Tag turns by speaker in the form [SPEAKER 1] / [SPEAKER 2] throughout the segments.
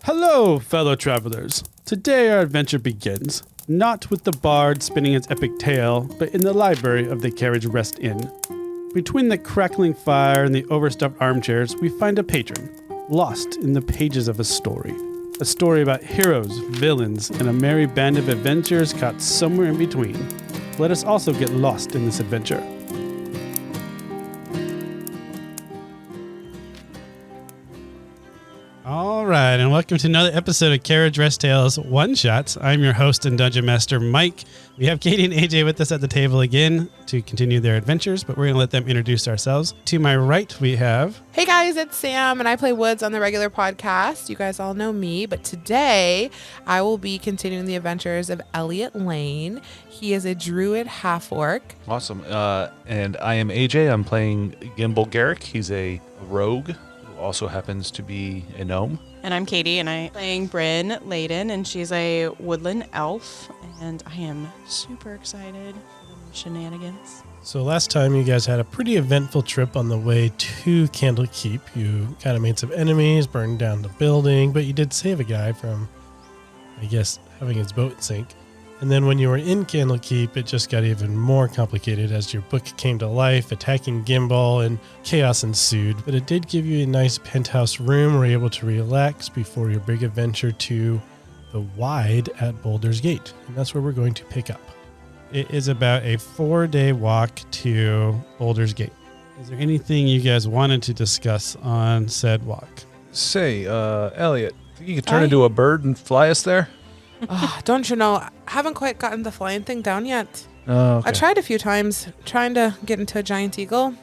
[SPEAKER 1] Hello, fellow travelers. Today our adventure begins, not with the bard spinning its epic tale, but in the library of the Carriage Rest Inn. Between the crackling fire and the overstuffed armchairs, we find a patron, lost in the pages of a story. A story about heroes, villains, and a merry band of adventurers caught somewhere in between. Let us also get lost in this adventure. All right, and welcome to another episode of Carriage Rest Tales One-Shots. I'm your host and Dungeon Master, Mike. We have Caitie and AJ with us at the table again to continue their adventures, but we're going to let them introduce ourselves. To my right, we have...
[SPEAKER 2] Hey guys, it's Sam, and I play Woods on the regular podcast. You guys all know me, but today I will be continuing the adventures of Elliot Lane. He is a druid half-orc.
[SPEAKER 3] Awesome. And I am AJ. I'm playing Gimbal Garrick. He's a rogue. Also happens to be a gnome.
[SPEAKER 4] And I'm Caitie, and I'm playing Bryn Layden, and she's a woodland elf, and I am super excited for the shenanigans.
[SPEAKER 5] So last time you guys had a pretty eventful trip on the way to Candlekeep. You kind of made some enemies, burned down the building, but you did save a guy from, I guess, having his boat sink. And then when you were in Candlekeep, it just got even more complicated as your book came to life, attacking Gimbal, and chaos ensued. But it did give you a nice penthouse room where you were able to relax before your big adventure to the Wide at Boulder's Gate. And that's where we're going to pick up. It is about a 4-day walk to Boulder's Gate. Is there anything you guys wanted to discuss on said walk?
[SPEAKER 3] Say, Elliot, think you could turn into a bird and fly us there?
[SPEAKER 2] Don't you know, I haven't quite gotten the flying thing down yet.
[SPEAKER 3] Oh, okay.
[SPEAKER 2] I tried a few times trying to get into a giant eagle.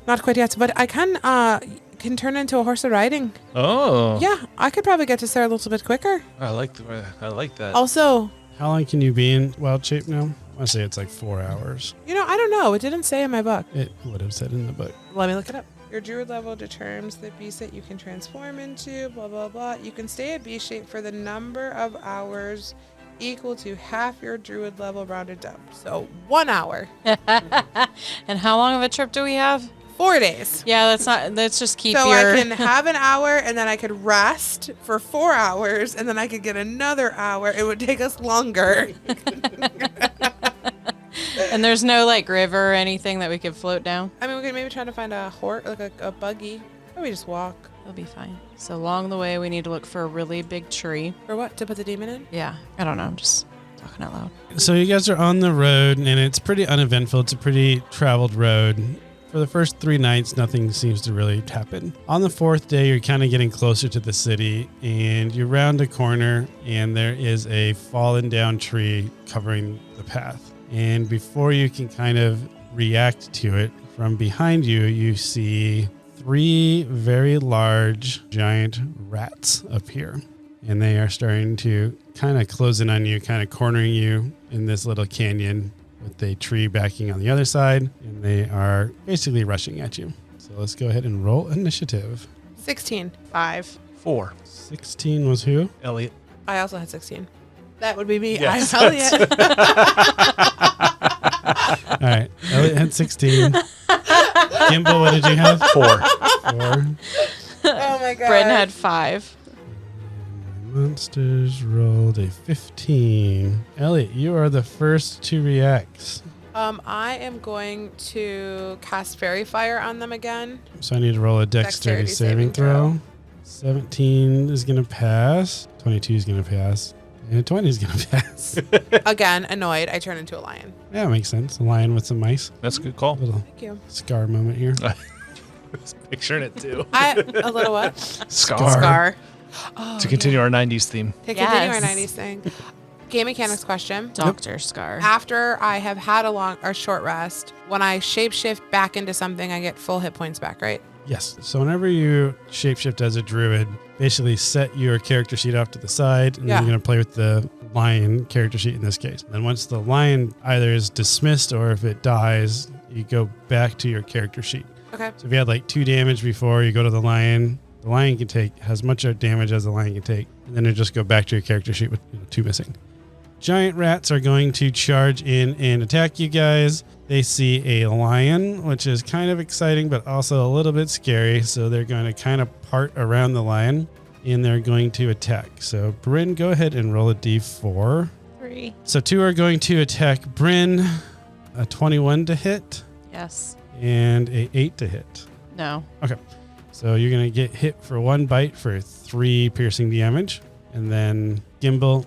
[SPEAKER 2] Not quite yet, but I can turn into a horse of riding.
[SPEAKER 3] Oh.
[SPEAKER 2] Yeah, I could probably get to there a little bit quicker.
[SPEAKER 3] I like that.
[SPEAKER 2] Also,
[SPEAKER 1] How long can you be in wild shape now? I want to say it's like 4 hours.
[SPEAKER 2] I don't know. It didn't say in my book.
[SPEAKER 1] It would have said in the book.
[SPEAKER 2] Let me look it up. Your druid level determines the beast that you can transform into, blah, blah, blah. You can stay at beast shape for the number of hours equal to half your druid level rounded down. So 1 hour.
[SPEAKER 4] And how long of a trip do we have?
[SPEAKER 2] 4 days.
[SPEAKER 4] Yeah, let's just keep
[SPEAKER 2] So
[SPEAKER 4] your...
[SPEAKER 2] I can have an hour, and then I could rest for 4 hours, and then I could get another hour. It would take us longer.
[SPEAKER 4] And there's no, river or anything that we could float down?
[SPEAKER 2] I mean, we could maybe try to find a horse, like a buggy. Or we just walk.
[SPEAKER 4] It'll be fine. So along the way, we need to look for a really big tree.
[SPEAKER 2] For what? To put the demon in?
[SPEAKER 4] Yeah. I don't know. I'm just talking out loud.
[SPEAKER 1] So you guys are on the road, and it's pretty uneventful. It's a pretty traveled road. For the first 3 nights, nothing seems to really happen. On the 4th day, you're kind of getting closer to the city, and you round a corner, and there is a fallen down tree covering the path. And before you can kind of react to it, from behind you, you see 3 very large, giant rats appear. And they are starting to kind of close in on you, kind of cornering you in this little canyon with a tree backing on the other side. And they are basically rushing at you. So let's go ahead and roll initiative.
[SPEAKER 2] 16.
[SPEAKER 4] 5.
[SPEAKER 3] 4.
[SPEAKER 1] 16 was who?
[SPEAKER 3] Elliot.
[SPEAKER 2] I also had 16. That would be me.
[SPEAKER 3] Yes,
[SPEAKER 2] I'm Elliot.
[SPEAKER 1] All right. Elliot had 16. Gimbal, what did you have?
[SPEAKER 3] 4.
[SPEAKER 1] 4.
[SPEAKER 2] Oh my god.
[SPEAKER 4] Bryn had 5.
[SPEAKER 1] Monsters rolled a 15. Elliot, you are the first to react.
[SPEAKER 2] I am going to cast Fairy Fire on them again.
[SPEAKER 1] So I need to roll a dexterity saving throw. 17 is going to pass. 22 is going to pass. And 20 is going to pass.
[SPEAKER 2] Again, annoyed, I turn into a lion.
[SPEAKER 1] Yeah, makes sense. A lion with some mice.
[SPEAKER 3] That's a good call.
[SPEAKER 1] Little
[SPEAKER 2] Thank you.
[SPEAKER 1] scar moment here.
[SPEAKER 3] I was picturing it too.
[SPEAKER 2] A little what?
[SPEAKER 4] Scar.
[SPEAKER 2] Oh,
[SPEAKER 3] To continue our 90s theme.
[SPEAKER 2] To continue our
[SPEAKER 4] Yes.
[SPEAKER 2] 90s thing. Game mechanics question.
[SPEAKER 4] Dr. Scar.
[SPEAKER 2] After I have had a long or short rest, when I shapeshift back into something, I get full hit points back, right?
[SPEAKER 1] Yes. So whenever you shapeshift as a druid, basically set your character sheet off to the side, and then you're going to play with the lion character sheet in this case. Then once the lion either is dismissed or if it dies, you go back to your character sheet.
[SPEAKER 2] Okay.
[SPEAKER 1] So if you had 2 damage before, you go to the lion can take as much damage as the lion can take, and then you just go back to your character sheet with 2 missing. Giant rats are going to charge in and attack you guys. They see a lion, which is kind of exciting, but also a little bit scary. So they're going to kind of part around the lion. and they're going to attack. So Bryn, go ahead and roll a d4.
[SPEAKER 4] 3.
[SPEAKER 1] So 2 are going to attack Bryn. A 21 to hit
[SPEAKER 4] Yes.
[SPEAKER 1] and a 8 to hit.
[SPEAKER 4] No.
[SPEAKER 1] So you're going to get hit for 1 bite for 3 piercing damage. And then Gimbal,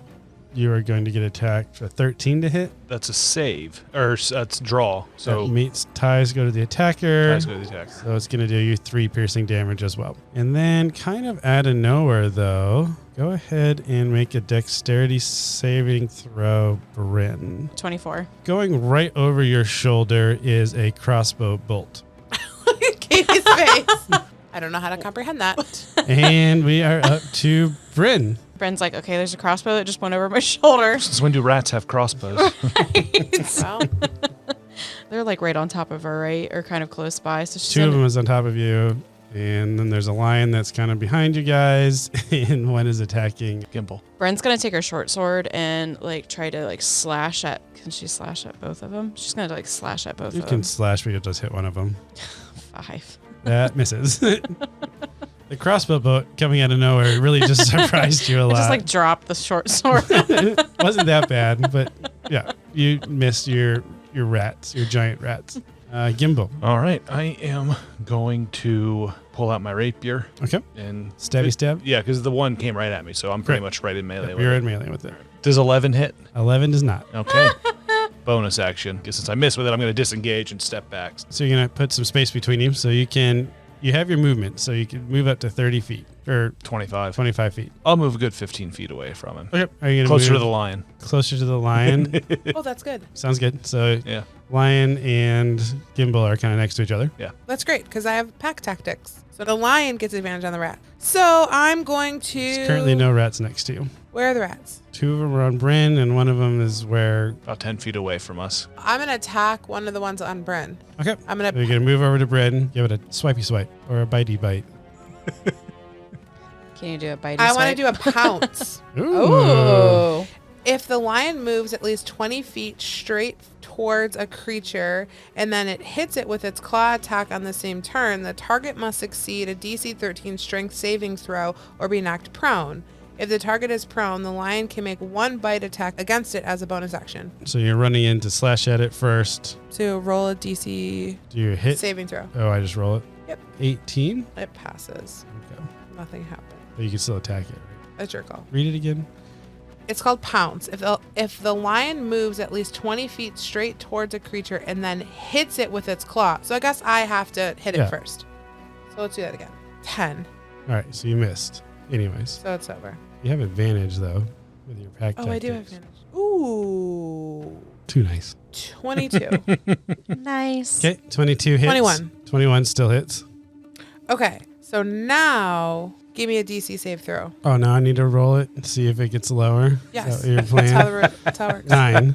[SPEAKER 1] you are going to get attacked for 13 to hit.
[SPEAKER 3] That's a save, or that's draw. So
[SPEAKER 1] That meets ties go to the attacker.
[SPEAKER 3] guys go to the attacker.
[SPEAKER 1] So it's going to do you 3 piercing damage as well. And then kind of out of nowhere, though, go ahead and make a dexterity saving throw, Bryn.
[SPEAKER 4] 24.
[SPEAKER 1] Going right over your shoulder is a crossbow bolt.
[SPEAKER 2] Katie's face. I don't know how to comprehend that.
[SPEAKER 1] And we are up to Bryn.
[SPEAKER 4] Bren's like, okay, there's a crossbow that just went over my shoulder.
[SPEAKER 3] Since when do rats have crossbows?
[SPEAKER 2] Well,
[SPEAKER 4] They're like right on top of her, right? Or kind of close by. So she's
[SPEAKER 1] 2 of
[SPEAKER 4] in-
[SPEAKER 1] them is on top of you. And then there's a lion that's kind of behind you guys. And one is attacking.
[SPEAKER 3] Gimbal.
[SPEAKER 4] Bren's going to take her short sword and like try to like slash at. Can she slash at both of them? She's going to like slash at both
[SPEAKER 1] You
[SPEAKER 4] of
[SPEAKER 1] can
[SPEAKER 4] them.
[SPEAKER 1] slash, but you'll just hit one of them.
[SPEAKER 4] 5.
[SPEAKER 1] That misses. The crossbow bolt coming out of nowhere really just surprised you a
[SPEAKER 4] I
[SPEAKER 1] lot.
[SPEAKER 4] just like dropped the short sword.
[SPEAKER 1] Wasn't that bad, but yeah, you missed your rats, your giant rats. Gimbal.
[SPEAKER 3] All right, I am going to pull out my rapier
[SPEAKER 1] Okay.
[SPEAKER 3] and
[SPEAKER 1] Stabby stab.
[SPEAKER 3] Yeah, because the one came right at me, so I'm pretty
[SPEAKER 1] Great.
[SPEAKER 3] much right in melee.
[SPEAKER 1] Yep,
[SPEAKER 3] with
[SPEAKER 1] you're
[SPEAKER 3] it.
[SPEAKER 1] in melee with it.
[SPEAKER 3] Does 11 hit?
[SPEAKER 1] 11 does not.
[SPEAKER 3] Okay. Bonus action. Guess since I missed with it, I'm going to disengage and step back.
[SPEAKER 1] So you're going to put some space between you so you have your movement, so you can move up to 30 feet or
[SPEAKER 3] 25.
[SPEAKER 1] 25 feet.
[SPEAKER 3] I'll move a good 15 feet away from him.
[SPEAKER 1] Okay. Are you going
[SPEAKER 3] Closer to
[SPEAKER 1] move
[SPEAKER 3] the lion.
[SPEAKER 1] closer to the lion?
[SPEAKER 2] oh, that's good.
[SPEAKER 1] Sounds good. So
[SPEAKER 3] Yeah.
[SPEAKER 1] lion and Gimbal are kind of next to each other.
[SPEAKER 2] That's great because I have pack tactics. So the lion gets advantage on the rat. So I'm going to.
[SPEAKER 1] There's currently no rats next to you.
[SPEAKER 2] Where are the rats?
[SPEAKER 1] 2 of them are on Bryn, and one of them is where.
[SPEAKER 3] About 10 feet away from us.
[SPEAKER 2] I'm going to attack one of the ones on Bren.
[SPEAKER 1] Okay.
[SPEAKER 2] I'm going
[SPEAKER 1] So you're
[SPEAKER 2] to.
[SPEAKER 1] going to move over to Bryn, give it a swipey swipe or a bitey bite.
[SPEAKER 4] Can you do a bitey
[SPEAKER 2] I want
[SPEAKER 4] swipe?
[SPEAKER 2] to do a pounce.
[SPEAKER 4] Ooh.
[SPEAKER 2] If the lion moves at least 20 feet straight towards a creature and then it hits it with its claw attack on the same turn, the target must succeed a DC 13 strength saving throw or be knocked prone. If the target is prone, the lion can make 1 bite attack against it as a bonus action.
[SPEAKER 1] So you're running in to slash at it first.
[SPEAKER 2] So roll a DC
[SPEAKER 1] Do you hit?
[SPEAKER 2] saving throw.
[SPEAKER 1] Oh, I just roll it.
[SPEAKER 2] Yep.
[SPEAKER 1] 18.
[SPEAKER 2] It passes.
[SPEAKER 1] Okay.
[SPEAKER 2] Nothing happened.
[SPEAKER 1] But you can still attack it. Right?
[SPEAKER 2] That's your call.
[SPEAKER 1] Read it again.
[SPEAKER 2] It's called pounce. If the lion moves at least 20 feet straight towards a creature and then hits it with its claw. So I guess I have to hit
[SPEAKER 1] Yeah.
[SPEAKER 2] it first. So let's do that again. 10.
[SPEAKER 1] All right. So you missed. Anyways,
[SPEAKER 2] So it's over.
[SPEAKER 1] you have advantage though with your pack.
[SPEAKER 2] Oh, I do have
[SPEAKER 1] tactics.
[SPEAKER 2] advantage. Ooh.
[SPEAKER 1] Too nice.
[SPEAKER 2] 22.
[SPEAKER 4] Nice.
[SPEAKER 1] Okay. 22 hits.
[SPEAKER 2] 21.
[SPEAKER 1] 21 still hits.
[SPEAKER 2] Okay. So now give me a DC save throw.
[SPEAKER 1] Oh, now I need to roll it and see if it gets lower. Is
[SPEAKER 2] Yes.
[SPEAKER 1] that what your
[SPEAKER 2] That's
[SPEAKER 1] plan?
[SPEAKER 2] that's how it works.
[SPEAKER 1] 9.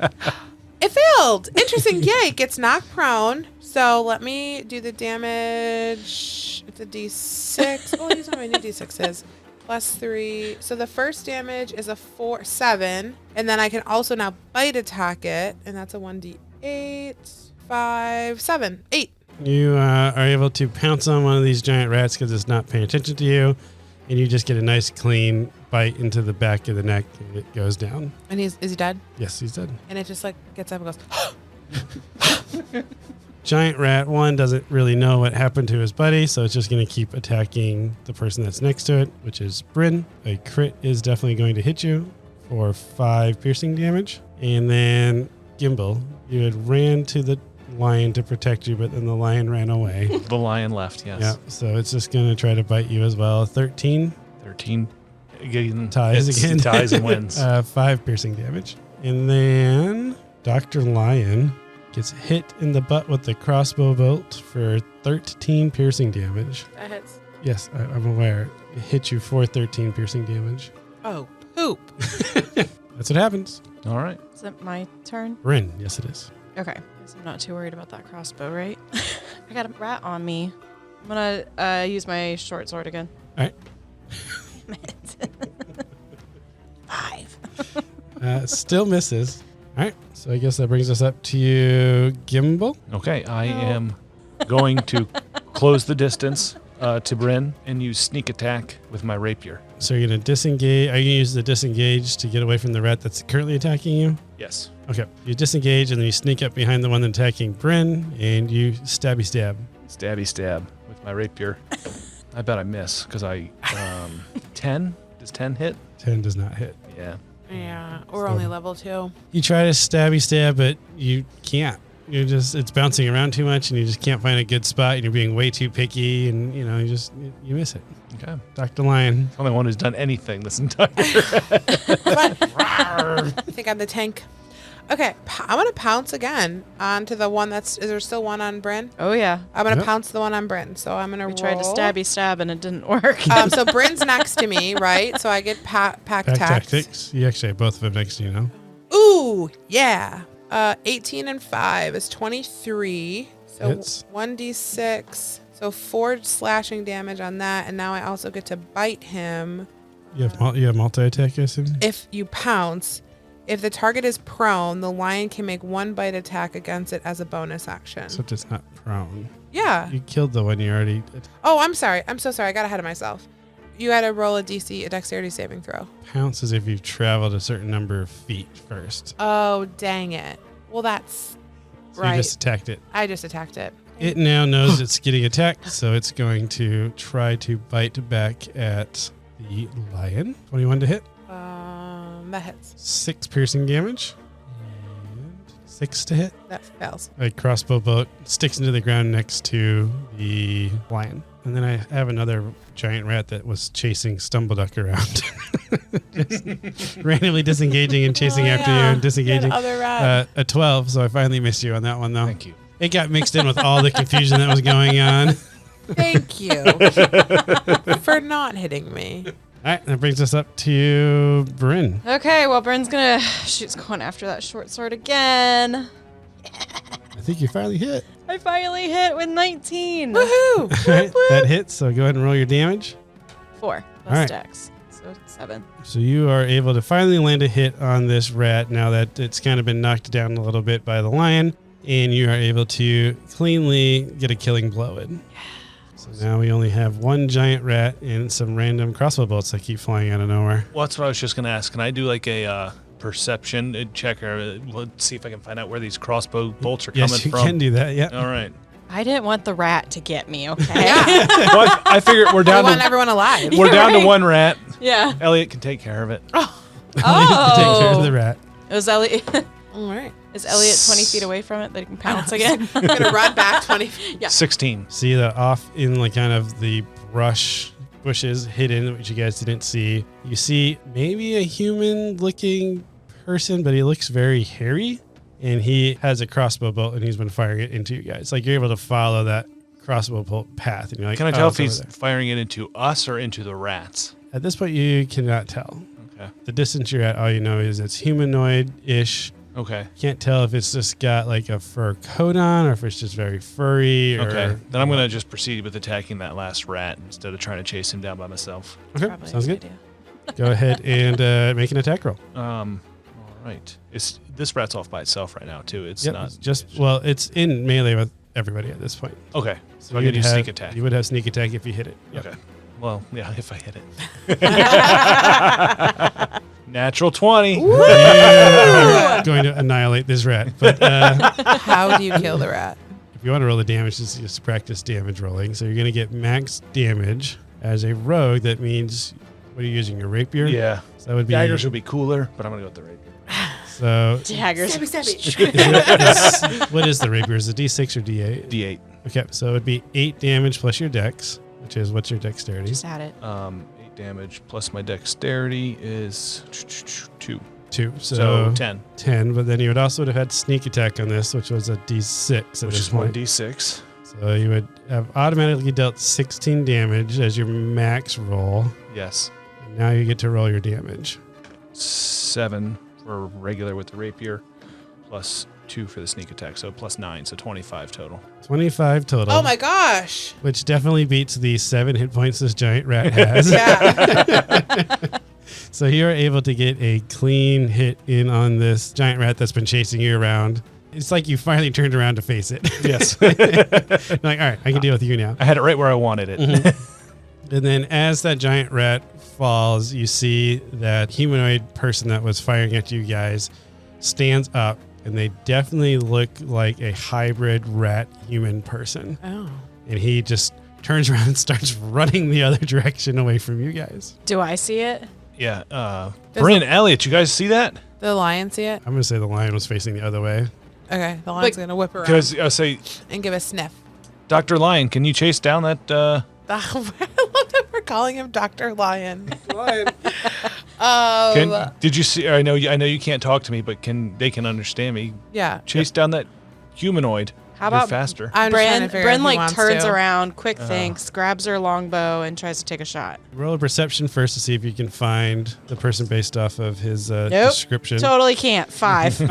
[SPEAKER 2] It failed. Interesting. Yay. It gets knocked prone. So let me do the damage. It's a D6. Oh, these are my new D6s. Plus 3. So the first damage is a 7. And then I can also now bite attack it. And that's a 1d8. 5, 7, 8.
[SPEAKER 1] You are able to pounce on one of these giant rats because it's not paying attention to you, and you just get a nice clean bite into the back of the neck, and it goes down.
[SPEAKER 2] And is he dead?
[SPEAKER 1] Yes, he's dead.
[SPEAKER 2] And it just like gets up and goes,
[SPEAKER 1] Giant rat 1 doesn't really know what happened to his buddy, so it's just going to keep attacking the person that's next to it, which is Bryn. A crit is definitely going to hit you for 5 piercing damage. And then Gimbal, you had ran to the lion to protect you, but then the lion ran away.
[SPEAKER 3] The lion left, yes.
[SPEAKER 1] Yeah, so it's just going to try to bite you as well. 13
[SPEAKER 3] 13. Again,
[SPEAKER 1] ties
[SPEAKER 3] hits,
[SPEAKER 1] again.
[SPEAKER 3] Ties and wins.
[SPEAKER 1] 5 piercing damage. And then Dr. Lion gets hit in the butt with the crossbow bolt for 13 piercing damage.
[SPEAKER 2] that hits.
[SPEAKER 1] Yes, I'm aware. It hit you for 13 piercing damage.
[SPEAKER 2] Oh, poop.
[SPEAKER 1] That's what happens.
[SPEAKER 3] All right.
[SPEAKER 4] Is it my turn?
[SPEAKER 1] Bryn, yes it is.
[SPEAKER 4] Okay. Guess I'm not too worried about that crossbow, right? I got a rat on me. I'm gonna use my short sword again.
[SPEAKER 1] All right.
[SPEAKER 4] 5.
[SPEAKER 1] Still misses. All right, so I guess that brings us up to you, Gimbal.
[SPEAKER 3] Okay, I am going to close the distance to Bryn and use sneak attack with my rapier.
[SPEAKER 1] So you're going to disengage. Are you going to use the disengage to get away from the rat that's currently attacking you?
[SPEAKER 3] Yes.
[SPEAKER 1] Okay. You disengage and then you sneak up behind the one that's attacking Bryn and you stabby stab.
[SPEAKER 3] Stabby stab with my rapier. I bet I miss because 10? Does 10 hit?
[SPEAKER 1] 10 does not hit.
[SPEAKER 3] Yeah.
[SPEAKER 2] Yeah, we're only level 2.
[SPEAKER 1] You try to stabby stab, but you can't. It's bouncing around too much and you just can't find a good spot and you're being way too picky and, you miss it.
[SPEAKER 3] Okay.
[SPEAKER 1] Dr. Lion.
[SPEAKER 3] Only one who's done anything this entire.
[SPEAKER 2] I think I'm the tank. Okay, I'm going to pounce again onto the one is there still one on Bryn?
[SPEAKER 4] Oh, yeah.
[SPEAKER 2] I'm going to pounce the one on Bryn. So I'm going to roll.
[SPEAKER 4] We tried to stabby stab and it didn't work.
[SPEAKER 2] So Bryn's next to me, right? So I get pack tactics.
[SPEAKER 1] You actually have both of them next to you now.
[SPEAKER 2] Ooh, yeah. 18 and 5 is 23. So
[SPEAKER 1] Hits.
[SPEAKER 2] 1d6. So 4 slashing damage on that. And now I also get to bite him.
[SPEAKER 1] You have multi-attack, I assume?
[SPEAKER 2] If you pounce, if the target is prone, the lion can make 1 bite attack against it as a bonus action.
[SPEAKER 1] Except it's not prone.
[SPEAKER 2] Yeah.
[SPEAKER 1] You killed the one you already...
[SPEAKER 2] Oh, I'm sorry. I'm so sorry. I got ahead of myself. You had to roll a dexterity saving throw.
[SPEAKER 1] Pounce as if you've traveled a certain number of feet first.
[SPEAKER 2] Oh, dang it. Well, that's
[SPEAKER 1] So
[SPEAKER 2] right.
[SPEAKER 1] you just attacked it.
[SPEAKER 2] I just attacked it.
[SPEAKER 1] It now knows it's getting attacked, so it's going to try to bite back at the lion. 21 to hit.
[SPEAKER 2] That hits.
[SPEAKER 1] 6 piercing damage. And 6 to hit.
[SPEAKER 2] That fails.
[SPEAKER 1] A crossbow bolt sticks into the ground next to the lion. And then I have another giant rat that was chasing Stumbleduck around. Just randomly disengaging and chasing after you and disengaging.
[SPEAKER 2] Other rat.
[SPEAKER 1] A 12, so I finally missed you on that one, though.
[SPEAKER 3] Thank you.
[SPEAKER 1] It got mixed in with all the confusion that was going on.
[SPEAKER 2] Thank you for not hitting me.
[SPEAKER 1] All right, that brings us up to Bryn.
[SPEAKER 4] Okay, well, Bryn's she's going after that short sword again.
[SPEAKER 1] I think you finally hit.
[SPEAKER 4] I finally hit with 19.
[SPEAKER 2] Woohoo!
[SPEAKER 1] All right, that hits, so go ahead and roll your damage.
[SPEAKER 4] 4 plus
[SPEAKER 1] All right.
[SPEAKER 4] dex. So 7.
[SPEAKER 1] So you are able to finally land a hit on this rat now that it's kind of been knocked down a little bit by the lion, and you are able to cleanly get a killing blow in. So now we only have one giant rat and some random crossbow bolts that keep flying out of nowhere.
[SPEAKER 3] Well, that's what I was just going to ask. Can I do like a perception check or let's see if I can find out where these crossbow bolts are coming
[SPEAKER 1] Yes, you
[SPEAKER 3] from?
[SPEAKER 1] can do that, yeah.
[SPEAKER 3] All right.
[SPEAKER 4] I didn't want the rat to get me, okay?
[SPEAKER 2] Yeah.
[SPEAKER 3] Well, I figured we're
[SPEAKER 2] We
[SPEAKER 3] down
[SPEAKER 2] want
[SPEAKER 3] to
[SPEAKER 2] everyone alive.
[SPEAKER 3] we're down to one rat.
[SPEAKER 4] Yeah.
[SPEAKER 3] Elliot can take care of it.
[SPEAKER 1] Take care of the rat.
[SPEAKER 4] Is Elliot,
[SPEAKER 2] All right.
[SPEAKER 4] is Elliot 20 feet away from it that he can pounce again?
[SPEAKER 2] I'm going to run back 20 feet.
[SPEAKER 4] Yeah.
[SPEAKER 3] 16.
[SPEAKER 1] See that off in like kind of the bushes hidden, which you guys didn't see. You see maybe a human looking person, but he looks very hairy, and he has a crossbow bolt and he's been firing it into you guys. Like you're able to follow that crossbow bolt path, and you're like,
[SPEAKER 3] Can I tell
[SPEAKER 1] oh,
[SPEAKER 3] if
[SPEAKER 1] it's
[SPEAKER 3] he's
[SPEAKER 1] over there.
[SPEAKER 3] firing it into us or into the rats?
[SPEAKER 1] At this point, you cannot tell.
[SPEAKER 3] Okay.
[SPEAKER 1] The distance you're at, all you know is it's humanoid-ish.
[SPEAKER 3] Okay.
[SPEAKER 1] Can't tell if it's just got like a fur coat on or if it's just very furry. Or,
[SPEAKER 3] Okay. Then I'm going to just proceed with attacking that last rat instead of trying to chase him down by myself.
[SPEAKER 1] Okay,
[SPEAKER 4] Probably a
[SPEAKER 1] sounds good.
[SPEAKER 4] idea.
[SPEAKER 1] Go ahead and make an attack roll.
[SPEAKER 3] All right. This rat's off by itself right now too. It's
[SPEAKER 1] Yep,
[SPEAKER 3] not
[SPEAKER 1] it's it's in melee with everybody at this point.
[SPEAKER 3] Okay. So I
[SPEAKER 1] you'd
[SPEAKER 3] can do
[SPEAKER 1] have-
[SPEAKER 3] sneak attack.
[SPEAKER 1] You would have sneak attack if you hit it. Yep.
[SPEAKER 3] Okay. Well, yeah, if I hit it. Natural 20.
[SPEAKER 1] Going to annihilate this rat. But
[SPEAKER 2] How do you kill the rat?
[SPEAKER 1] if you want to roll the damage, just practice damage rolling. So you're going to get max damage as a rogue. That means, what are you using, your rapier?
[SPEAKER 3] Yeah.
[SPEAKER 1] So that would be
[SPEAKER 3] Daggers would be cooler, but I'm going to go with the rapier.
[SPEAKER 1] So
[SPEAKER 4] Daggers.
[SPEAKER 1] what is the rapier? Is it D6 or D8?
[SPEAKER 3] D8.
[SPEAKER 1] Okay, so it would be 8 damage plus your dex, which is what's your dexterity?
[SPEAKER 4] Just add it.
[SPEAKER 3] 8 damage plus my dexterity is 2.
[SPEAKER 1] 2.
[SPEAKER 3] So 10,
[SPEAKER 1] 10, but then you would also have had sneak attack on this, which was a D6 at
[SPEAKER 3] which
[SPEAKER 1] this
[SPEAKER 3] is
[SPEAKER 1] point.
[SPEAKER 3] 1d6.
[SPEAKER 1] So you would have automatically dealt 16 damage as your max roll.
[SPEAKER 3] Yes.
[SPEAKER 1] Now you get to roll your damage.
[SPEAKER 3] 7 for regular with the rapier, plus 2 for the sneak attack, so plus 9, so 25 total.
[SPEAKER 1] 25 total.
[SPEAKER 2] Oh my gosh.
[SPEAKER 1] Which definitely beats the 7 hit points this giant rat has.
[SPEAKER 2] Yeah.
[SPEAKER 1] So you're able to get a clean hit in on this giant rat that's been chasing you around. It's like you finally turned around to face it.
[SPEAKER 3] Yes.
[SPEAKER 1] You're like, all right, I can deal with you now.
[SPEAKER 3] I had it right where I wanted it.
[SPEAKER 1] And then as that giant rat falls, you see that humanoid person that was firing at you guys stands up, and they definitely look like a hybrid rat human person.
[SPEAKER 2] Oh.
[SPEAKER 1] And he just turns around and starts running the other direction away from you guys.
[SPEAKER 4] Do I see it?
[SPEAKER 3] Yeah. Bryn, Elliot, you guys see that?
[SPEAKER 2] The lion see it?
[SPEAKER 1] I'm going to say the lion was facing the other way.
[SPEAKER 2] Okay, the lion's going to whip around
[SPEAKER 3] Because I say,
[SPEAKER 2] and give a sniff.
[SPEAKER 3] Dr. Lion, can you chase down that?
[SPEAKER 2] I love that we're calling him Dr. Lion.
[SPEAKER 3] Did you see? I know you can't talk to me, but they can understand me.
[SPEAKER 2] Yeah.
[SPEAKER 3] Chase down that humanoid.
[SPEAKER 4] How
[SPEAKER 3] You're
[SPEAKER 4] about
[SPEAKER 3] faster?
[SPEAKER 2] I'm just trying to figure out
[SPEAKER 4] Bryn
[SPEAKER 2] who
[SPEAKER 4] like
[SPEAKER 2] wants
[SPEAKER 4] turns
[SPEAKER 2] to.
[SPEAKER 4] around, quick thinks, grabs her longbow, and tries to take a shot.
[SPEAKER 1] Roll a perception first to see if you can find the person based off of his description.
[SPEAKER 4] Totally can't. 5.
[SPEAKER 1] So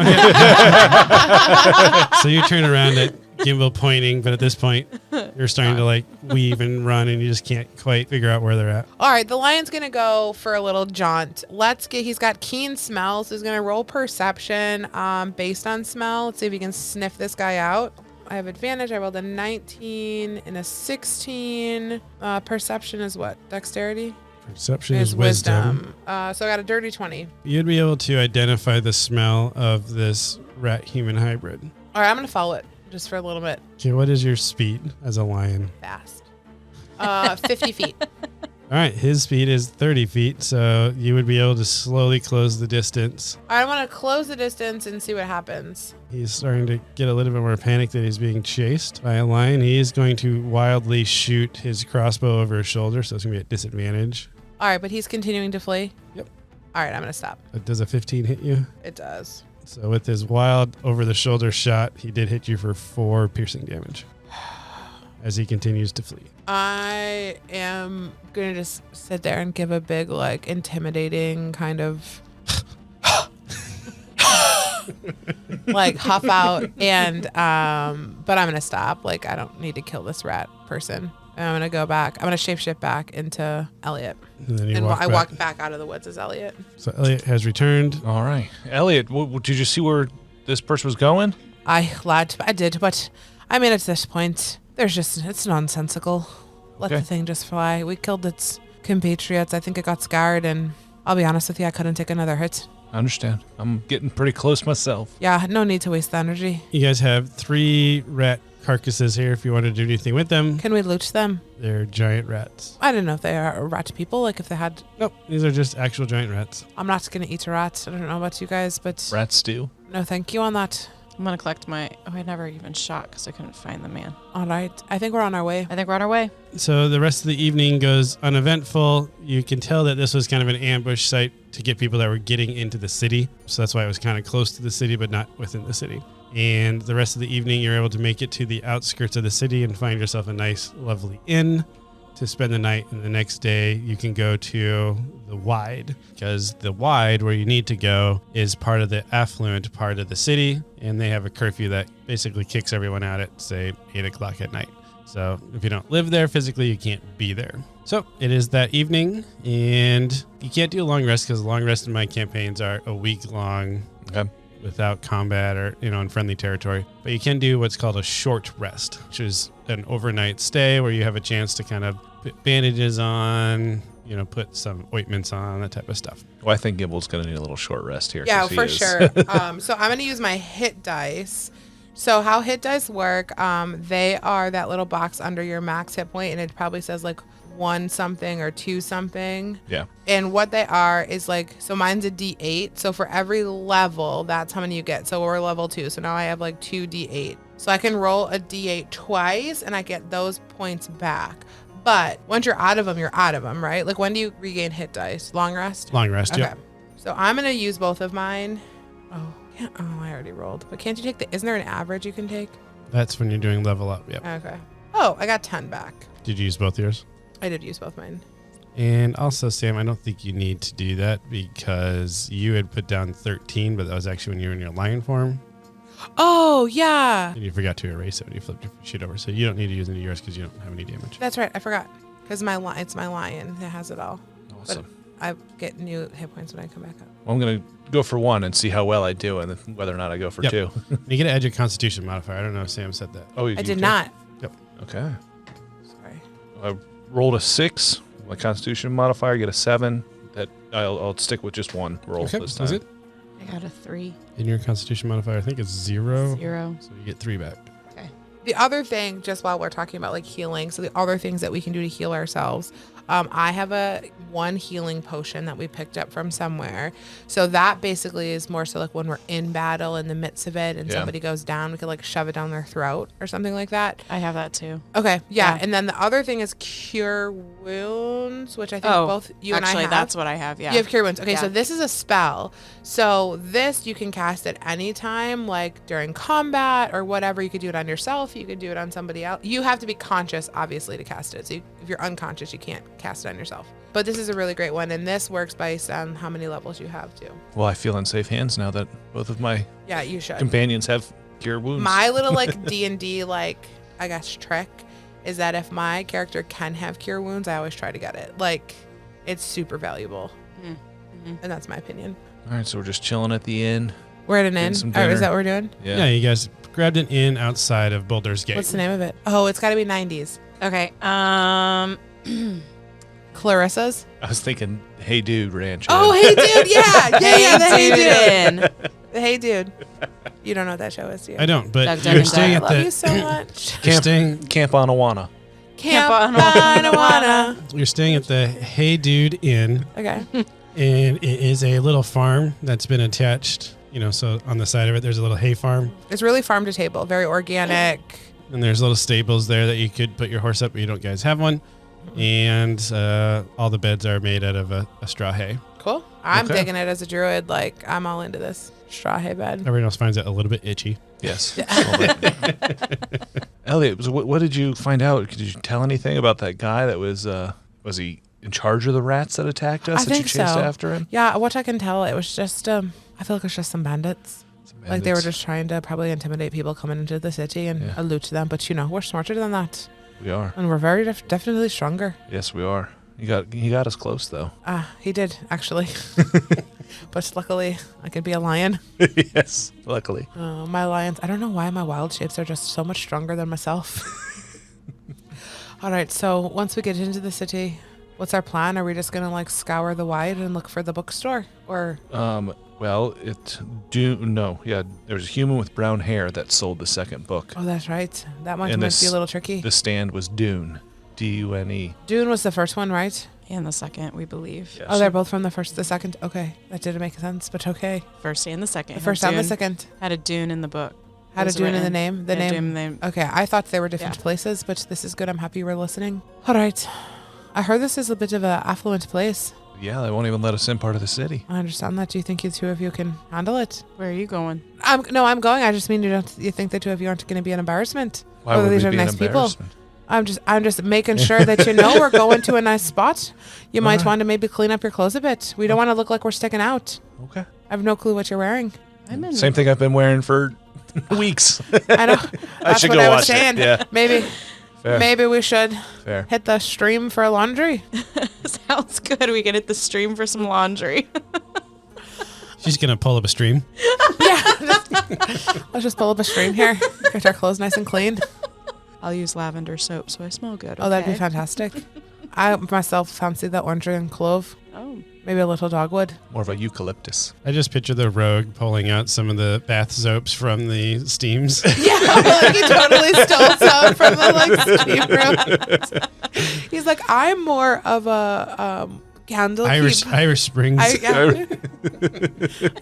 [SPEAKER 1] you turn around at Gimbal pointing, but at this point, you're starting to like weave and run, and you just can't quite figure out where they're at.
[SPEAKER 2] All right, the lion's going to go for a little jaunt. He's got keen smell, so he's going to roll perception based on smell. Let's see if he can sniff this guy out. I have advantage. I rolled a 19 and a 16. Perception is what? Dexterity?
[SPEAKER 1] Perception is wisdom.
[SPEAKER 2] So I got a dirty 20.
[SPEAKER 1] You'd be able to identify the smell of this rat-human hybrid.
[SPEAKER 2] All right, I'm going to follow it just for a little bit.
[SPEAKER 1] Okay, what is your speed as a lion?
[SPEAKER 2] Fast. 50 feet.
[SPEAKER 1] All right, his speed is 30 feet, so you would be able to slowly close the distance.
[SPEAKER 2] I want to close the distance and see what happens.
[SPEAKER 1] He's starting to get a little bit more panic that he's being chased by a lion. He is going to wildly shoot his crossbow over his shoulder, so it's going to be at disadvantage.
[SPEAKER 2] All right, but he's continuing to flee?
[SPEAKER 1] Yep.
[SPEAKER 2] All right, I'm going to stop.
[SPEAKER 1] Does a 15 hit you?
[SPEAKER 2] It does.
[SPEAKER 1] So with his wild over-the-shoulder shot, he did hit you for 4 piercing damage as he continues to flee.
[SPEAKER 2] I am going to just sit there and give a big, like, intimidating kind of, like, huff out. And, but I'm going to stop. Like, I don't need to kill this rat person. And I'm going to go back. I'm going to shapeshift back into Elliot.
[SPEAKER 1] And then
[SPEAKER 2] I walk back out of the woods as Elliot.
[SPEAKER 1] So Elliot has returned.
[SPEAKER 3] All right, Elliot, did you see where this person was going?
[SPEAKER 2] I lied. I did, but I mean, at this point, it's nonsensical. Let the thing just fly. We killed its compatriots. I think it got scarred, and I'll be honest with you, I couldn't take another hit.
[SPEAKER 3] I understand. I'm getting pretty close myself.
[SPEAKER 2] Yeah, no need to waste the energy.
[SPEAKER 1] You guys have 3 rat carcasses here if you want to do anything with them.
[SPEAKER 2] Can we loot them?
[SPEAKER 1] They're giant rats.
[SPEAKER 2] I don't know if they are rat people. Like if they had.
[SPEAKER 1] Nope, these are just actual giant rats.
[SPEAKER 2] I'm not gonna eat a rat. I don't know about you guys, but
[SPEAKER 3] Rat stew.
[SPEAKER 2] no, thank you on that.
[SPEAKER 4] I'm going to collect my... Oh, I never even shot because I couldn't find the man.
[SPEAKER 2] All right, I think we're on our way.
[SPEAKER 4] I think we're on our way.
[SPEAKER 1] So the rest of the evening goes uneventful. You can tell that this was kind of an ambush site to get people that were getting into the city. So that's why it was kind of close to the city, but not within the city. And the rest of the evening, you're able to make it to the outskirts of the city and find yourself a nice, lovely inn to spend the night. And the next day, you can go to the Wide, because the Wide, where you need to go, is part of the affluent part of the city. And they have a curfew that basically kicks everyone out at, say, 8 o'clock at night. So if you don't live there physically, you can't be there. So it is that evening, and you can't do a long rest because the long rest in my campaigns are a week long.
[SPEAKER 3] Okay.
[SPEAKER 1] Without combat or, in friendly territory. But you can do what's called a short rest, which is an overnight stay where you have a chance to kind of put bandages on, put some ointments on, that type of stuff.
[SPEAKER 3] Well, I think Gimble's going to need a little short rest here.
[SPEAKER 2] Yeah,
[SPEAKER 3] 'cause he
[SPEAKER 2] for
[SPEAKER 3] is-
[SPEAKER 2] sure. So I'm going to use my hit dice. So how hit dice work, they are that little box under your max hit point, and it probably says like 1 something or 2 something.
[SPEAKER 3] Yeah.
[SPEAKER 2] And what they are is like, so mine's a D8. So for every level, that's how many you get. So we're level 2. So now I have like 2 D8. So I can roll a D8 twice and I get those points back. But once you're out of them, right? Like when do you regain hit dice? Long rest?
[SPEAKER 1] Long rest,
[SPEAKER 2] Okay.
[SPEAKER 1] yep.
[SPEAKER 2] So I'm going to use both of mine. I already rolled. But can't you take isn't there an average you can take?
[SPEAKER 1] That's when you're doing level up, yep.
[SPEAKER 2] Okay. Oh, I got 10 back.
[SPEAKER 1] Did you use both yours?
[SPEAKER 2] I did use both mine.
[SPEAKER 1] And also, Sam, I don't think you need to do that because you had put down 13, but that was actually when you were in your lion form.
[SPEAKER 2] Oh, yeah.
[SPEAKER 1] And you forgot to erase it when you flipped your sheet over. So you don't need to use any of yours because you don't have any damage.
[SPEAKER 2] That's right. I forgot. Because it's my lion that has it all.
[SPEAKER 3] Awesome.
[SPEAKER 2] I get new hit points when I come back up.
[SPEAKER 3] Well, I'm going to go for 1 and see how well I do, and then whether or not I go for
[SPEAKER 1] Yep.
[SPEAKER 3] 2.
[SPEAKER 1] You get to add your Constitution modifier. I don't know if Sam said that.
[SPEAKER 3] Oh,
[SPEAKER 2] I did not.
[SPEAKER 3] Okay.
[SPEAKER 2] Sorry.
[SPEAKER 3] I rolled a 6. My Constitution modifier, get a 7. That I'll stick with just 1 roll
[SPEAKER 1] Okay,
[SPEAKER 3] this
[SPEAKER 1] that's
[SPEAKER 3] time.
[SPEAKER 1] it.
[SPEAKER 4] I got a 3.
[SPEAKER 1] And your Constitution modifier, I think it's 0.
[SPEAKER 4] 0.
[SPEAKER 1] So you get 3 back.
[SPEAKER 4] Okay.
[SPEAKER 2] The other thing, just while we're talking about like healing, so the other things that we can do to heal ourselves, I have a 1 healing potion that we picked up from somewhere. So that basically is more so like when we're in battle in the midst of it and
[SPEAKER 3] Yeah.
[SPEAKER 2] somebody goes down, we could like shove it down their throat or something like that.
[SPEAKER 4] I have that too.
[SPEAKER 2] Okay, yeah.
[SPEAKER 4] Yeah.
[SPEAKER 2] And then the other thing is cure wounds, which I think
[SPEAKER 4] Oh,
[SPEAKER 2] both you
[SPEAKER 4] actually,
[SPEAKER 2] and I have.
[SPEAKER 4] that's what I have. Yeah.
[SPEAKER 2] You have cure wounds. Okay, so
[SPEAKER 4] Yeah.
[SPEAKER 2] this is a spell. So this you can cast at any time, like during combat or whatever. You could do it on yourself. You could do it on somebody else. You have to be conscious, obviously, to cast it. So if you're unconscious, you can't cast it on yourself. But this is a really great one, and this works based on how many levels you have too.
[SPEAKER 3] Well, I feel in safe hands now that both of my
[SPEAKER 2] Yeah, you should.
[SPEAKER 3] companions have cure wounds.
[SPEAKER 2] My little like D&D like I guess trick is that if my character can have cure wounds, I always try to get it. Like it's super valuable,
[SPEAKER 4] Mm-hmm.
[SPEAKER 2] and that's my opinion.
[SPEAKER 3] All right, so we're just chilling at the inn.
[SPEAKER 2] We're at an
[SPEAKER 3] Getting
[SPEAKER 2] inn.
[SPEAKER 3] some
[SPEAKER 2] Oh, is
[SPEAKER 3] dinner.
[SPEAKER 2] that what we're doing?
[SPEAKER 1] Yeah, you guys grabbed an inn outside of Boulder's Gate.
[SPEAKER 2] What's the name of it? Oh, it's got to be 90s.
[SPEAKER 4] Okay.
[SPEAKER 2] Clarissa's.
[SPEAKER 3] I was thinking, Hey Dude Ranch.
[SPEAKER 2] Oh, Hey Dude, yeah, the Hey Dude.
[SPEAKER 4] Inn.
[SPEAKER 2] The Hey Dude. You don't know what that show is, do you?
[SPEAKER 1] I don't, but
[SPEAKER 4] Dun, dun,
[SPEAKER 1] you're
[SPEAKER 4] dun,
[SPEAKER 1] staying
[SPEAKER 2] I
[SPEAKER 1] at
[SPEAKER 2] love
[SPEAKER 1] the
[SPEAKER 2] you so much.
[SPEAKER 1] you're staying
[SPEAKER 3] Camp on Awana.
[SPEAKER 2] Camp
[SPEAKER 4] on
[SPEAKER 2] Anawana.
[SPEAKER 1] you're staying at the Hey Dude Inn,
[SPEAKER 2] Okay.
[SPEAKER 1] and it is a little farm that's been attached. You know, so on the side of it, there's a little hay farm,
[SPEAKER 2] It's really farm to table, very organic.
[SPEAKER 1] and there's little stables there that you could put your horse up, but you don't guys have one. And all the beds are made out of a straw hay.
[SPEAKER 2] Cool. I'm
[SPEAKER 3] Okay.
[SPEAKER 2] digging it as a druid. Like, I'm all into this straw hay bed.
[SPEAKER 1] Everyone else finds it a little bit itchy.
[SPEAKER 3] Yes. Elliot, what did you find out? Did you tell anything about that guy that was he in charge of the rats that attacked us
[SPEAKER 2] I
[SPEAKER 3] that you
[SPEAKER 2] think
[SPEAKER 3] chased
[SPEAKER 2] so.
[SPEAKER 3] after him?
[SPEAKER 2] Yeah, what I can tell, it was just, I feel like it was just some bandits. Like they were just trying to probably intimidate people coming into the city and loot them. But, you know, we're smarter than that.
[SPEAKER 3] We are.
[SPEAKER 2] And we're very definitely stronger.
[SPEAKER 3] Yes, we are. He got us close though.
[SPEAKER 2] He did, actually. But luckily, I could be a lion.
[SPEAKER 3] Yes, luckily.
[SPEAKER 2] My lions, I don't know why my wild shapes are just so much stronger than myself. All right, so once we get into the city, what's our plan? Are we just going to like scour the wide and look for the bookstore? Or
[SPEAKER 3] Well, there's a human with brown hair that sold the second book.
[SPEAKER 2] oh, that's right. That one
[SPEAKER 3] And
[SPEAKER 2] might be a little tricky.
[SPEAKER 3] The stand was Dune, Dune.
[SPEAKER 2] Dune was the first one, right?
[SPEAKER 4] And the second, we believe.
[SPEAKER 3] Yes.
[SPEAKER 2] Oh, they're both from the first, the second. Okay, that didn't make sense, but okay.
[SPEAKER 4] First and the second.
[SPEAKER 2] The first and the second.
[SPEAKER 4] Had a Dune in the book.
[SPEAKER 2] Had a
[SPEAKER 4] Was
[SPEAKER 2] Dune in the
[SPEAKER 4] written.
[SPEAKER 2] name. The
[SPEAKER 4] Yeah,
[SPEAKER 2] name.
[SPEAKER 4] Dune
[SPEAKER 2] Okay, I thought they were different
[SPEAKER 4] Yeah.
[SPEAKER 2] places, but this is good. I'm happy you were listening. All right. I heard this is a bit of an affluent place.
[SPEAKER 3] Yeah, they won't even let us in part of the city.
[SPEAKER 2] I understand that. Do you think you two of you can handle it?
[SPEAKER 4] Where are you going?
[SPEAKER 2] I'm going. I just mean you think the two of you aren't going to be an embarrassment?
[SPEAKER 3] Why
[SPEAKER 2] Oh,
[SPEAKER 3] would
[SPEAKER 2] these
[SPEAKER 3] we
[SPEAKER 2] are
[SPEAKER 3] be
[SPEAKER 2] nice
[SPEAKER 3] an
[SPEAKER 2] people.
[SPEAKER 3] embarrassment?
[SPEAKER 2] I'm just making sure that you know we're going to a nice spot. You might want to maybe clean up your clothes a bit. We don't want to look like we're sticking out.
[SPEAKER 3] Okay.
[SPEAKER 2] I have no clue what you're wearing.
[SPEAKER 4] I'm in.
[SPEAKER 3] Same thing I've been wearing for weeks.
[SPEAKER 2] I know.
[SPEAKER 3] I
[SPEAKER 2] That's
[SPEAKER 3] should
[SPEAKER 2] what
[SPEAKER 3] go
[SPEAKER 2] I was
[SPEAKER 3] watch
[SPEAKER 2] saying.
[SPEAKER 3] it. Yeah, fair.
[SPEAKER 2] Maybe we should
[SPEAKER 3] Fair.
[SPEAKER 2] hit the stream for laundry.
[SPEAKER 4] Sounds good. We can hit the stream for some laundry.
[SPEAKER 1] She's going to pull up a stream.
[SPEAKER 2] Let's just pull up a stream here. Get our clothes nice and clean.
[SPEAKER 4] I'll use lavender soap so I smell good.
[SPEAKER 2] Oh, that'd be
[SPEAKER 4] okay?
[SPEAKER 2] fantastic. I myself fancy the orange and clove.
[SPEAKER 4] Oh.
[SPEAKER 2] Maybe a little dogwood.
[SPEAKER 3] More of a eucalyptus.
[SPEAKER 1] I just picture the rogue pulling out some of the bath soaps from the steams.
[SPEAKER 2] Yeah, like he totally stole some from the steam room. He's like, I'm more of a candle
[SPEAKER 1] Irish Springs.
[SPEAKER 2] You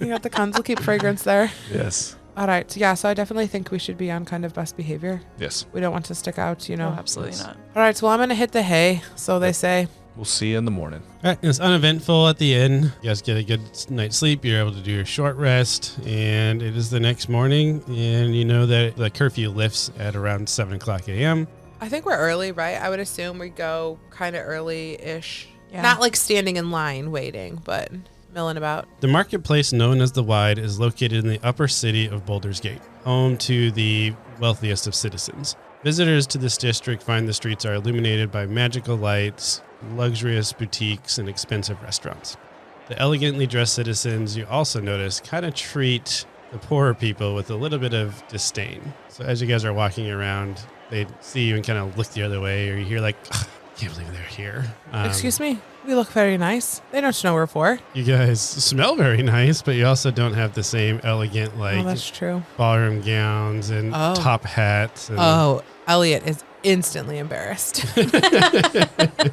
[SPEAKER 2] got the candle keep fragrance there.
[SPEAKER 3] Yes.
[SPEAKER 2] All right, yeah. So I definitely think we should be on kind of best behavior.
[SPEAKER 3] Yes.
[SPEAKER 2] We don't want to stick out, you know.
[SPEAKER 4] No, absolutely not.
[SPEAKER 2] All right, so I'm gonna hit the hay. So they say.
[SPEAKER 3] We'll see you in the morning.
[SPEAKER 1] All right, it's uneventful at the inn. You guys get a good night's sleep. You're able to do your short rest, and it is the next morning, and you know that the curfew lifts at around 7 o'clock a.m.
[SPEAKER 2] I think we're early, right? I would assume we go kind of early-ish.
[SPEAKER 4] Yeah.
[SPEAKER 2] Not like standing in line waiting, but milling about.
[SPEAKER 1] The marketplace known as the Wide is located in the upper city of Boulder's Gate, home to the wealthiest of citizens. Visitors to this district find the streets are illuminated by magical lights, luxurious boutiques, and expensive restaurants. The elegantly dressed citizens, you also notice, kind of treat the poorer people with a little bit of disdain. So as you guys are walking around, they see you and kind of look the other way, or you hear like, "Ugh, I can't believe they're here."
[SPEAKER 2] Excuse me. We look very nice. They don't know we're for.
[SPEAKER 1] You guys smell very nice, but you also don't have the same elegant,
[SPEAKER 2] Oh, that's true.
[SPEAKER 1] ballroom gowns and top hats. And
[SPEAKER 2] Oh, Elliot is instantly embarrassed.
[SPEAKER 1] The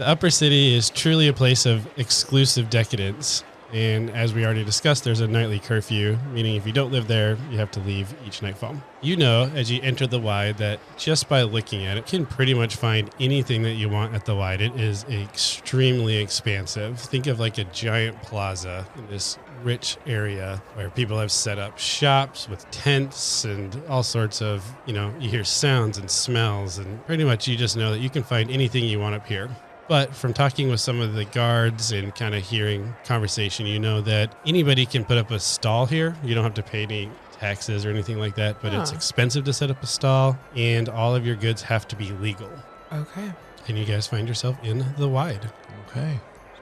[SPEAKER 1] upper city is truly a place of exclusive decadence. And as we already discussed, there's a nightly curfew, meaning if you don't live there, you have to leave each nightfall. You know, as you enter the Wide, that just by looking at it, you can pretty much find anything that you want at the Wide. It is extremely expansive. Think of like a giant plaza in this rich area where people have set up shops with tents and all sorts of, you hear sounds and smells, and pretty much you just know that you can find anything you want up here. But from talking with some of the guards and kind of hearing conversation, you know that anybody can put up a stall here. You don't have to pay any taxes or anything like that, but it's expensive to set up a stall, and all of your goods have to be legal.
[SPEAKER 2] Okay.
[SPEAKER 1] And you guys find yourself in the Wide.
[SPEAKER 3] Okay.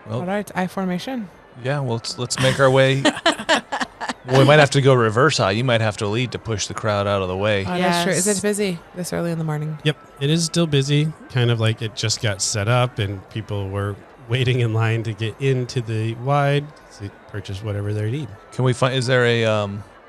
[SPEAKER 3] Well,
[SPEAKER 2] All right. I formation.
[SPEAKER 3] yeah, well, let's make our way. Well, we might have to go reverse eye. You might have to lead to push the crowd out of the way.
[SPEAKER 2] Oh, that's true. Is
[SPEAKER 4] Yes.
[SPEAKER 2] it busy this early in the morning?
[SPEAKER 1] Yep, it is still busy, kind of like it just got set up and people were waiting in line to get into the Wide to purchase whatever they need.
[SPEAKER 3] Can we find? Is there a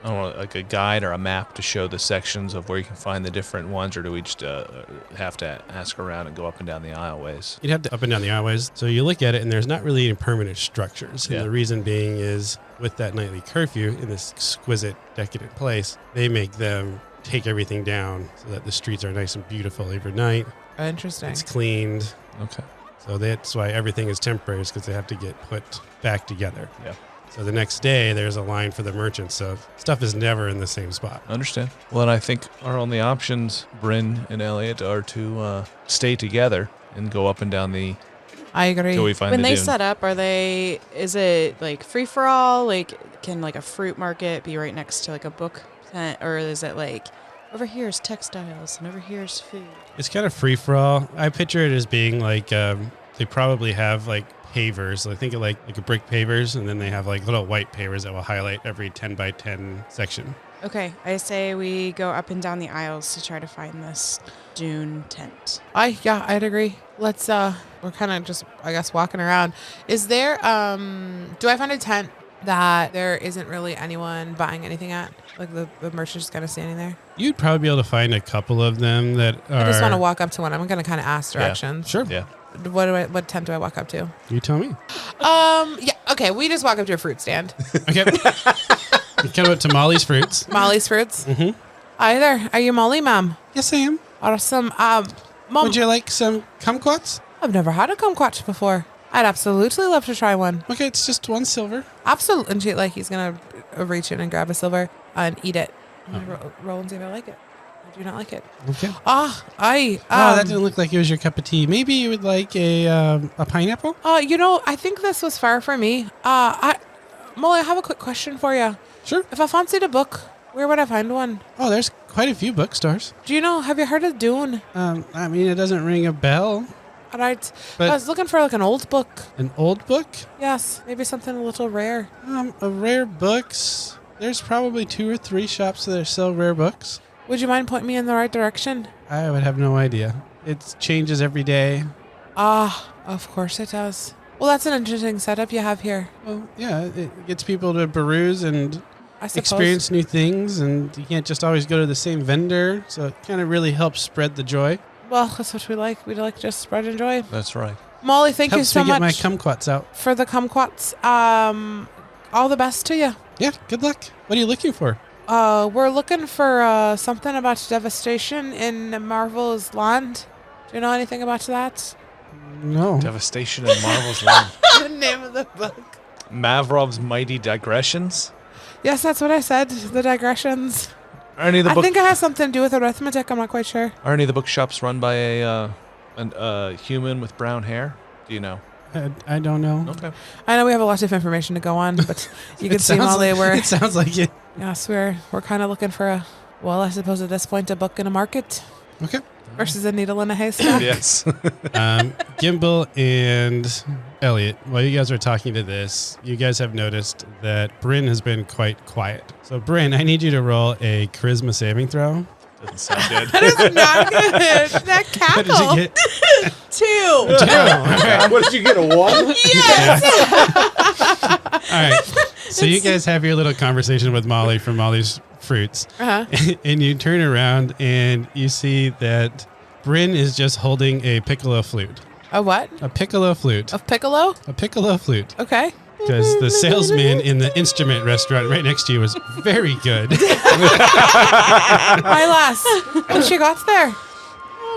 [SPEAKER 3] I don't know, like a guide or a map to show the sections of where you can find the different ones, or do we just have to ask around and go up and down the aisleways?
[SPEAKER 1] You'd have to up and down the aisleways. So you look at it and there's not really any permanent structures. And
[SPEAKER 3] Yeah.
[SPEAKER 1] the reason being is with that nightly curfew in this exquisite, decadent place, they make them take everything down so that the streets are nice and beautiful overnight.
[SPEAKER 2] Interesting.
[SPEAKER 1] It's cleaned.
[SPEAKER 3] Okay.
[SPEAKER 1] So that's why everything is temporary, because they have to get put back together.
[SPEAKER 3] Yeah.
[SPEAKER 1] So the next day, there's a line for the merchants. So stuff is never in the same spot.
[SPEAKER 3] Understand. Well, and I think our only options, Bryn and Elliot, are to stay together and go up and down the
[SPEAKER 2] I agree.
[SPEAKER 3] till we find
[SPEAKER 4] When
[SPEAKER 3] the
[SPEAKER 4] they
[SPEAKER 3] dune.
[SPEAKER 4] set up, is it like free for all? Like, can like a fruit market be right next to like a book tent, or is it like over here is textiles and over here is food?
[SPEAKER 1] It's kind of free for all. I picture it as being like they probably have like pavers. I think of like a brick pavers, and then they have like little white pavers that will highlight every 10 by 10 section.
[SPEAKER 4] Okay, I say we go up and down the aisles to try to find this dune tent.
[SPEAKER 2] I'd agree. Let's we're kind of just, I guess, walking around. Is there do I find a tent that there isn't really anyone buying anything at? Like the merchant's kind of standing there?
[SPEAKER 1] You'd probably be able to find a couple of them that are.
[SPEAKER 2] I just want to walk up to one. I'm gonna kind of ask directions.
[SPEAKER 1] Sure.
[SPEAKER 3] Yeah.
[SPEAKER 2] What tent do I walk up to?
[SPEAKER 1] You tell me.
[SPEAKER 2] Yeah, okay, we just walk up to a fruit stand.
[SPEAKER 1] Okay. You come up to Molly's Fruits.
[SPEAKER 2] Molly's Fruits.
[SPEAKER 1] Mm-hmm.
[SPEAKER 2] Hi there. Are you Molly, ma'am?
[SPEAKER 1] Yes, I am.
[SPEAKER 2] Awesome. Mom,
[SPEAKER 1] Would you like some kumquats?
[SPEAKER 2] I've never had a kumquat before. I'd absolutely love to try one.
[SPEAKER 1] Okay, it's just one silver.
[SPEAKER 2] Absolutely. And he's going to reach in and grab a silver and eat it. I'm gonna roll and see if I like it. I do not like it.
[SPEAKER 1] Okay.
[SPEAKER 2] That
[SPEAKER 1] didn't look like it was your cup of tea. Maybe you would like a pineapple?
[SPEAKER 2] I think this was far for me. Molly, I have a quick question for you.
[SPEAKER 1] Sure.
[SPEAKER 2] If I fancied a book, where would I find one?
[SPEAKER 1] Oh, there's quite a few bookstores.
[SPEAKER 2] Do you know, have you heard of Dune?
[SPEAKER 1] I mean, it doesn't ring a bell.
[SPEAKER 2] All right.
[SPEAKER 1] But
[SPEAKER 2] I was looking for like an old book.
[SPEAKER 1] An old book?
[SPEAKER 2] Yes, maybe something a little rare.
[SPEAKER 1] A rare books. There's probably 2 or 3 shops that sell rare books.
[SPEAKER 2] Would you mind pointing me in the right direction?
[SPEAKER 1] I would have no idea. It changes every day.
[SPEAKER 2] Of course it does. Well, that's an interesting setup you have here.
[SPEAKER 1] Well, yeah, it gets people to peruse and
[SPEAKER 2] I suppose.
[SPEAKER 1] experience new things, and you can't just always go to the same vendor. So it kind of really helps spread the joy.
[SPEAKER 2] Well, that's what we like. We like just spread and joy.
[SPEAKER 3] That's right.
[SPEAKER 2] Molly, thank you
[SPEAKER 1] Helps
[SPEAKER 2] so
[SPEAKER 1] me get my
[SPEAKER 2] much
[SPEAKER 1] kumquats out.
[SPEAKER 2] for the kumquats. All the best to you.
[SPEAKER 1] Yeah, good luck. What are you looking for?
[SPEAKER 2] We're looking for something about devastation in Marvel's land. Do you know anything about that?
[SPEAKER 1] No.
[SPEAKER 3] Devastation in Marvel's Land.
[SPEAKER 2] The name of the book.
[SPEAKER 3] Mavrov's Mighty Digressions.
[SPEAKER 2] Yes, that's what I said. The digressions.
[SPEAKER 3] Are any of the
[SPEAKER 2] I
[SPEAKER 3] book?
[SPEAKER 2] think it has something to do with arithmetic. I'm not quite sure.
[SPEAKER 3] Are any of the bookshops run by a human with brown hair? Do you know?
[SPEAKER 1] I don't know.
[SPEAKER 3] Okay.
[SPEAKER 2] I know we have a lot of information to go on, but you can
[SPEAKER 1] It
[SPEAKER 2] see,
[SPEAKER 1] sounds
[SPEAKER 2] Molly,
[SPEAKER 1] like- It sounds like it.
[SPEAKER 2] yes, we're kind of looking for I suppose at this point, a book in a market.
[SPEAKER 1] Okay.
[SPEAKER 2] versus a needle in a haystack.
[SPEAKER 3] Yes.
[SPEAKER 1] Gimbal and Elliot, while you guys are talking to this, you guys have noticed that Bryn has been quite quiet. So, Bryn, I need you to roll a charisma saving throw.
[SPEAKER 3] Doesn't sound good.
[SPEAKER 2] That is not good. That
[SPEAKER 1] What did you
[SPEAKER 2] cackle.
[SPEAKER 1] get?
[SPEAKER 4] 2.
[SPEAKER 6] What did you get, a 1?
[SPEAKER 1] All right. So you guys have your little conversation with Molly from Molly's Fruits.
[SPEAKER 2] Uh-huh.
[SPEAKER 1] And you turn around and you see that Bryn is just holding a piccolo flute.
[SPEAKER 2] A what?
[SPEAKER 1] A piccolo flute.
[SPEAKER 2] A piccolo?
[SPEAKER 1] A piccolo flute.
[SPEAKER 2] Okay.
[SPEAKER 1] Because the salesman in the instrument restaurant right next to you was very good.
[SPEAKER 2] My lass. What you got there?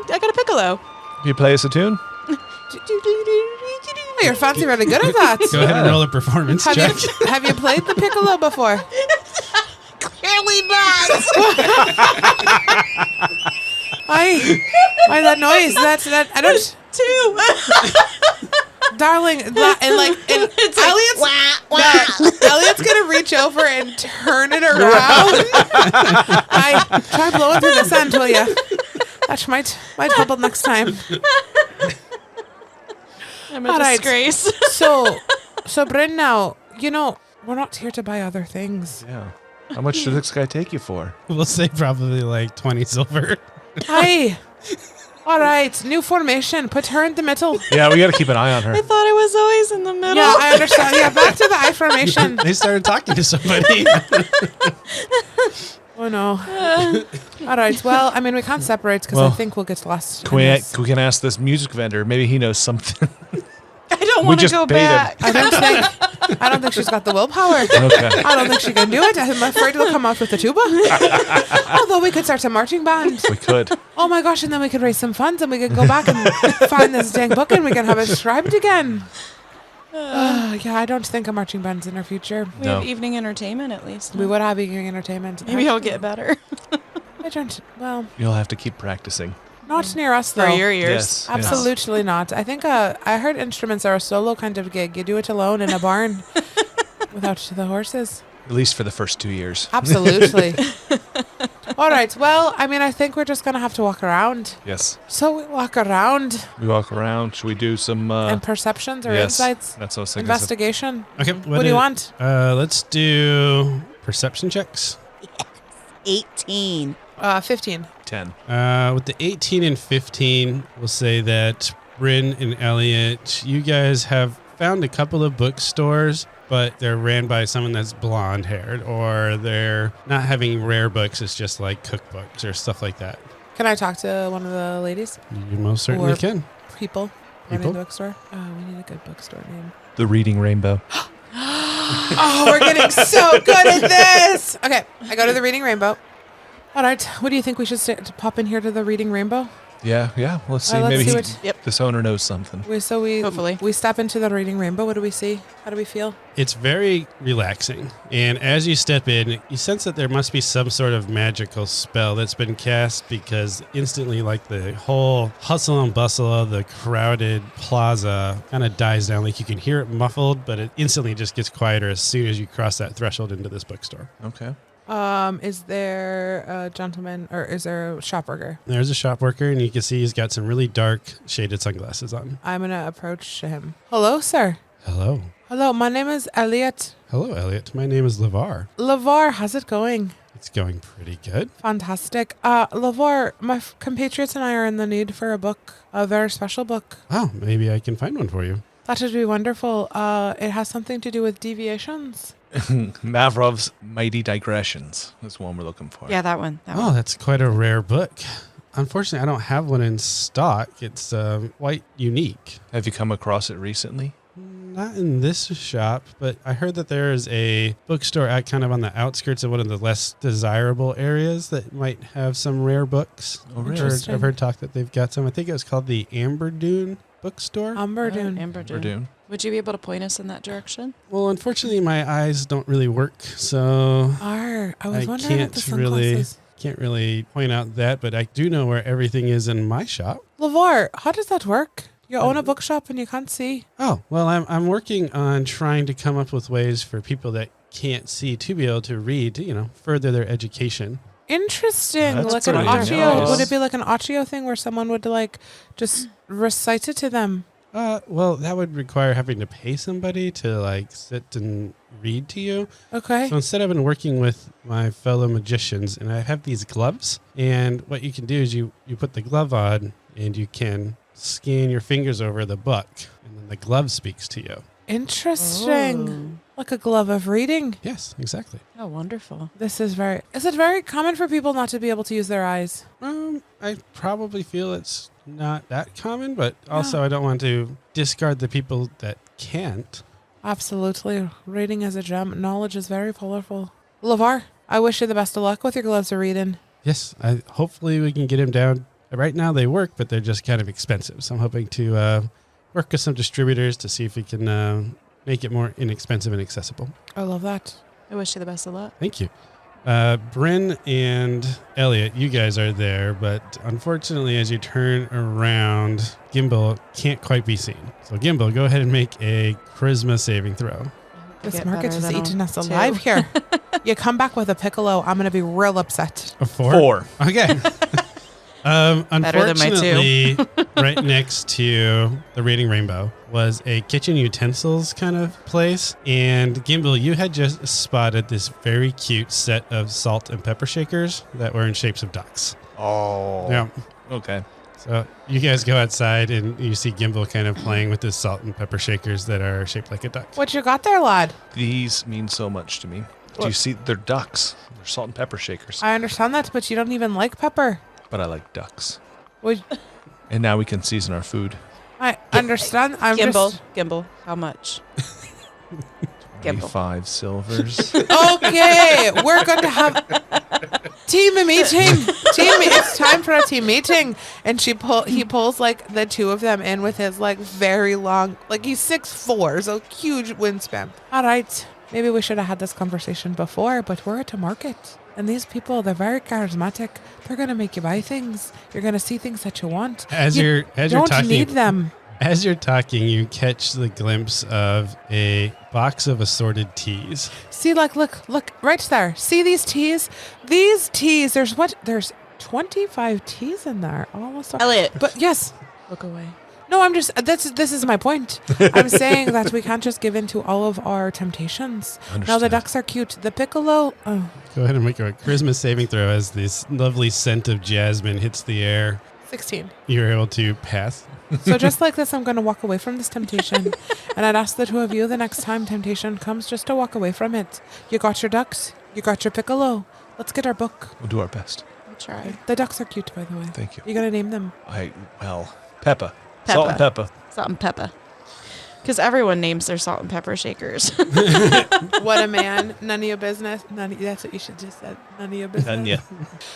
[SPEAKER 4] I got a piccolo.
[SPEAKER 3] You play us a tune?
[SPEAKER 2] Oh, you're fancy really good at that.
[SPEAKER 1] Go ahead and roll a performance
[SPEAKER 2] Have
[SPEAKER 1] check.
[SPEAKER 2] have you played the piccolo before?
[SPEAKER 4] Clearly not.
[SPEAKER 2] I that noise. That I don't.
[SPEAKER 4] 2.
[SPEAKER 2] Darling, that, and
[SPEAKER 4] It's
[SPEAKER 2] Elliot's, Elliot's gonna reach over and turn it around. I try blowing through this end, will you? That might help next time.
[SPEAKER 4] I'm a
[SPEAKER 2] All right.
[SPEAKER 4] disgrace.
[SPEAKER 2] So Bryn, now we're not here to buy other things.
[SPEAKER 3] Yeah. How much did this guy take you for?
[SPEAKER 1] We'll say probably like 20 silver.
[SPEAKER 2] Hi. All right, new formation. Put her in the middle.
[SPEAKER 3] Yeah, we got to keep an eye on her.
[SPEAKER 4] I thought I was always in the middle.
[SPEAKER 2] Yeah, I understand. Yeah, back to the I formation.
[SPEAKER 1] They started talking to somebody.
[SPEAKER 2] Oh no. All right. Well, I mean, we can't separate because I
[SPEAKER 3] Well,
[SPEAKER 2] think we'll get lost.
[SPEAKER 3] Can
[SPEAKER 2] in this.
[SPEAKER 3] we can ask this music vendor. Maybe he knows something.
[SPEAKER 4] I don't
[SPEAKER 3] We
[SPEAKER 4] want to
[SPEAKER 3] just
[SPEAKER 4] go
[SPEAKER 3] bait him.
[SPEAKER 4] back.
[SPEAKER 2] I don't think she's got the willpower.
[SPEAKER 3] Okay.
[SPEAKER 2] I don't think she can do it. I'm afraid we'll come out with the tuba. Although we could start a marching band.
[SPEAKER 3] We could.
[SPEAKER 2] Oh my gosh, and then we could raise some funds and we could go back and find this dang book and we can have it scribed again. Yeah, I don't think a marching band's in our future.
[SPEAKER 4] We
[SPEAKER 3] No.
[SPEAKER 4] have evening entertainment at least.
[SPEAKER 2] We would have evening entertainment.
[SPEAKER 4] Maybe I'll get better.
[SPEAKER 2] I don't, well,
[SPEAKER 3] You'll have to keep practicing.
[SPEAKER 2] not near us
[SPEAKER 4] For
[SPEAKER 2] though.
[SPEAKER 4] your ears.
[SPEAKER 3] Yes.
[SPEAKER 2] Absolutely not. I think I heard instruments are a solo kind of gig. You do it alone in a barn without the horses.
[SPEAKER 3] At least for the first 2 years.
[SPEAKER 2] Absolutely. All right. Well, I mean, I think we're just going to have to walk around.
[SPEAKER 3] Yes.
[SPEAKER 2] So we walk around
[SPEAKER 3] We walk around. Should we do some
[SPEAKER 2] and perceptions or
[SPEAKER 3] yes,
[SPEAKER 2] insights?
[SPEAKER 3] That's what I was thinking.
[SPEAKER 2] Investigation.
[SPEAKER 1] Okay.
[SPEAKER 2] What do you want?
[SPEAKER 1] Let's do perception checks.
[SPEAKER 4] 18.
[SPEAKER 2] 15.
[SPEAKER 3] 10.
[SPEAKER 1] With the 18 and 15, we'll say that Bryn and Elliot, you guys have found a couple of bookstores, but they're ran by someone that's blonde haired, or they're not having rare books. It's just like cookbooks or stuff like that.
[SPEAKER 2] Can I talk to one of the ladies?
[SPEAKER 1] You most certainly
[SPEAKER 2] Or-
[SPEAKER 1] can.
[SPEAKER 2] People running
[SPEAKER 1] People?
[SPEAKER 2] the bookstore? Oh, we need a good bookstore name.
[SPEAKER 3] The Reading Rainbow.
[SPEAKER 2] Oh, we're getting so good at this. Okay, I go to the Reading Rainbow. All right, what do you think we should pop in here to the Reading Rainbow?
[SPEAKER 3] Yeah. Let's see.
[SPEAKER 2] Let's
[SPEAKER 3] Maybe
[SPEAKER 2] see
[SPEAKER 3] this owner knows something.
[SPEAKER 4] Hopefully.
[SPEAKER 2] we step into the Reading Rainbow. What do we see? How do we feel?
[SPEAKER 1] It's very relaxing. And as you step in, you sense that there must be some sort of magical spell that's been cast, because instantly, like, the whole hustle and bustle of the crowded plaza kind of dies down. Like, you can hear it muffled, but it instantly just gets quieter as soon as you cross that threshold into this bookstore.
[SPEAKER 3] Okay.
[SPEAKER 2] Is there a gentleman or is there a shop worker?
[SPEAKER 1] There's a shop worker, and you can see he's got some really dark shaded sunglasses on.
[SPEAKER 2] I'm going to approach him. Hello, sir.
[SPEAKER 1] Hello.
[SPEAKER 2] Hello, my name is Elliot.
[SPEAKER 1] Hello, Elliot. My name is LeVar.
[SPEAKER 2] LeVar, how's it going?
[SPEAKER 1] It's going pretty good.
[SPEAKER 2] Fantastic. LeVar, my compatriots and I are in the need for a book, a very special book.
[SPEAKER 1] Oh, maybe I can find one for you.
[SPEAKER 2] That would be wonderful. It has something to do with deviations.
[SPEAKER 3] Mavrov's Mighty Digressions is one we're looking for.
[SPEAKER 4] Yeah, that one.
[SPEAKER 1] Oh, that's quite a rare book. Unfortunately, I don't have one in stock. It's quite unique.
[SPEAKER 3] Have you come across it recently?
[SPEAKER 1] Not in this shop, but I heard that there is a bookstore out kind of on the outskirts of one of the less desirable areas that might have some rare books.
[SPEAKER 3] Oh, really?
[SPEAKER 2] Interesting.
[SPEAKER 1] I've heard talk that they've got some. I think it was called the Amber Dune bookstore.
[SPEAKER 2] Umberdune.
[SPEAKER 4] Amber Dune.
[SPEAKER 3] Verdun.
[SPEAKER 4] Would you be able to point us in that direction?
[SPEAKER 1] Well, unfortunately, my eyes don't really work, so
[SPEAKER 2] I was
[SPEAKER 1] I
[SPEAKER 2] wondering about the
[SPEAKER 1] can't really
[SPEAKER 2] sunglasses.
[SPEAKER 1] can't really point out that, but I do know where everything is in my shop.
[SPEAKER 2] LeVar, how does that work? You own a bookshop and you can't see.
[SPEAKER 1] Oh, well, I'm working on trying to come up with ways for people that can't see to be able to read, further their education.
[SPEAKER 2] Interesting.
[SPEAKER 3] That's
[SPEAKER 2] Like an
[SPEAKER 3] pretty
[SPEAKER 2] accio.
[SPEAKER 3] nice.
[SPEAKER 2] Would it be like an accio thing where someone would like just recite it to them?
[SPEAKER 1] Well, that would require having to pay somebody to like sit and read to you.
[SPEAKER 2] Okay.
[SPEAKER 1] So instead, I've been working with my fellow magicians, and I have these gloves. And what you can do is you put the glove on, and you can scan your fingers over the book, and then the glove speaks to you.
[SPEAKER 2] Interesting. Like a glove of reading.
[SPEAKER 1] Yes, exactly.
[SPEAKER 4] Oh, wonderful.
[SPEAKER 2] Is it very common for people not to be able to use their eyes?
[SPEAKER 1] I probably feel it's not that common, but also I don't want to discard the people that can't.
[SPEAKER 2] Absolutely. Reading is a gem. Knowledge is very powerful. LeVar, I wish you the best of luck with your gloves of reading.
[SPEAKER 1] Yes, hopefully we can get him down. Right now they work, but they're just kind of expensive. So I'm hoping to work with some distributors to see if we can make it more inexpensive and accessible.
[SPEAKER 2] I love that.
[SPEAKER 4] I wish you the best of luck.
[SPEAKER 1] Thank you. Bryn and Elliot, you guys are there, but unfortunately, as you turn around, Gimbal can't quite be seen. So Gimbal, go ahead and make a charisma saving throw.
[SPEAKER 2] This
[SPEAKER 4] Get
[SPEAKER 2] market
[SPEAKER 4] better
[SPEAKER 2] is
[SPEAKER 4] than
[SPEAKER 2] eating
[SPEAKER 4] a
[SPEAKER 2] us
[SPEAKER 4] 2.
[SPEAKER 2] alive here. You come back with a Piccolo, I'm going to be real upset.
[SPEAKER 1] A 4?
[SPEAKER 3] 4.
[SPEAKER 1] Okay.
[SPEAKER 4] Better than my 2.
[SPEAKER 1] Unfortunately, right next to the Reading Rainbow was a kitchen utensils kind of place. And Gimbal, you had just spotted this very cute set of salt and pepper shakers that were in shapes of ducks.
[SPEAKER 3] Oh.
[SPEAKER 1] Yeah.
[SPEAKER 3] Okay.
[SPEAKER 1] So you guys go outside and you see Gimbal kind of playing with this salt and pepper shakers that are shaped like a duck.
[SPEAKER 2] What you got there, lad?
[SPEAKER 3] These mean so much to me. Do you see? They're ducks. They're salt and pepper shakers.
[SPEAKER 2] I understand that, but you don't even like pepper.
[SPEAKER 3] But I like ducks.
[SPEAKER 2] Would,
[SPEAKER 3] And now we can season our food.
[SPEAKER 2] I understand. I'm
[SPEAKER 4] Gimbal, how much? Gimbal.
[SPEAKER 3] 25 silvers.
[SPEAKER 2] Okay, we're going to have team meeting. It's time for a team meeting. And he pulls like the two of them in with his like very long, like he's 6'4", so huge wingspan. All right, maybe we should have had this conversation before, but we're at a market. And these people, they're very charismatic. They're going to make you buy things. You're going to see things that you want.
[SPEAKER 1] As
[SPEAKER 2] you
[SPEAKER 1] you're
[SPEAKER 2] don't
[SPEAKER 1] talking,
[SPEAKER 2] need them.
[SPEAKER 1] As you're talking, you catch the glimpse of a box of assorted teas.
[SPEAKER 2] See, like, look right there. See these teas? These teas, there's 25 teas in there. Almost.
[SPEAKER 4] Elliot.
[SPEAKER 2] But yes.
[SPEAKER 4] Look away.
[SPEAKER 2] No, I'm just, this is my point. I'm saying that we can't just give in to all of our temptations. Now the
[SPEAKER 3] Understood.
[SPEAKER 2] ducks are cute. The Piccolo, oh,
[SPEAKER 1] Go ahead and make a charisma saving throw as this lovely scent of jasmine hits the air.
[SPEAKER 2] 16.
[SPEAKER 1] You're able to pass.
[SPEAKER 2] So just like this, I'm going to walk away from this temptation. And I'd ask the two of you the next time temptation comes just to walk away from it. You got your ducks. You got your Piccolo. Let's get our book.
[SPEAKER 3] We'll do our best.
[SPEAKER 4] I'll try.
[SPEAKER 2] The ducks are cute, by the way.
[SPEAKER 3] Thank you.
[SPEAKER 2] You going to name them?
[SPEAKER 3] Peppa. Salt and pepper.
[SPEAKER 4] Salt and pepper. Because everyone names their salt and pepper shakers.
[SPEAKER 2] What a man. None of your business. That's what you should just said. None of your business.
[SPEAKER 3] And yeah.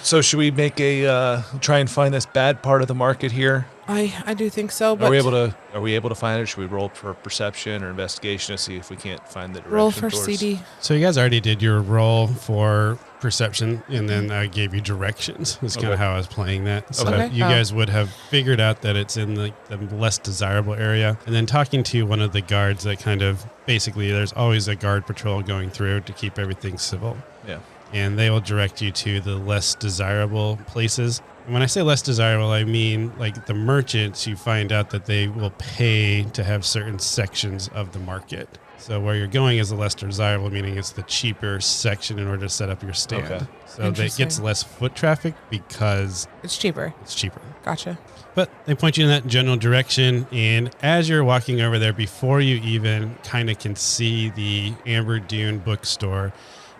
[SPEAKER 3] So should we make try and find this bad part of the market here?
[SPEAKER 2] I do think so. But
[SPEAKER 3] Are we able to find it? Should we roll for perception or investigation to see if we can't find the direction
[SPEAKER 2] roll for
[SPEAKER 3] towards-
[SPEAKER 2] CD.
[SPEAKER 1] So you guys already did your roll for perception, and then I gave you directions. That's kind of
[SPEAKER 3] Okay.
[SPEAKER 1] how I was playing that. So
[SPEAKER 3] Okay.
[SPEAKER 1] you guys would have figured out that it's in the less desirable area. And then talking to one of the guards that kind of basically there's always a guard patrol going through to keep everything civil.
[SPEAKER 3] Yeah.
[SPEAKER 1] And they will direct you to the less desirable places. And when I say less desirable, I mean like the merchants, you find out that they will pay to have certain sections of the market. So where you're going is the less desirable, meaning it's the cheaper section in order to set up your stand.
[SPEAKER 3] Okay.
[SPEAKER 1] So that
[SPEAKER 2] Interesting.
[SPEAKER 1] gets less foot traffic because
[SPEAKER 2] It's cheaper.
[SPEAKER 1] it's cheaper.
[SPEAKER 2] Gotcha.
[SPEAKER 1] But they point you in that general direction. And as you're walking over there, before you even kind of can see the Amber Dune bookstore,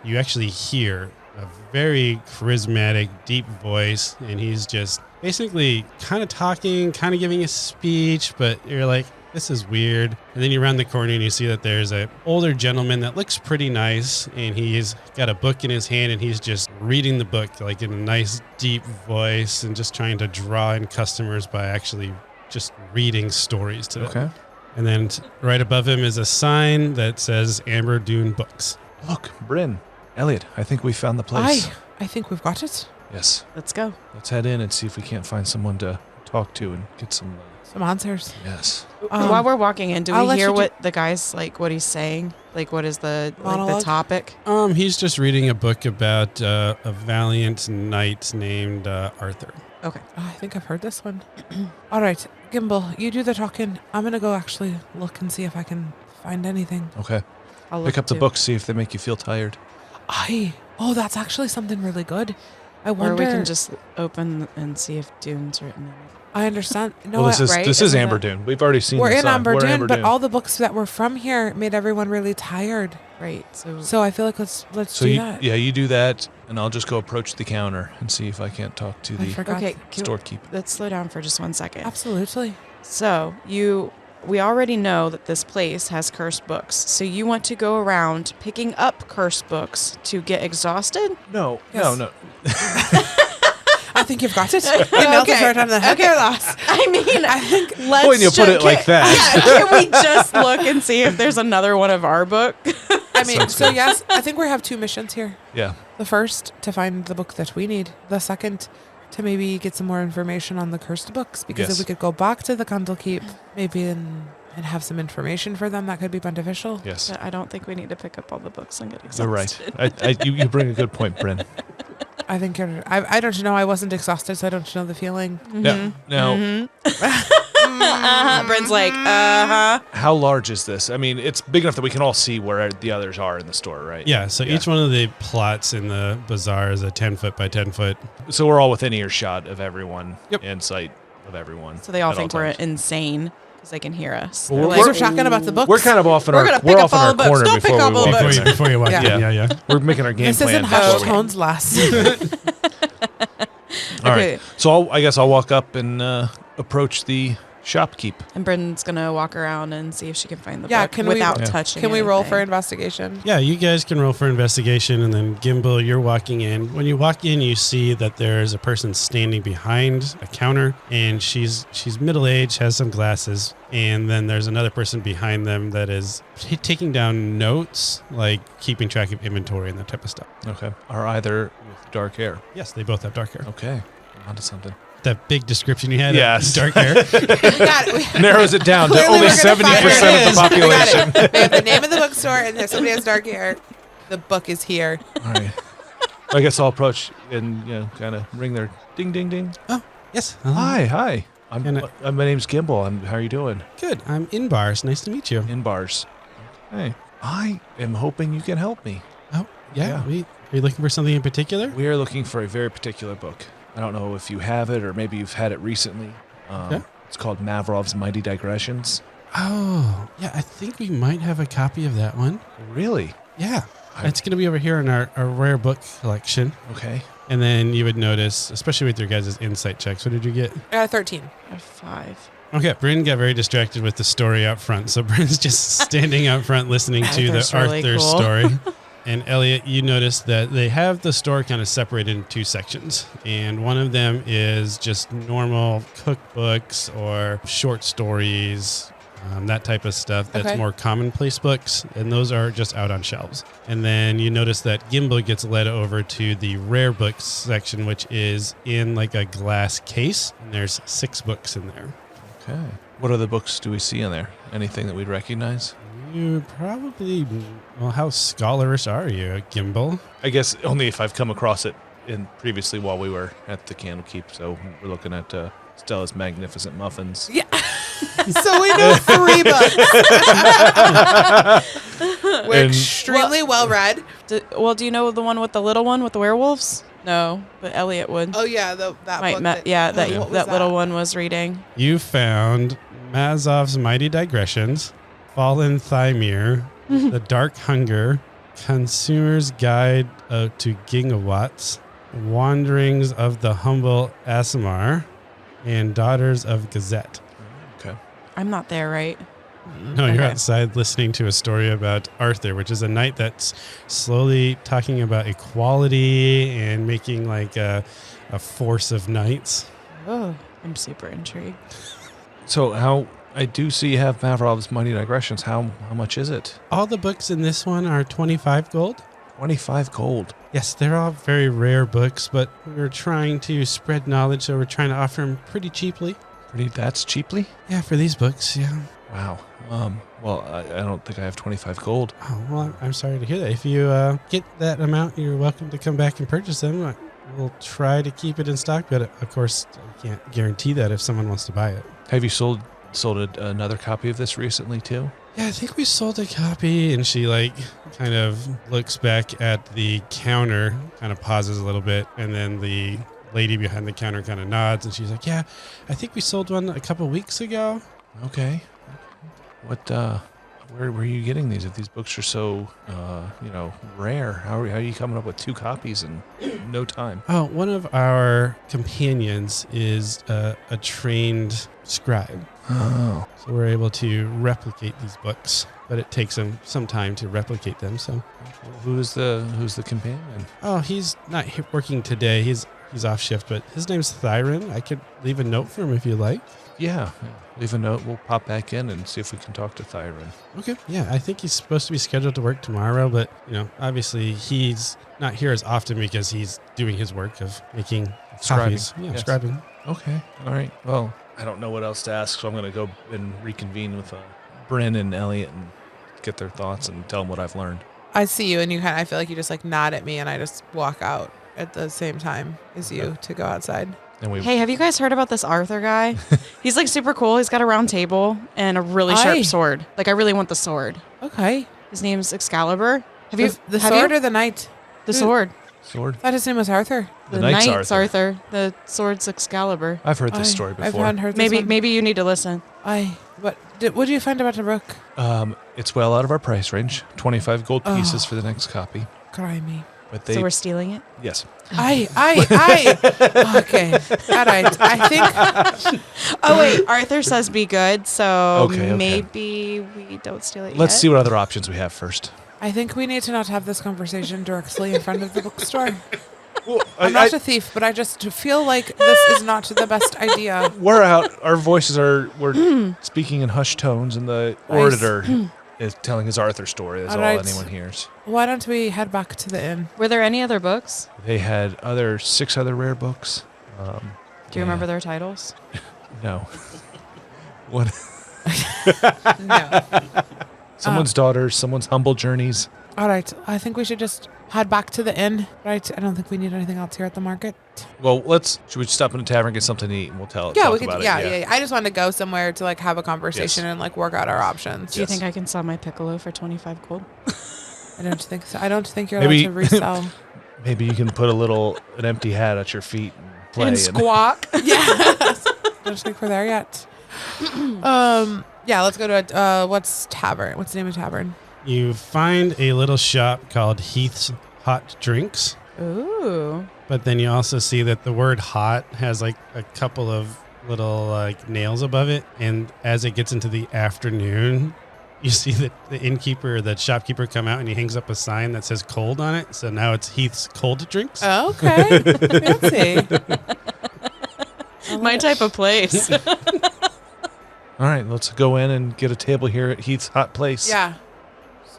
[SPEAKER 1] you actually hear a very charismatic, deep voice. And he's just basically kind of talking, kind of giving a speech, but you're like, this is weird. And then you round the corner and you see that there's an older gentleman that looks pretty nice, and he's got a book in his hand and he's just reading the book like in a nice deep voice and just trying to draw in customers by actually just reading stories to them.
[SPEAKER 3] Okay.
[SPEAKER 1] And then right above him is a sign that says Amber Dune Books.
[SPEAKER 3] Look, Bryn, Elliot, I think we found the place.
[SPEAKER 2] I think we've got it.
[SPEAKER 3] Yes.
[SPEAKER 4] Let's go.
[SPEAKER 3] Let's head in and see if we can't find someone to talk to and get some
[SPEAKER 2] some answers.
[SPEAKER 3] Yes.
[SPEAKER 4] While we're walking in, do
[SPEAKER 2] I'll
[SPEAKER 4] we
[SPEAKER 2] let
[SPEAKER 4] hear
[SPEAKER 2] you do-
[SPEAKER 4] what the guy's like? What he's saying? Like, what is the
[SPEAKER 2] Monologue?
[SPEAKER 4] topic?
[SPEAKER 1] He's just reading a book about a valiant knight named Arthur.
[SPEAKER 4] Okay.
[SPEAKER 2] Oh, I think I've heard this one. All right, Gimbal, you do the talking. I'm going to go actually look and see if I can find anything.
[SPEAKER 3] Okay.
[SPEAKER 4] I'll
[SPEAKER 3] Pick
[SPEAKER 4] look
[SPEAKER 3] up the
[SPEAKER 4] too.
[SPEAKER 3] books, see if they make you feel tired.
[SPEAKER 2] Oh, that's actually something really good. I
[SPEAKER 4] Or
[SPEAKER 2] wonder.
[SPEAKER 4] we can just open and see if Dune's written in it.
[SPEAKER 2] I understand. No,
[SPEAKER 3] Well, this is
[SPEAKER 4] right?
[SPEAKER 3] this is
[SPEAKER 4] Isn't
[SPEAKER 3] Amber
[SPEAKER 4] it?
[SPEAKER 3] Dune. We've already seen.
[SPEAKER 2] we're
[SPEAKER 3] the
[SPEAKER 2] in
[SPEAKER 3] sign.
[SPEAKER 2] Amber
[SPEAKER 3] We're
[SPEAKER 2] Dune,
[SPEAKER 3] Amber
[SPEAKER 2] but
[SPEAKER 3] Dune.
[SPEAKER 2] all the books that were from here made everyone really tired.
[SPEAKER 4] Right. So,
[SPEAKER 2] So I feel like let's
[SPEAKER 3] So
[SPEAKER 2] do
[SPEAKER 3] you,
[SPEAKER 2] that.
[SPEAKER 3] yeah, you do that, and I'll just go approach the counter and see if I can't talk to
[SPEAKER 2] I
[SPEAKER 3] the
[SPEAKER 2] forgot.
[SPEAKER 4] okay,
[SPEAKER 3] storekeeper.
[SPEAKER 4] let's slow down for just 1 second.
[SPEAKER 2] Absolutely.
[SPEAKER 4] So we already know that this place has cursed books. So you want to go around picking up cursed books to get exhausted?
[SPEAKER 3] No,
[SPEAKER 2] Yes.
[SPEAKER 3] no.
[SPEAKER 2] I think you've got it. You nailed it right on the head there, lass.
[SPEAKER 4] I mean, I think let's
[SPEAKER 3] When you put it like that.
[SPEAKER 4] Yeah, can we just look and see if there's another one of our book?
[SPEAKER 2] I mean, so yes, I think we have 2 missions here.
[SPEAKER 3] Yeah.
[SPEAKER 2] The first, to find the book that we need. The second, to maybe get some more information on the cursed books. Because
[SPEAKER 3] Yes.
[SPEAKER 2] if we could go back to the Candlekeep, maybe and have some information for them, that could be beneficial.
[SPEAKER 3] Yes.
[SPEAKER 4] But I don't think we need to pick up all the books and get exhausted.
[SPEAKER 3] You're right. You bring a good point, Bryn.
[SPEAKER 2] I think you're. I don't know. I wasn't exhausted, so I don't know the feeling.
[SPEAKER 3] Now,
[SPEAKER 4] Bryn's like, uh-huh.
[SPEAKER 3] how large is this? I mean, it's big enough that we can all see where the others are in the store, right?
[SPEAKER 1] Yeah, so each one of the plots in the bazaar is a 10 foot by 10 foot.
[SPEAKER 3] So we're all within earshot of everyone,
[SPEAKER 1] Yep.
[SPEAKER 3] in sight of everyone.
[SPEAKER 4] So they all
[SPEAKER 3] at
[SPEAKER 4] think we're
[SPEAKER 3] times.
[SPEAKER 4] insane because they can hear us.
[SPEAKER 3] Well,
[SPEAKER 4] They're
[SPEAKER 2] Because
[SPEAKER 3] we're-
[SPEAKER 2] we're talking about the books.
[SPEAKER 3] We're kind of off in
[SPEAKER 4] We're
[SPEAKER 3] our
[SPEAKER 4] gonna
[SPEAKER 3] we're
[SPEAKER 4] pick
[SPEAKER 3] off
[SPEAKER 4] up
[SPEAKER 3] in
[SPEAKER 4] all
[SPEAKER 3] our
[SPEAKER 4] the books.
[SPEAKER 3] corner
[SPEAKER 4] Don't pick
[SPEAKER 3] before
[SPEAKER 4] up
[SPEAKER 3] we
[SPEAKER 4] all the
[SPEAKER 3] walk
[SPEAKER 4] books.
[SPEAKER 3] in there.
[SPEAKER 1] Before you walk
[SPEAKER 2] Yeah.
[SPEAKER 1] in, yeah.
[SPEAKER 3] We're making our game
[SPEAKER 2] This
[SPEAKER 3] plan.
[SPEAKER 2] isn't
[SPEAKER 3] before
[SPEAKER 2] hushed
[SPEAKER 3] we-
[SPEAKER 2] tones, lass.
[SPEAKER 3] All
[SPEAKER 4] Okay.
[SPEAKER 3] right. So I guess I'll walk up and approach the shopkeep.
[SPEAKER 4] And Bryn's going to walk around and see if she can find the
[SPEAKER 2] Yeah,
[SPEAKER 4] book
[SPEAKER 2] can we-
[SPEAKER 4] without
[SPEAKER 3] Yeah.
[SPEAKER 4] touching
[SPEAKER 2] Can we roll for
[SPEAKER 4] anything.
[SPEAKER 2] investigation?
[SPEAKER 1] Yeah, you guys can roll for investigation, and then Gimbal, you're walking in. When you walk in, you see that there's a person standing behind a counter, and she's middle-aged, has some glasses, and then there's another person behind them that is taking down notes, like keeping track of inventory and that type of stuff.
[SPEAKER 3] Okay. Are either with dark hair?
[SPEAKER 1] Yes, they both have dark hair.
[SPEAKER 3] Okay. Onto something.
[SPEAKER 1] That big description you had
[SPEAKER 3] Yes.
[SPEAKER 1] of dark hair.
[SPEAKER 2] We got it. We,
[SPEAKER 3] Narrows it down to
[SPEAKER 2] Clearly
[SPEAKER 3] only
[SPEAKER 2] we're gonna
[SPEAKER 3] 70%
[SPEAKER 2] find
[SPEAKER 3] of the
[SPEAKER 2] it. We got
[SPEAKER 3] population.
[SPEAKER 2] it. We have the name of the bookstore, and there's somebody has dark hair. The book is here.
[SPEAKER 3] All right. I guess I'll approach and kind of ring their ding, ding, ding.
[SPEAKER 1] Yes.
[SPEAKER 3] Hi.
[SPEAKER 1] And,
[SPEAKER 3] My name's Gimbal. How are you doing?
[SPEAKER 1] Good. I'm in bars. Nice to meet you.
[SPEAKER 3] In bars. Hey, I am hoping you can help me.
[SPEAKER 1] Oh, yeah.
[SPEAKER 3] Yeah.
[SPEAKER 1] Are you looking for something in particular?
[SPEAKER 3] We are looking for a very particular book. I don't know if you have it or maybe you've had it recently.
[SPEAKER 1] Okay.
[SPEAKER 3] It's called Mavrov's Mighty Digressions.
[SPEAKER 1] Oh, yeah. I think we might have a copy of that one.
[SPEAKER 3] Really?
[SPEAKER 1] Yeah. It's going to be over here in our rare book collection.
[SPEAKER 3] Okay.
[SPEAKER 1] And then you would notice, especially with your guys' insight checks, what did you get?
[SPEAKER 2] 13.
[SPEAKER 4] I have 5.
[SPEAKER 1] Okay, Bryn got very distracted with the story out front. So Bryn's just standing out front listening to the
[SPEAKER 4] Arthur's really
[SPEAKER 1] Arthur
[SPEAKER 4] cool.
[SPEAKER 1] story. And Elliot, you notice that they have the store kind of separated in 2 sections. And one of them is just normal cookbooks or short stories, that type of stuff. That's
[SPEAKER 2] Okay.
[SPEAKER 1] more commonplace books. And those are just out on shelves. And then you notice that Gimbal gets led over to the rare books section, which is in like a glass case. And there's 6 books in there.
[SPEAKER 3] Okay. What other books do we see in there? Anything that we'd recognize?
[SPEAKER 1] You probably, well, how scholarish are you, Gimbal?
[SPEAKER 3] I guess only if I've come across it previously while we were at the Candlekeep. So we're looking at Stella's Magnificent Muffins.
[SPEAKER 2] Yeah. So we know 3 books. We're
[SPEAKER 3] And-
[SPEAKER 2] extremely well read.
[SPEAKER 4] Do you know the one with the little one with the werewolves? No, but Elliot would.
[SPEAKER 2] Oh yeah, that
[SPEAKER 4] Might
[SPEAKER 2] book.
[SPEAKER 4] that
[SPEAKER 2] what was
[SPEAKER 4] little one was reading.
[SPEAKER 1] You found Mazov's Mighty Digressions, Fallen Thymir, The Dark Hunger, Consumer's Guide to Gigawatts, Wanderings of the Humble Asimar, and Daughters of Gazette.
[SPEAKER 3] Okay.
[SPEAKER 4] I'm not there, right?
[SPEAKER 1] No, you're
[SPEAKER 4] Okay.
[SPEAKER 1] outside listening to a story about Arthur, which is a knight that's slowly talking about equality and making like a force of knights.
[SPEAKER 4] Oh, I'm super intrigued.
[SPEAKER 3] So I do see you have Mavrov's Mighty Digressions. How much is it?
[SPEAKER 1] All the books in this one are 25 gold.
[SPEAKER 3] 25 gold.
[SPEAKER 1] Yes, they're all very rare books, but we're trying to spread knowledge, so we're trying to offer them pretty cheaply.
[SPEAKER 3] That's cheaply?
[SPEAKER 1] Yeah, for these books, yeah.
[SPEAKER 3] Wow. Well, I don't think I have 25 gold.
[SPEAKER 1] Oh, well, I'm sorry to hear that. If you get that amount, you're welcome to come back and purchase them. We'll try to keep it in stock, but of course, I can't guarantee that if someone wants to buy it.
[SPEAKER 3] Have you sold another copy of this recently too?
[SPEAKER 1] Yeah, I think we sold a copy, and she kind of looks back at the counter, kind of pauses a little bit, and then the lady behind the counter kind of nods, and she's like, yeah, I think we sold one a couple weeks ago.
[SPEAKER 3] Okay. Where were you getting these? If these books are so, rare, how are you coming up with 2 copies in no time?
[SPEAKER 1] Oh, one of our companions is a trained scribe.
[SPEAKER 3] Oh.
[SPEAKER 1] So we're able to replicate these books, but it takes him some time to replicate them. So,
[SPEAKER 3] Who's the companion?
[SPEAKER 1] oh, he's not working today. He's off shift, but his name's Thyron. I could leave a note for him if you like.
[SPEAKER 3] Yeah. Leave a note. We'll pop back in and see if we can talk to Thyron.
[SPEAKER 1] Okay. Yeah, I think he's supposed to be scheduled to work tomorrow, but obviously he's not here as often because he's doing his work of making copies. Yeah,
[SPEAKER 3] Yes.
[SPEAKER 1] scribing.
[SPEAKER 3] Okay. All right. Well, I don't know what else to ask, so I'm going to go and reconvene with Bryn and Elliot and get their thoughts and tell them what I've learned.
[SPEAKER 2] I see you, and I feel like you just nod at me, and I just walk out at the same time as you to go outside.
[SPEAKER 3] And we
[SPEAKER 4] Hey, have you guys heard about this Arthur guy? He's super cool. He's got a round table and a really
[SPEAKER 2] Aye.
[SPEAKER 4] sharp sword. I really want the sword.
[SPEAKER 2] Okay.
[SPEAKER 4] His name's Excalibur. Have you
[SPEAKER 2] The
[SPEAKER 4] have
[SPEAKER 2] sword
[SPEAKER 4] you?
[SPEAKER 2] or the knight?
[SPEAKER 4] The sword?
[SPEAKER 3] sword.
[SPEAKER 2] I thought his name was Arthur.
[SPEAKER 3] The knight's
[SPEAKER 4] Arthur. The sword's Excalibur.
[SPEAKER 3] I've heard this
[SPEAKER 2] Aye,
[SPEAKER 3] story
[SPEAKER 2] I
[SPEAKER 3] before.
[SPEAKER 2] haven't heard this one.
[SPEAKER 4] Maybe you need to listen.
[SPEAKER 2] Aye. What did you find about the book?
[SPEAKER 3] It's well out of our price range. 25 gold pieces
[SPEAKER 2] Oh.
[SPEAKER 3] for the next copy.
[SPEAKER 2] Crimey.
[SPEAKER 3] But they
[SPEAKER 4] So we're stealing it?
[SPEAKER 3] yes.
[SPEAKER 2] Aye. Okay. All right. I think.
[SPEAKER 4] Oh, wait. Arthur says be good, so
[SPEAKER 3] Okay.
[SPEAKER 4] maybe we don't steal it
[SPEAKER 3] Let's
[SPEAKER 4] yet.
[SPEAKER 3] see what other options we have first.
[SPEAKER 2] I think we need to not have this conversation directly in front of the bookstore.
[SPEAKER 3] Well,
[SPEAKER 2] I'm not a thief, but I just feel like this is not the best idea.
[SPEAKER 3] we're out. Our voices we're speaking in hushed tones, and the auditor is telling his Arthur story. That's all
[SPEAKER 2] Alright.
[SPEAKER 3] anyone hears.
[SPEAKER 2] Why don't we head back to the inn?
[SPEAKER 4] Were there any other books?
[SPEAKER 3] They had 6 other rare books.
[SPEAKER 4] Do you remember their titles?
[SPEAKER 3] No. What?
[SPEAKER 2] No.
[SPEAKER 3] Someone's daughters, someone's humble journeys.
[SPEAKER 2] All right. I think we should just head back to the inn. Right. I don't think we need anything else here at the market.
[SPEAKER 3] Well, should we stop in the tavern, get something to eat, and we'll talk
[SPEAKER 2] Yeah, we could.
[SPEAKER 3] about
[SPEAKER 2] Yeah.
[SPEAKER 3] it?
[SPEAKER 2] I just want to go somewhere to have a conversation and work out our options.
[SPEAKER 4] Do you
[SPEAKER 3] Yes.
[SPEAKER 4] think I can sell my Piccolo for 25 gold?
[SPEAKER 2] I don't think so. I don't think you're
[SPEAKER 3] Maybe-
[SPEAKER 2] allowed to resell.
[SPEAKER 3] Maybe you can put an empty hat at your feet and play.
[SPEAKER 2] And squawk. Yes. Don't think we're there yet. Yeah, let's go to what's tavern? What's the name of tavern?
[SPEAKER 1] You find a little shop called Heath's Hot Drinks,
[SPEAKER 4] Ooh.
[SPEAKER 1] but then you also see that the word hot has a couple of little nails above it. And as it gets into the afternoon, you see that the innkeeper or the shopkeeper come out and he hangs up a sign that says cold on it. So now it's Heath's Cold Drinks.
[SPEAKER 2] Okay. Fancy.
[SPEAKER 4] My type of place.
[SPEAKER 3] All right, let's go in and get a table here at Heath's Hot Place.
[SPEAKER 2] Yeah.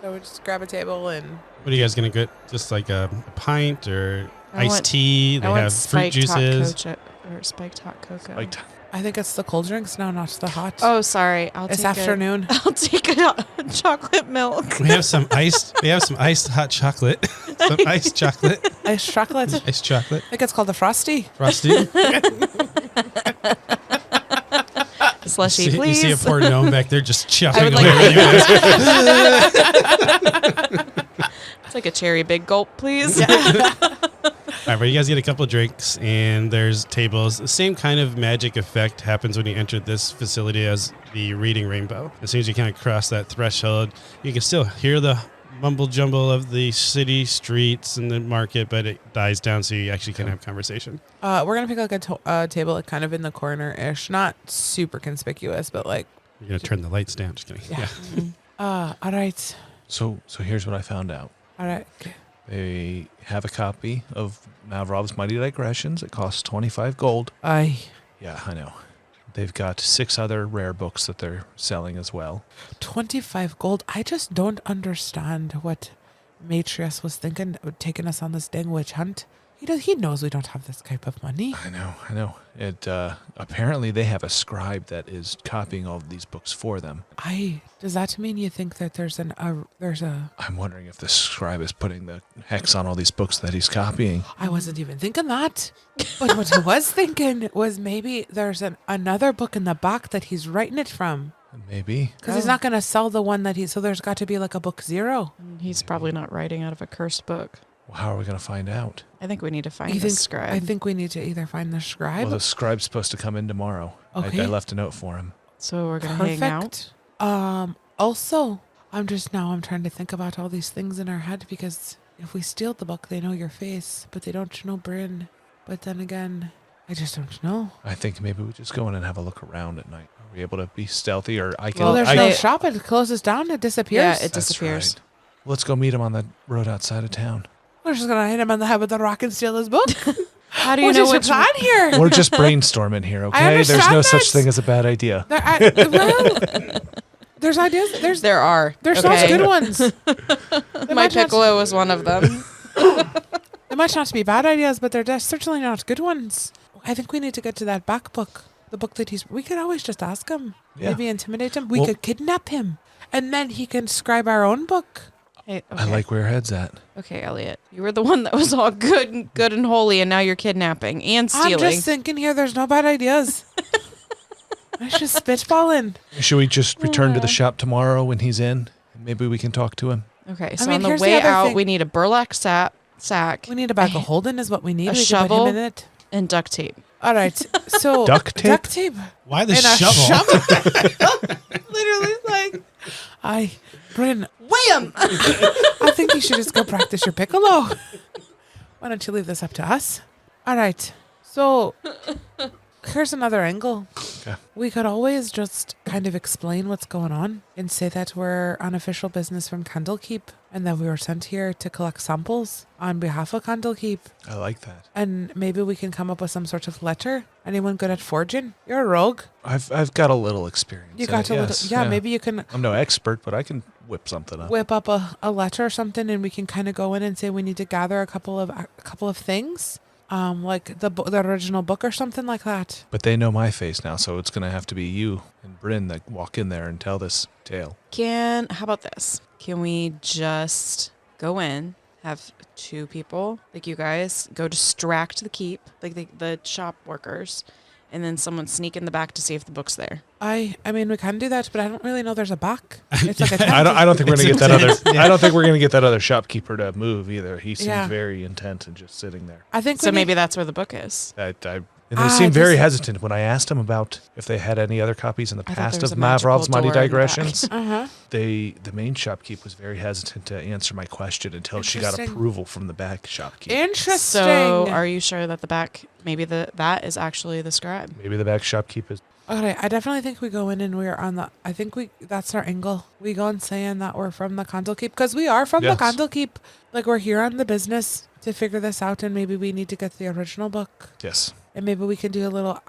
[SPEAKER 2] So we just grab a table and
[SPEAKER 1] What are you guys going to get? Just a pint or
[SPEAKER 4] I
[SPEAKER 1] iced
[SPEAKER 4] want-
[SPEAKER 1] tea? They
[SPEAKER 4] I want
[SPEAKER 1] have fruit
[SPEAKER 4] spiked
[SPEAKER 1] juices.
[SPEAKER 4] hot cocoa or spiked hot cocoa.
[SPEAKER 3] Like,
[SPEAKER 2] I think it's the cold drinks. No, not the hot.
[SPEAKER 4] Oh, sorry.
[SPEAKER 2] it's afternoon.
[SPEAKER 4] I'll take a chocolate milk.
[SPEAKER 1] We have some iced. We have some iced hot chocolate. Some iced chocolate.
[SPEAKER 2] Iced chocolate. I
[SPEAKER 1] Iced chocolate.
[SPEAKER 2] think it's called the Frosty.
[SPEAKER 1] Frosty.
[SPEAKER 4] Slushy,
[SPEAKER 1] You
[SPEAKER 4] please.
[SPEAKER 1] see a poor gnome back there just
[SPEAKER 4] I
[SPEAKER 1] chopping
[SPEAKER 4] would
[SPEAKER 1] away.
[SPEAKER 4] It's like a cherry big gulp, please.
[SPEAKER 1] All right, but you guys get a couple of drinks, and there's tables. The same kind of magic effect happens when you enter this facility as the Reading Rainbow. As soon as you kind of cross that threshold, you can still hear the mumble jumble of the city streets and the market, but it dies down, so you actually can have conversation.
[SPEAKER 2] We're gonna pick a table kind of in the corner-ish, not super conspicuous, but
[SPEAKER 1] You're gonna turn the lights down. Just kidding. Yeah.
[SPEAKER 2] all right,
[SPEAKER 3] so here's what I found out.
[SPEAKER 2] all right.
[SPEAKER 3] They have a copy of Mavrov's Mighty Digressions. It costs 25 gold.
[SPEAKER 2] Aye.
[SPEAKER 3] Yeah, I know. They've got 6 other rare books that they're selling as well.
[SPEAKER 2] 25 gold. I just don't understand what Matrius was thinking, taking us on this dang witch hunt. He knows we don't have this type of money.
[SPEAKER 3] I know. It apparently they have a scribe that is copying all of these books for them.
[SPEAKER 2] Does that mean you think that there's a?
[SPEAKER 3] I'm wondering if the scribe is putting the hex on all these books that he's copying.
[SPEAKER 2] I wasn't even thinking that. But what I was thinking was maybe there's another book in the back that he's writing it from.
[SPEAKER 3] Maybe.
[SPEAKER 2] Because he's not going to sell the one that so there's got to be like a book 0.
[SPEAKER 4] He's probably not writing out of a cursed book.
[SPEAKER 3] Well, how are we going to find out?
[SPEAKER 4] I think we need to find the scribe.
[SPEAKER 2] I think we need to either find the scribe.
[SPEAKER 3] Well, the scribe's supposed to come in tomorrow.
[SPEAKER 2] Okay.
[SPEAKER 3] I left a note for him.
[SPEAKER 4] So we're going to hang out.
[SPEAKER 2] Also, I'm trying to think about all these things in our head because if we steal the book, they know your face, but they don't know Bryn. But then again, I just don't know.
[SPEAKER 3] I think maybe we just go in and have a look around at night. Are we able to be stealthy, or I can?
[SPEAKER 2] Well, there's no shop. It closes down. It disappears.
[SPEAKER 4] Yeah, it disappears.
[SPEAKER 3] Right. Let's go meet him on the road outside of town.
[SPEAKER 2] We're just gonna hit him on the head with a rock and steal his book.
[SPEAKER 4] How do you know
[SPEAKER 2] what's
[SPEAKER 4] which
[SPEAKER 2] your plan here?
[SPEAKER 3] We're just brainstorming here, okay? There's
[SPEAKER 2] understand
[SPEAKER 3] no such
[SPEAKER 2] that.
[SPEAKER 3] thing as a bad idea.
[SPEAKER 2] There's ideas.
[SPEAKER 4] There are.
[SPEAKER 2] There's
[SPEAKER 4] okay.
[SPEAKER 2] some good ones.
[SPEAKER 4] My Piccolo was one of them.
[SPEAKER 2] They might not be bad ideas, but they're certainly not good ones. I think we need to get to that back book. The book that we could always just ask him.
[SPEAKER 3] Yeah.
[SPEAKER 2] Maybe intimidate him. We could kidnap him. And then he can scribe our own book.
[SPEAKER 4] Hey, okay.
[SPEAKER 3] I like where your head's at.
[SPEAKER 4] Okay, Elliot. You were the one that was all good and holy, and now you're kidnapping and stealing.
[SPEAKER 2] I'm just thinking here, there's no bad ideas. I just spitballing.
[SPEAKER 3] Should we just return to the shop tomorrow when he's in? Maybe we can talk to him.
[SPEAKER 4] Okay, so
[SPEAKER 2] I mean,
[SPEAKER 4] on the
[SPEAKER 2] here's the
[SPEAKER 4] way
[SPEAKER 2] other
[SPEAKER 4] out,
[SPEAKER 2] thing.
[SPEAKER 4] we need a burlap sack.
[SPEAKER 2] We need a bag of holding is what we need.
[SPEAKER 4] A
[SPEAKER 2] We can
[SPEAKER 4] shovel.
[SPEAKER 2] put him in it.
[SPEAKER 4] And duct tape.
[SPEAKER 2] All right. So
[SPEAKER 3] Duct tape?
[SPEAKER 2] Duct tape.
[SPEAKER 1] Why the
[SPEAKER 2] And a
[SPEAKER 1] shovel?
[SPEAKER 2] Literally like, Bryn,
[SPEAKER 4] Wham!
[SPEAKER 2] I think you should just go practice your piccolo. Why don't you leave this up to us? All right. So here's another angle.
[SPEAKER 3] Okay.
[SPEAKER 2] We could always just kind of explain what's going on and say that we're on official business from Candlekeep and that we were sent here to collect samples on behalf of Candlekeep.
[SPEAKER 3] I like that.
[SPEAKER 2] And maybe we can come up with some sort of letter. Anyone good at forging? You're a rogue.
[SPEAKER 3] I've got a little experience.
[SPEAKER 2] You
[SPEAKER 3] in
[SPEAKER 2] got
[SPEAKER 3] it,
[SPEAKER 2] a
[SPEAKER 3] yes.
[SPEAKER 2] little. Yeah, maybe you can
[SPEAKER 3] I'm no expert, but I can whip something up.
[SPEAKER 2] whip up a letter or something, and we can kind of go in and say we need to gather a couple of things, like the original book or something like that.
[SPEAKER 3] But they know my face now, so it's going to have to be you and Bryn that walk in there and tell this tale.
[SPEAKER 4] How about this? Can we just go in, have 2 people, like you guys, go distract the keep, like the shop workers, and then someone sneak in the back to see if the book's there?
[SPEAKER 2] I mean, we can do that, but I don't really know there's a back. It's like a tent.
[SPEAKER 3] I don't think we're going to get that other.
[SPEAKER 1] Yeah.
[SPEAKER 3] I don't think we're going to get that other shopkeeper to move either. He seems
[SPEAKER 2] Yeah.
[SPEAKER 3] very intent and just sitting there.
[SPEAKER 2] I think
[SPEAKER 4] So maybe that's where the book is.
[SPEAKER 3] And they seemed very
[SPEAKER 2] just-
[SPEAKER 3] hesitant when I asked him about if they had any other copies in the
[SPEAKER 4] I thought
[SPEAKER 3] past
[SPEAKER 4] there was
[SPEAKER 3] of
[SPEAKER 4] a magical
[SPEAKER 3] Mavrov's Mighty
[SPEAKER 4] door in the back.
[SPEAKER 3] Digressions.
[SPEAKER 2] Uh-huh.
[SPEAKER 3] The main shopkeep was very hesitant to answer my question until she got
[SPEAKER 2] Interesting.
[SPEAKER 3] approval from the back shopkeep.
[SPEAKER 2] Interesting.
[SPEAKER 4] So are you sure that the back, maybe that is actually the scribe?
[SPEAKER 3] Maybe the back shopkeep is.
[SPEAKER 2] Okay, I definitely think we go in and we're on the. I think that's our angle. We go and saying that we're from the Candlekeep because we are from
[SPEAKER 3] Yes.
[SPEAKER 2] the Candlekeep. Like we're here on the business to figure this out, and maybe we need to get the original book,
[SPEAKER 3] Yes.
[SPEAKER 2] and maybe we can do a little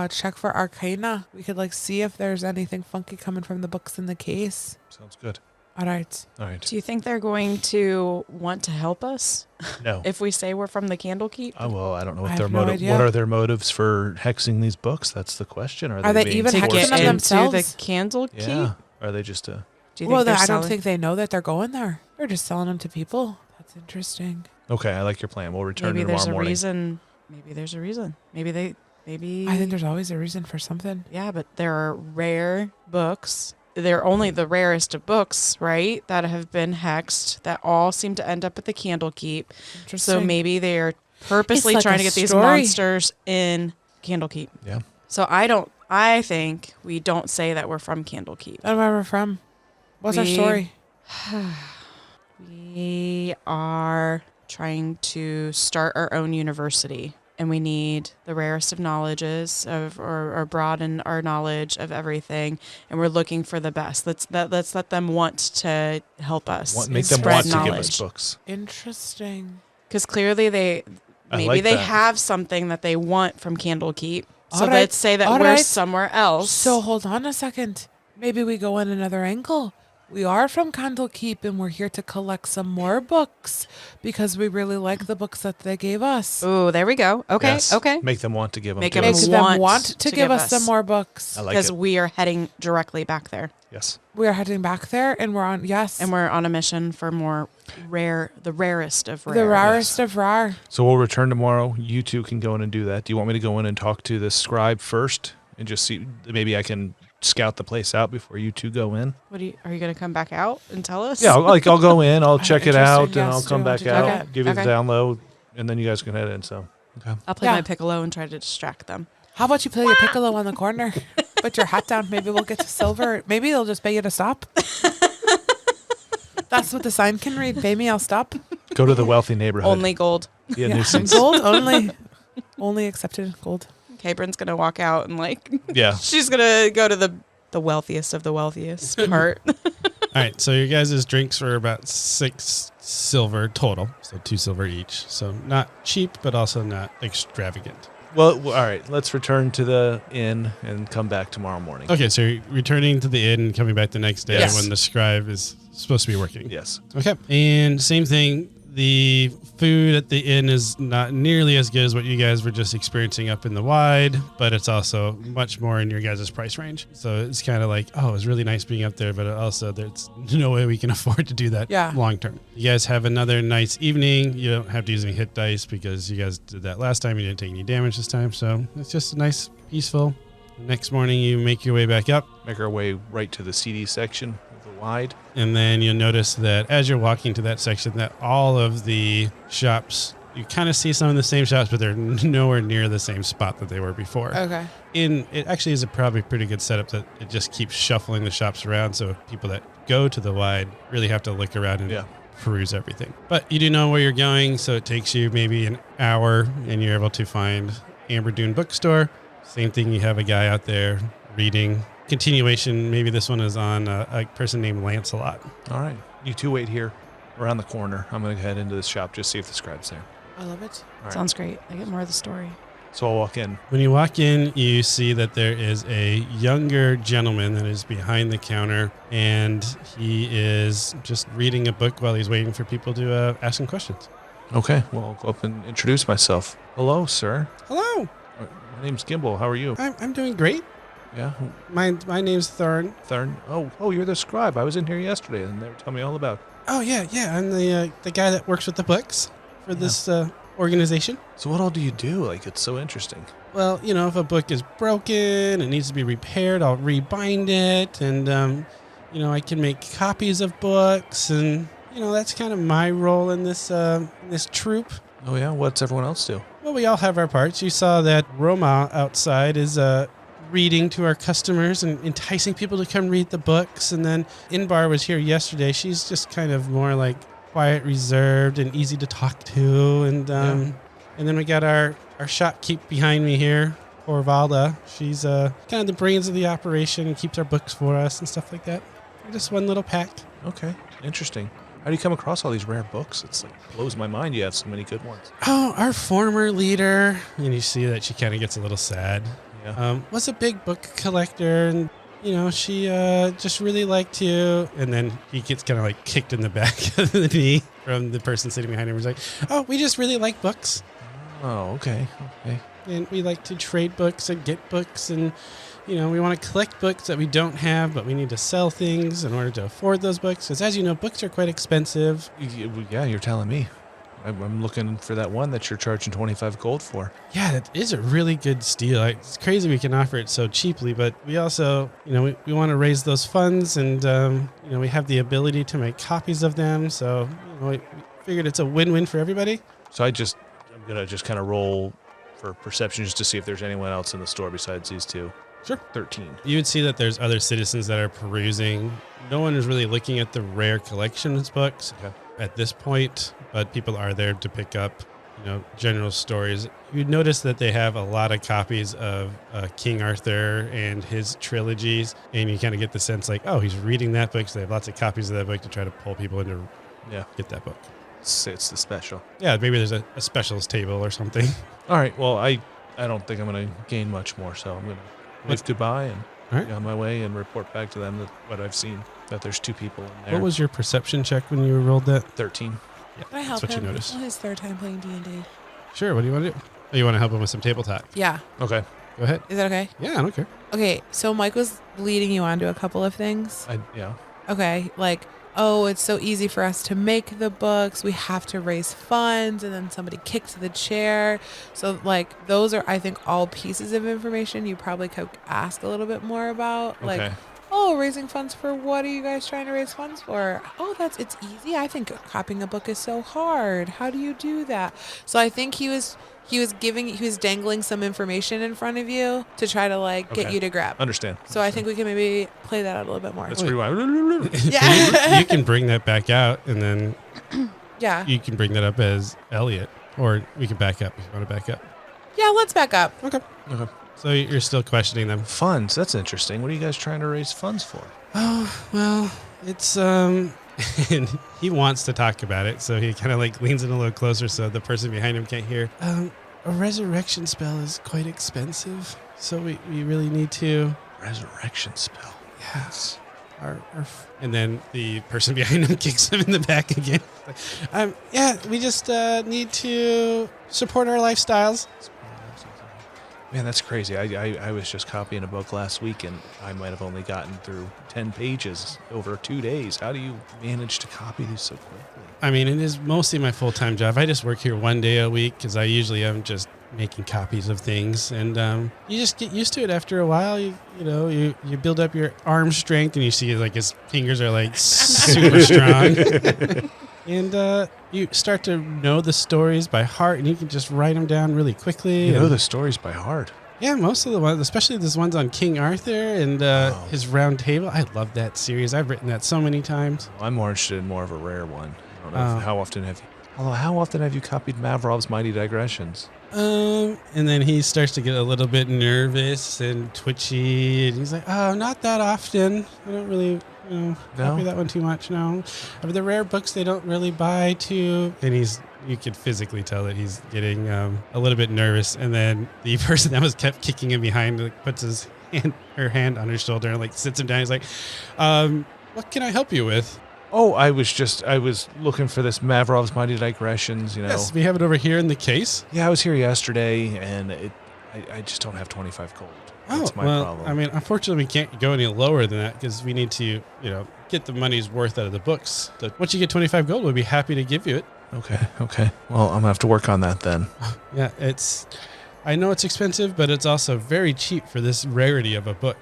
[SPEAKER 2] check for Arcana. We could like see if there's anything funky coming from the books in the case.
[SPEAKER 3] Sounds good.
[SPEAKER 2] All right.
[SPEAKER 3] All right.
[SPEAKER 4] Do you think they're going to want to help us
[SPEAKER 3] No.
[SPEAKER 4] if we say we're from the Candlekeep?
[SPEAKER 3] Well, I don't know
[SPEAKER 2] I
[SPEAKER 3] what their
[SPEAKER 2] have no
[SPEAKER 3] motive.
[SPEAKER 2] idea.
[SPEAKER 3] What are their motives for hexing these books? That's the question.
[SPEAKER 2] Are they
[SPEAKER 3] being
[SPEAKER 2] even
[SPEAKER 4] To
[SPEAKER 2] hexing
[SPEAKER 3] forced
[SPEAKER 4] get
[SPEAKER 2] them
[SPEAKER 3] to-
[SPEAKER 4] into the
[SPEAKER 2] themselves?
[SPEAKER 4] Candlekeep?
[SPEAKER 3] Yeah. Are they just
[SPEAKER 4] Do you think
[SPEAKER 2] Well,
[SPEAKER 4] they're
[SPEAKER 2] I don't
[SPEAKER 4] selling-
[SPEAKER 2] think they know that they're going there. They're just selling them to people. That's interesting.
[SPEAKER 3] Okay, I like your plan. We'll return
[SPEAKER 4] Maybe
[SPEAKER 3] tomorrow
[SPEAKER 4] there's a
[SPEAKER 3] morning.
[SPEAKER 4] reason. Maybe there's a reason. Maybe.
[SPEAKER 2] I think there's always a reason for something.
[SPEAKER 4] Yeah, but there are rare books. They're only the rarest of books, right? That have been hexed. That all seem to end up at the Candlekeep.
[SPEAKER 2] Interesting.
[SPEAKER 4] So maybe they are purposely
[SPEAKER 2] It's like
[SPEAKER 4] trying
[SPEAKER 2] a
[SPEAKER 4] to get these
[SPEAKER 2] story.
[SPEAKER 4] monsters in Candlekeep.
[SPEAKER 3] Yeah.
[SPEAKER 4] So I think we don't say that we're from Candlekeep.
[SPEAKER 2] That's where we're from. What's our
[SPEAKER 4] We-
[SPEAKER 2] story?
[SPEAKER 4] We are trying to start our own university, and we need the rarest of knowledges or broaden our knowledge of everything, and we're looking for the best. Let's let them want to help us.
[SPEAKER 3] Make them
[SPEAKER 4] spread
[SPEAKER 3] want to give
[SPEAKER 4] knowledge.
[SPEAKER 3] us books.
[SPEAKER 2] Interesting.
[SPEAKER 4] Because clearly
[SPEAKER 3] I
[SPEAKER 4] maybe
[SPEAKER 3] like
[SPEAKER 4] they
[SPEAKER 3] that.
[SPEAKER 4] have something that they want from Candlekeep. So
[SPEAKER 2] All right,
[SPEAKER 4] let's say that
[SPEAKER 2] all
[SPEAKER 4] we're
[SPEAKER 2] right.
[SPEAKER 4] somewhere else.
[SPEAKER 2] So hold on a second. Maybe we go in another angle. We are from Candlekeep, and we're here to collect some more books because we really like the books that they gave us.
[SPEAKER 4] Oh, there we go. Okay,
[SPEAKER 3] Yes.
[SPEAKER 4] okay.
[SPEAKER 3] Make them want to give them
[SPEAKER 4] Make
[SPEAKER 3] to
[SPEAKER 4] them
[SPEAKER 2] Make
[SPEAKER 3] us.
[SPEAKER 2] them
[SPEAKER 4] want
[SPEAKER 2] want
[SPEAKER 4] to
[SPEAKER 2] to
[SPEAKER 4] give
[SPEAKER 2] give us
[SPEAKER 4] us.
[SPEAKER 2] some more books.
[SPEAKER 3] I like
[SPEAKER 4] Because
[SPEAKER 3] it.
[SPEAKER 4] we are heading directly back there.
[SPEAKER 3] Yes.
[SPEAKER 2] We are heading back there, and we're on, yes,
[SPEAKER 4] And we're on a mission for more the rarest of rare.
[SPEAKER 2] the rarest of rare.
[SPEAKER 3] So we'll return tomorrow. You two can go in and do that. Do you want me to go in and talk to the scribe first and just see, maybe I can scout the place out before you two go in?
[SPEAKER 4] Are you going to come back out and tell us?
[SPEAKER 3] Yeah, I'll go in, I'll check it
[SPEAKER 2] Interesting,
[SPEAKER 3] out, and
[SPEAKER 2] yes.
[SPEAKER 3] I'll
[SPEAKER 2] Do
[SPEAKER 3] come
[SPEAKER 2] you want
[SPEAKER 3] back
[SPEAKER 2] to do
[SPEAKER 3] out,
[SPEAKER 2] that?
[SPEAKER 3] give you the
[SPEAKER 4] Okay.
[SPEAKER 3] download, and then you guys can head in. So, okay.
[SPEAKER 4] I'll play
[SPEAKER 2] Yeah.
[SPEAKER 4] my piccolo and try to distract them.
[SPEAKER 2] How about you play your piccolo on the corner? Put your hat down. Maybe we'll get to silver. Maybe they'll just pay you to stop. That's what the sign can read. Pay me, I'll stop.
[SPEAKER 3] Go to the wealthy neighborhood.
[SPEAKER 4] Only gold.
[SPEAKER 3] Be a
[SPEAKER 2] Yeah.
[SPEAKER 3] nuisance.
[SPEAKER 2] Gold only. Only accepted gold.
[SPEAKER 4] Cabrin's going to walk out and
[SPEAKER 3] Yeah.
[SPEAKER 4] she's going to go to the wealthiest of the wealthiest part.
[SPEAKER 1] All right, so your guys' drinks were about 6 silver total, so 2 silver each. So not cheap, but also not extravagant.
[SPEAKER 3] Well, all right. Let's return to the inn and come back tomorrow morning.
[SPEAKER 1] Okay, so you're returning to the inn and coming back the next day
[SPEAKER 3] Yes.
[SPEAKER 1] when the scribe is supposed to be working.
[SPEAKER 3] Yes.
[SPEAKER 1] Okay, and same thing. The food at the inn is not nearly as good as what you guys were just experiencing up in the wide, but it's also much more in your guys' price range. So it's kind of like, oh, it's really nice being up there, but also there's no way we can afford to do that
[SPEAKER 2] Yeah.
[SPEAKER 1] long term. You guys have another nice evening. You don't have to use any hit dice because you guys did that last time. You didn't take any damage this time. So it's just a nice, peaceful. Next morning, you make your way back up.
[SPEAKER 3] Make our way right to the CD section of the wide.
[SPEAKER 1] And then you'll notice that as you're walking to that section, that all of the shops, you kind of see some of the same shops, but they're nowhere near the same spot that they were before.
[SPEAKER 2] Okay.
[SPEAKER 1] It actually is a probably pretty good setup that it just keeps shuffling the shops around. So people that go to the wide really have to look around and
[SPEAKER 3] Yeah.
[SPEAKER 1] peruse everything. But you do know where you're going. So it takes you maybe an hour and you're able to find Amber Dune Bookstore. Same thing. You have a guy out there reading. Continuation, maybe this one is on a person named Lancelot.
[SPEAKER 3] All right. You two wait here around the corner. I'm going to head into this shop, just see if the scribe's there.
[SPEAKER 2] I love it.
[SPEAKER 3] All right.
[SPEAKER 4] Sounds great. I get more of the story.
[SPEAKER 3] So I'll walk in.
[SPEAKER 1] When you walk in, you see that there is a younger gentleman that is behind the counter, and he is just reading a book while he's waiting for people to ask him questions.
[SPEAKER 3] Okay. Well, I'll go up and introduce myself. Hello, sir.
[SPEAKER 1] Hello,
[SPEAKER 3] My name's Gimbal. How are you?
[SPEAKER 1] I'm doing great.
[SPEAKER 3] Yeah.
[SPEAKER 1] My name's Thorn.
[SPEAKER 3] Thurn. Oh, you're the scribe. I was in here yesterday, and they were telling me all about.
[SPEAKER 1] Oh yeah, I'm the guy that works with the books for this organization.
[SPEAKER 3] So what all do you do? Like, it's so interesting.
[SPEAKER 1] Well, if a book is broken, it needs to be repaired, I'll rebind it, and I can make copies of books, and that's kind of my role in this troupe.
[SPEAKER 3] Oh yeah. What's everyone else do?
[SPEAKER 1] Well, we all have our parts. You saw that Roma outside is reading to our customers and enticing people to come read the books. And then Inbar was here yesterday. She's just kind of more like quiet, reserved, and easy to talk to. And and then we got our shopkeep behind me here, Orvalda. She's kind of the brains of the operation and keeps our books for us and stuff like that. We're just one little pack.
[SPEAKER 3] Okay. Interesting. How do you come across all these rare books? It's like blows my mind. You have so many good ones.
[SPEAKER 1] Oh, our former leader. And you see that she kind of gets a little sad.
[SPEAKER 3] Yeah.
[SPEAKER 1] Was a big book collector, and she just really liked you. And then he gets kind of like kicked in the back of the knee from the person sitting behind him. He's like, "Oh, we just really like books,
[SPEAKER 3] Oh, okay. Okay.
[SPEAKER 1] and we like to trade books and get books, and we want to collect books that we don't have, but we need to sell things in order to afford those books. Because as you know, books are quite expensive.
[SPEAKER 3] Yeah, you're telling me. I'm looking for that one that you're charging 25 gold for.
[SPEAKER 1] Yeah, that is a really good steal. It's crazy we can offer it so cheaply, but we also, we want to raise those funds, and we have the ability to make copies of them. So, we figured it's a win-win for everybody.
[SPEAKER 3] So I'm gonna just kind of roll for perception just to see if there's anyone else in the store besides these two.
[SPEAKER 1] Sure.
[SPEAKER 3] 13.
[SPEAKER 1] You would see that there's other citizens that are perusing. No one is really looking at the rare collections books
[SPEAKER 3] Okay.
[SPEAKER 1] at this point, but people are there to pick up, general stories. You'd notice that they have a lot of copies of King Arthur and his trilogies, and you kind of get the sense like, oh, he's reading that book, so they have lots of copies of that book to try to pull people in to
[SPEAKER 3] Yeah.
[SPEAKER 1] get that book.
[SPEAKER 3] It's the special.
[SPEAKER 1] Yeah, maybe there's a specials table or something.
[SPEAKER 3] All right. Well, I don't think I'm gonna gain much more, so I'm gonna wave goodbye and.
[SPEAKER 1] All right.
[SPEAKER 3] be on my way and report back to them what I've seen. That there's 2 people in there.
[SPEAKER 1] What was your perception check when you rolled that?
[SPEAKER 3] 13?
[SPEAKER 1] Yeah,
[SPEAKER 2] Can I help
[SPEAKER 1] that's what
[SPEAKER 2] him?
[SPEAKER 1] you noticed.
[SPEAKER 2] It's his 3rd time playing D&D.
[SPEAKER 1] Sure. What do you want to do? Oh, you want to help him with some tabletop?
[SPEAKER 2] Yeah.
[SPEAKER 3] Okay.
[SPEAKER 1] Go ahead.
[SPEAKER 2] Is that okay?
[SPEAKER 1] Yeah, I don't care.
[SPEAKER 2] Okay, so Mike was leading you on to a couple of things.
[SPEAKER 3] Yeah.
[SPEAKER 2] Okay, like, oh, it's so easy for us to make the books. We have to raise funds, and then somebody kicks the chair. So, like, those are, I think, all pieces of information you probably could ask a little bit more about. Like,
[SPEAKER 3] Okay.
[SPEAKER 2] oh, raising funds for what are you guys trying to raise funds for? Oh, it's easy. I think copying a book is so hard. How do you do that? So I think he was dangling some information in front of you to try to get
[SPEAKER 3] Okay.
[SPEAKER 2] you to grab.
[SPEAKER 3] Understand.
[SPEAKER 2] So I think we can maybe play that out a little bit more.
[SPEAKER 3] Let's rewind.
[SPEAKER 2] Yeah.
[SPEAKER 1] You can bring that back out, and then
[SPEAKER 2] Yeah.
[SPEAKER 1] you can bring that up as Elliot, or we can back up if you want to back up.
[SPEAKER 2] Yeah, let's back up.
[SPEAKER 1] Okay.
[SPEAKER 3] Okay.
[SPEAKER 1] So you're still questioning them.
[SPEAKER 3] Funds. That's interesting. What are you guys trying to raise funds for?
[SPEAKER 1] Oh, well, it's, and he wants to talk about it, so he kind of leans in a little closer so the person behind him can't hear. A resurrection spell is quite expensive, so we really need to.
[SPEAKER 3] Resurrection spell.
[SPEAKER 1] Yes. And then the person behind him kicks him in the back again. Yeah, we just need to support our lifestyles.
[SPEAKER 3] Man, that's crazy. I was just copying a book last week, and I might have only gotten through 10 pages over 2 days. How do you manage to copy these so quickly?
[SPEAKER 1] I mean, it is mostly my full-time job. I just work here 1 day a week because I usually am just making copies of things, and you just get used to it after a while. You build up your arm strength, and you see his fingers are super strong. And you start to know the stories by heart, and you can just write them down really quickly.
[SPEAKER 3] You know the stories by heart.
[SPEAKER 1] Yeah, most of the ones, especially these ones on King Arthur and his Round Table. I love that series. I've written that so many times.
[SPEAKER 3] I'm more interested in more of a rare one. I don't know how often have you copied Mavrov's Mighty Digressions?
[SPEAKER 1] And then he starts to get a little bit nervous and twitchy, and he's like, "Oh, not that often. I don't really, copy that one too much. No, the rare books they don't really buy too." And you could physically tell that he's getting a little bit nervous. And then the person that was kept kicking him behind puts her hand on his shoulder and sits him down. He's like, "What can I help you with?"
[SPEAKER 3] Oh, I was looking for this Mavrov's Mighty Digressions,
[SPEAKER 1] Yes, we have it over here in the case.
[SPEAKER 3] Yeah, I was here yesterday, and I just don't have 25 gold. That's my problem.
[SPEAKER 1] I mean, unfortunately, we can't go any lower than that because we need to, get the money's worth out of the books. So once you get 25 gold, we'll be happy to give you it.
[SPEAKER 3] Okay. Well, I'm going to have to work on that then.
[SPEAKER 1] Yeah, I know it's expensive, but it's also very cheap for this rarity of a book.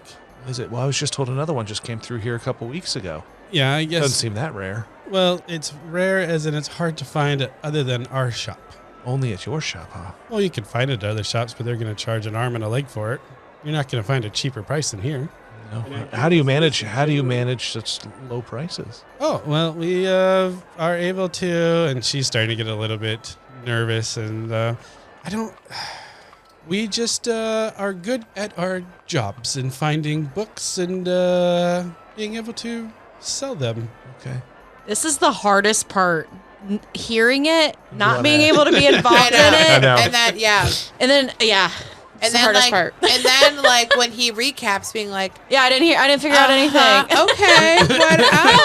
[SPEAKER 3] Is it? Well, I was just told another one just came through here a couple weeks ago.
[SPEAKER 1] Yeah, I guess.
[SPEAKER 3] Doesn't seem that rare.
[SPEAKER 1] Well, it's rare as in it's hard to find it other than our shop.
[SPEAKER 3] Only at your shop, huh?
[SPEAKER 1] Well, you can find it at other shops, but they're going to charge an arm and a leg for it. You're not going to find a cheaper price than here.
[SPEAKER 3] No. How do you manage such low prices?
[SPEAKER 1] Oh, well, we are able to, and she's starting to get a little bit nervous, and we just are good at our jobs in finding books and being able to sell them.
[SPEAKER 3] Okay.
[SPEAKER 4] This is the hardest part. Hearing it, not
[SPEAKER 3] wanna-
[SPEAKER 4] being able to be involved in it.
[SPEAKER 3] know.
[SPEAKER 2] And then, yeah.
[SPEAKER 4] And then, yeah.
[SPEAKER 2] And
[SPEAKER 4] It's the
[SPEAKER 2] then,
[SPEAKER 4] hardest part.
[SPEAKER 2] And then, when he recaps, being like,
[SPEAKER 4] Yeah, I didn't figure out anything.
[SPEAKER 2] Okay, what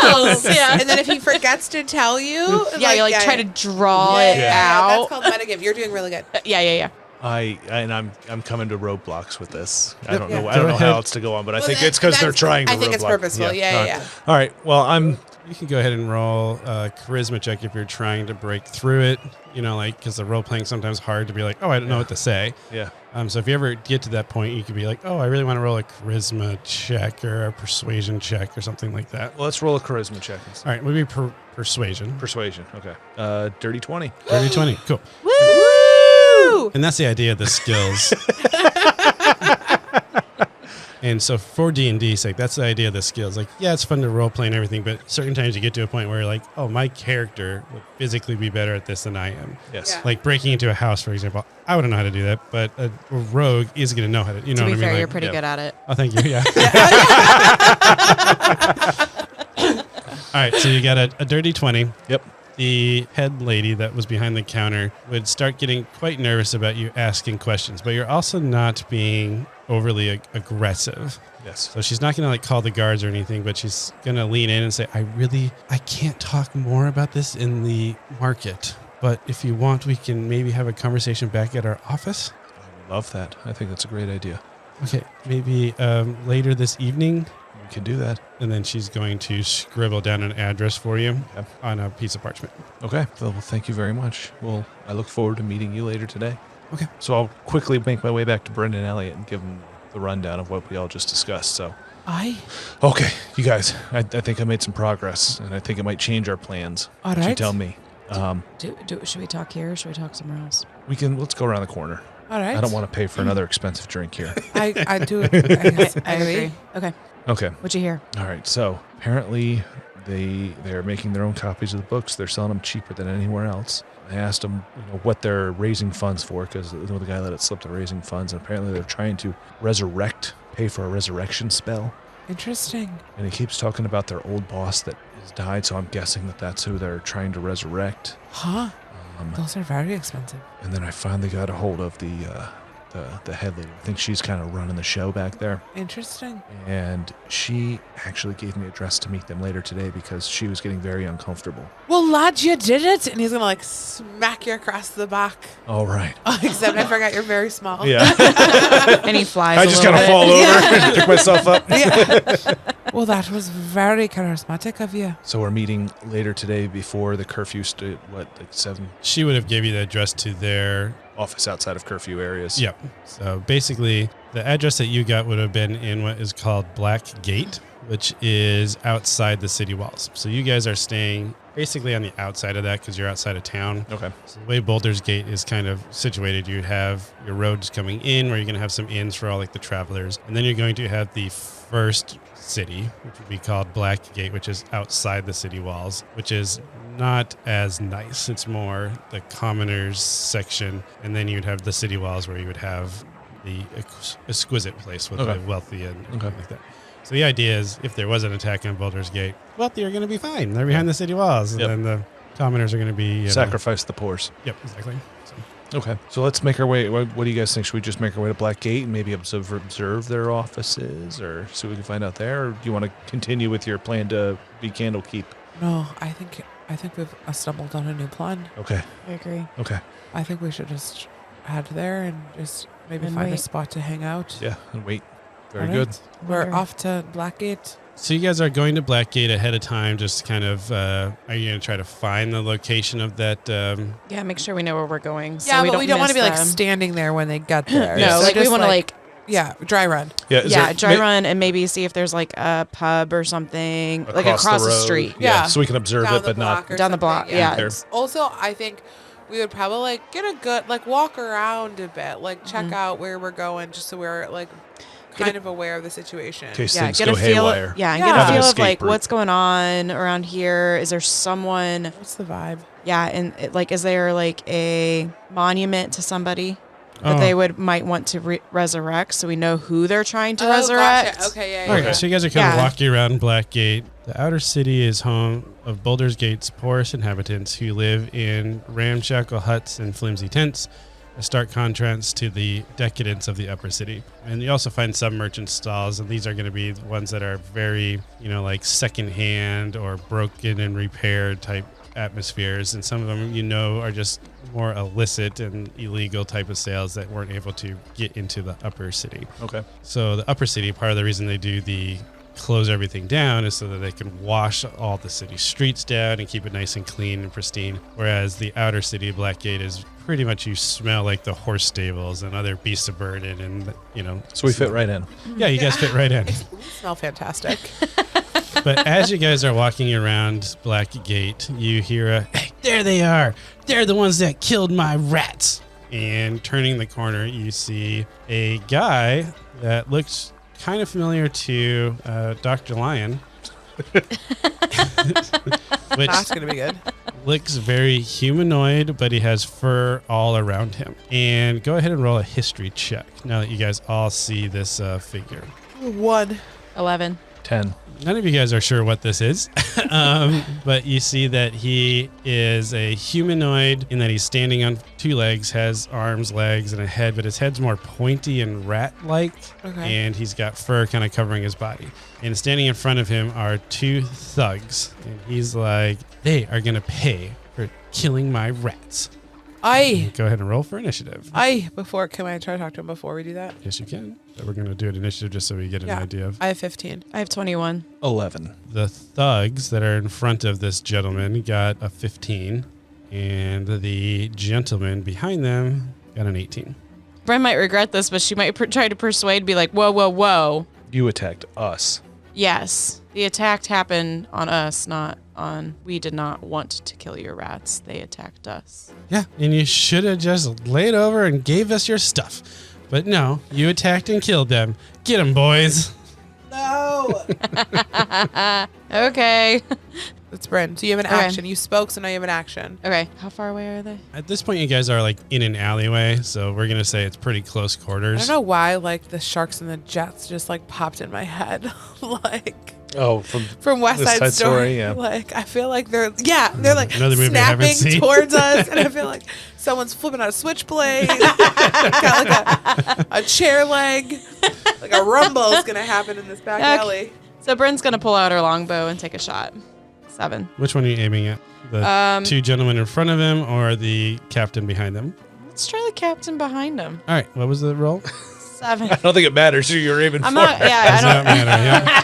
[SPEAKER 2] else?
[SPEAKER 4] Yeah.
[SPEAKER 2] And then if he forgets to tell you,
[SPEAKER 4] Yeah, you try to draw it
[SPEAKER 2] That's
[SPEAKER 4] out.
[SPEAKER 2] called metagame. You're doing really good.
[SPEAKER 4] Yeah.
[SPEAKER 3] I'm coming to roadblocks with this. I don't
[SPEAKER 2] Yeah.
[SPEAKER 3] know. I don't know
[SPEAKER 1] Go
[SPEAKER 3] how
[SPEAKER 1] ahead.
[SPEAKER 3] else to go on, but I
[SPEAKER 2] Well,
[SPEAKER 3] think
[SPEAKER 2] that-
[SPEAKER 3] it's because they're
[SPEAKER 2] that's-
[SPEAKER 3] trying to.
[SPEAKER 2] I think it's
[SPEAKER 3] roadblock.
[SPEAKER 2] purposeful. Yeah.
[SPEAKER 3] All right. Well, I'm.
[SPEAKER 1] You can go ahead and roll a charisma check if you're trying to break through it. Because the role playing sometimes hard to be like, oh, I don't know what to say.
[SPEAKER 3] Yeah.
[SPEAKER 1] So if you ever get to that point, you could be like, oh, I really want to roll a charisma check or a persuasion check or something like that.
[SPEAKER 3] Well, let's roll a charisma check.
[SPEAKER 1] All right, would be persuasion.
[SPEAKER 3] Persuasion. Okay. Dirty 20.
[SPEAKER 1] 30-20. Cool.
[SPEAKER 4] Woo!
[SPEAKER 1] And that's the idea of the skills. And so for D&D's sake, that's the idea of the skills. It's fun to role play and everything, but certain times you get to a point where you're like, oh, my character would physically be better at this than I am.
[SPEAKER 3] Yes.
[SPEAKER 2] Yeah.
[SPEAKER 1] Breaking into a house, for example. I wouldn't know how to do that, but a rogue is going to know how to, you know
[SPEAKER 4] To
[SPEAKER 1] what
[SPEAKER 4] be
[SPEAKER 1] I mean?
[SPEAKER 4] fair, you're pretty good at it.
[SPEAKER 1] Oh, thank you. Yeah. All right, so you got a dirty 20.
[SPEAKER 3] Yep.
[SPEAKER 1] The head lady that was behind the counter would start getting quite nervous about you asking questions, but you're also not being overly aggressive.
[SPEAKER 3] Yes.
[SPEAKER 1] So she's not going to like call the guards or anything, but she's going to lean in and say, I can't talk more about this in the market, but if you want, we can maybe have a conversation back at our office.
[SPEAKER 3] I love that. I think that's a great idea.
[SPEAKER 1] Okay, maybe later this evening.
[SPEAKER 3] We can do that.
[SPEAKER 1] And then she's going to scribble down an address for you on a piece of parchment.
[SPEAKER 3] Okay. Well, thank you very much. Well, I look forward to meeting you later today.
[SPEAKER 1] Okay.
[SPEAKER 3] So I'll quickly make my way back to Brendan Elliott and give him the rundown of what we all just discussed. So, okay, you guys, I think I made some progress, and I think it might change our plans.
[SPEAKER 2] All
[SPEAKER 3] You
[SPEAKER 2] right.
[SPEAKER 3] tell me.
[SPEAKER 4] Should we talk here or should we talk somewhere else?
[SPEAKER 3] Let's go around the corner.
[SPEAKER 2] All right.
[SPEAKER 3] I don't want to pay for another expensive drink here.
[SPEAKER 2] I do.
[SPEAKER 4] I agree. Okay.
[SPEAKER 3] Okay.
[SPEAKER 4] What'd you hear?
[SPEAKER 3] All right. So apparently they're making their own copies of the books. They're selling them cheaper than anywhere else. I asked them, what they're raising funds for, because the guy let it slip. They're raising funds, and apparently they're trying to pay for a resurrection spell.
[SPEAKER 2] Interesting.
[SPEAKER 3] And he keeps talking about their old boss that has died, so I'm guessing that's who they're trying to resurrect.
[SPEAKER 2] Huh? Those are very expensive.
[SPEAKER 3] And then I finally got a hold of the head lady. I think she's kind of running the show back there.
[SPEAKER 2] Interesting.
[SPEAKER 3] And she actually gave me a dress to meet them later today because she was getting very uncomfortable.
[SPEAKER 2] Well, lad, you did it. And he's going to like smack you across the back.
[SPEAKER 3] All right.
[SPEAKER 2] Except I forgot you're very small.
[SPEAKER 3] Yeah.
[SPEAKER 4] And he flies.
[SPEAKER 3] I just kind of fall over and pick myself up.
[SPEAKER 2] Yeah. Well, that was very charismatic of you.
[SPEAKER 3] So we're meeting later today before the curfew, 7?
[SPEAKER 1] She would have gave you the address to their
[SPEAKER 3] Office outside of curfew areas.
[SPEAKER 1] Yep. So basically, the address that you got would have been in what is called Black Gate, which is outside the city walls. So you guys are staying basically on the outside of that because you're outside of town.
[SPEAKER 3] Okay.
[SPEAKER 1] So the way Boulder's Gate is kind of situated, you have your roads coming in where you're going to have some inns for all like the travelers. And then you're going to have the first city, which would be called Black Gate, which is outside the city walls, which is not as nice. It's more the commoners section. And then you'd have the city walls where you would have the exquisite place with the wealthy and like that. So the idea is if there was an attack on Boulder's Gate, wealthy are going to be fine. They're behind the city walls. And then the commoners are going to be...
[SPEAKER 3] Sacrifice the poors.
[SPEAKER 1] Yep, exactly.
[SPEAKER 3] Okay. So let's make our way. What do you guys think? Should we just make our way to Black Gate and maybe observe their offices or see what we can find out there? Or do you want to continue with your plan to be Candlekeep?
[SPEAKER 2] No, I think we've stumbled on a new plan.
[SPEAKER 3] Okay.
[SPEAKER 4] I agree.
[SPEAKER 3] Okay.
[SPEAKER 2] I think we should just head there and just maybe
[SPEAKER 4] And
[SPEAKER 2] find a
[SPEAKER 4] wait.
[SPEAKER 2] spot to hang out.
[SPEAKER 3] Yeah, and wait. Very
[SPEAKER 2] All right.
[SPEAKER 3] good.
[SPEAKER 2] We're
[SPEAKER 4] Where-
[SPEAKER 2] off to Blackgate.
[SPEAKER 1] So you guys are going to Black Gate ahead of time, just kind of, are you going to try to find the location of that?
[SPEAKER 4] Yeah, make sure we know where we're going. So
[SPEAKER 2] Yeah, but we don't want to
[SPEAKER 4] miss
[SPEAKER 2] be like
[SPEAKER 4] them.
[SPEAKER 2] standing there when they get there.
[SPEAKER 4] No,
[SPEAKER 2] So
[SPEAKER 4] like we
[SPEAKER 2] just,
[SPEAKER 4] want to like
[SPEAKER 2] dry run.
[SPEAKER 3] Yeah.
[SPEAKER 4] dry run and maybe see if there's like a pub or something like across the
[SPEAKER 3] road.
[SPEAKER 4] street.
[SPEAKER 3] Yeah.
[SPEAKER 2] Yeah.
[SPEAKER 3] So we can observe
[SPEAKER 2] Down
[SPEAKER 3] it,
[SPEAKER 2] the
[SPEAKER 3] but not.
[SPEAKER 2] block or
[SPEAKER 4] Down the block,
[SPEAKER 2] something,
[SPEAKER 4] yeah.
[SPEAKER 3] There.
[SPEAKER 2] Also, I think we would probably like get a good walk around a bit, like check out where we're going, just so we're like kind of aware of the situation.
[SPEAKER 3] In case
[SPEAKER 4] Yeah,
[SPEAKER 3] things
[SPEAKER 4] get
[SPEAKER 3] go
[SPEAKER 4] a feel.
[SPEAKER 3] haywire.
[SPEAKER 4] Yeah, and
[SPEAKER 2] Yeah.
[SPEAKER 4] get
[SPEAKER 3] Have
[SPEAKER 4] a
[SPEAKER 3] an
[SPEAKER 4] feel of
[SPEAKER 3] escape
[SPEAKER 4] like
[SPEAKER 3] route.
[SPEAKER 4] what's going on around here. Is there someone?
[SPEAKER 2] What's the vibe?
[SPEAKER 4] Yeah, and is there like a monument to somebody that
[SPEAKER 1] Oh.
[SPEAKER 4] they might want to resurrect, so we know who they're trying to resurrect?
[SPEAKER 2] Gotcha. Okay, yeah.
[SPEAKER 1] Okay, so you guys are kind of
[SPEAKER 4] Yeah.
[SPEAKER 1] walking around Black Gate. The outer city is home of Boulder's Gate's poorest inhabitants who live in ramshackle huts and flimsy tents, a stark contrast to the decadence of the upper city. And you also find some merchant stalls, and these are going to be the ones that are very, like secondhand or broken and repaired type atmospheres. And some of them, are just more illicit and illegal type of sales that weren't able to get into the upper city.
[SPEAKER 3] Okay.
[SPEAKER 1] So the upper city, part of the reason they do the close everything down is so that they can wash all the city streets down and keep it nice and clean and pristine. Whereas the outer city, Blackgate, is pretty much you smell like the horse stables and other beasts of burden and,
[SPEAKER 3] So we fit right in.
[SPEAKER 1] Yeah, you guys fit right in.
[SPEAKER 2] We smell fantastic.
[SPEAKER 1] But as you guys are walking around Blackgate, you hear hey, there they are. They're the ones that killed my rats. And turning the corner, you see a guy that looks kind of familiar to Dr. Lion, which
[SPEAKER 2] That's gonna be good.
[SPEAKER 1] looks very humanoid, but he has fur all around him. And go ahead and roll a history check now that you guys all see this figure.
[SPEAKER 2] 1.
[SPEAKER 4] 11.
[SPEAKER 3] 10.
[SPEAKER 1] None of you guys are sure what this is, but you see that he is a humanoid in that he's standing on 2 legs, has arms, legs, and a head, but his head's more pointy and rat-like, and he's got fur kind of covering his body. And standing in front of him are 2 thugs, and he's like, they are going to pay for killing my rats. Go ahead and roll for initiative.
[SPEAKER 2] Can I try to talk to him before we do that?
[SPEAKER 1] Yes, you can. But we're going to do an initiative just so we get an idea of.
[SPEAKER 2] I have 15.
[SPEAKER 4] I have 21.
[SPEAKER 3] 11.
[SPEAKER 1] The thugs that are in front of this gentleman got a 15, and the gentleman behind them got an 18.
[SPEAKER 4] Bren might regret this, but she might try to persuade, be like, whoa, whoa, whoa.
[SPEAKER 3] You attacked us.
[SPEAKER 4] Yes. The attack happened on us, not on... We did not want to kill your rats. They attacked us.
[SPEAKER 1] Yeah, and you should have just laid over and gave us your stuff. But no, you attacked and killed them. Get them, boys.
[SPEAKER 2] No.
[SPEAKER 4] Okay.
[SPEAKER 2] It's Bryn. So you have an action. You spoke, so now you have an action.
[SPEAKER 4] Okay. How far away are they?
[SPEAKER 1] At this point, you guys are like in an alleyway, so we're going to say it's pretty close
[SPEAKER 2] I
[SPEAKER 1] quarters.
[SPEAKER 2] don't know why, like, the sharks and the jets just, like, popped in my head. Like...
[SPEAKER 3] Oh,
[SPEAKER 2] from West
[SPEAKER 3] the
[SPEAKER 2] Side Story.
[SPEAKER 3] yeah.
[SPEAKER 2] Like, I feel like they're like
[SPEAKER 1] Another movie I haven't
[SPEAKER 2] snapping
[SPEAKER 1] seen.
[SPEAKER 2] towards us, and I feel like someone's flipping out a switchblade. Got like a chair leg, like a rumble is gonna happen in this back alley.
[SPEAKER 4] So Bryn's going to pull out her longbow and take a shot. 7.
[SPEAKER 1] Which one are you aiming at? The 2 gentlemen in front of him or the captain behind them?
[SPEAKER 4] Let's try the captain behind him.
[SPEAKER 1] All right, what was the roll?
[SPEAKER 4] 7.
[SPEAKER 3] I don't think it matters who you're aiming
[SPEAKER 4] I'm
[SPEAKER 3] for.
[SPEAKER 4] not, yeah, I
[SPEAKER 1] Does
[SPEAKER 4] don't.
[SPEAKER 1] not matter, yeah.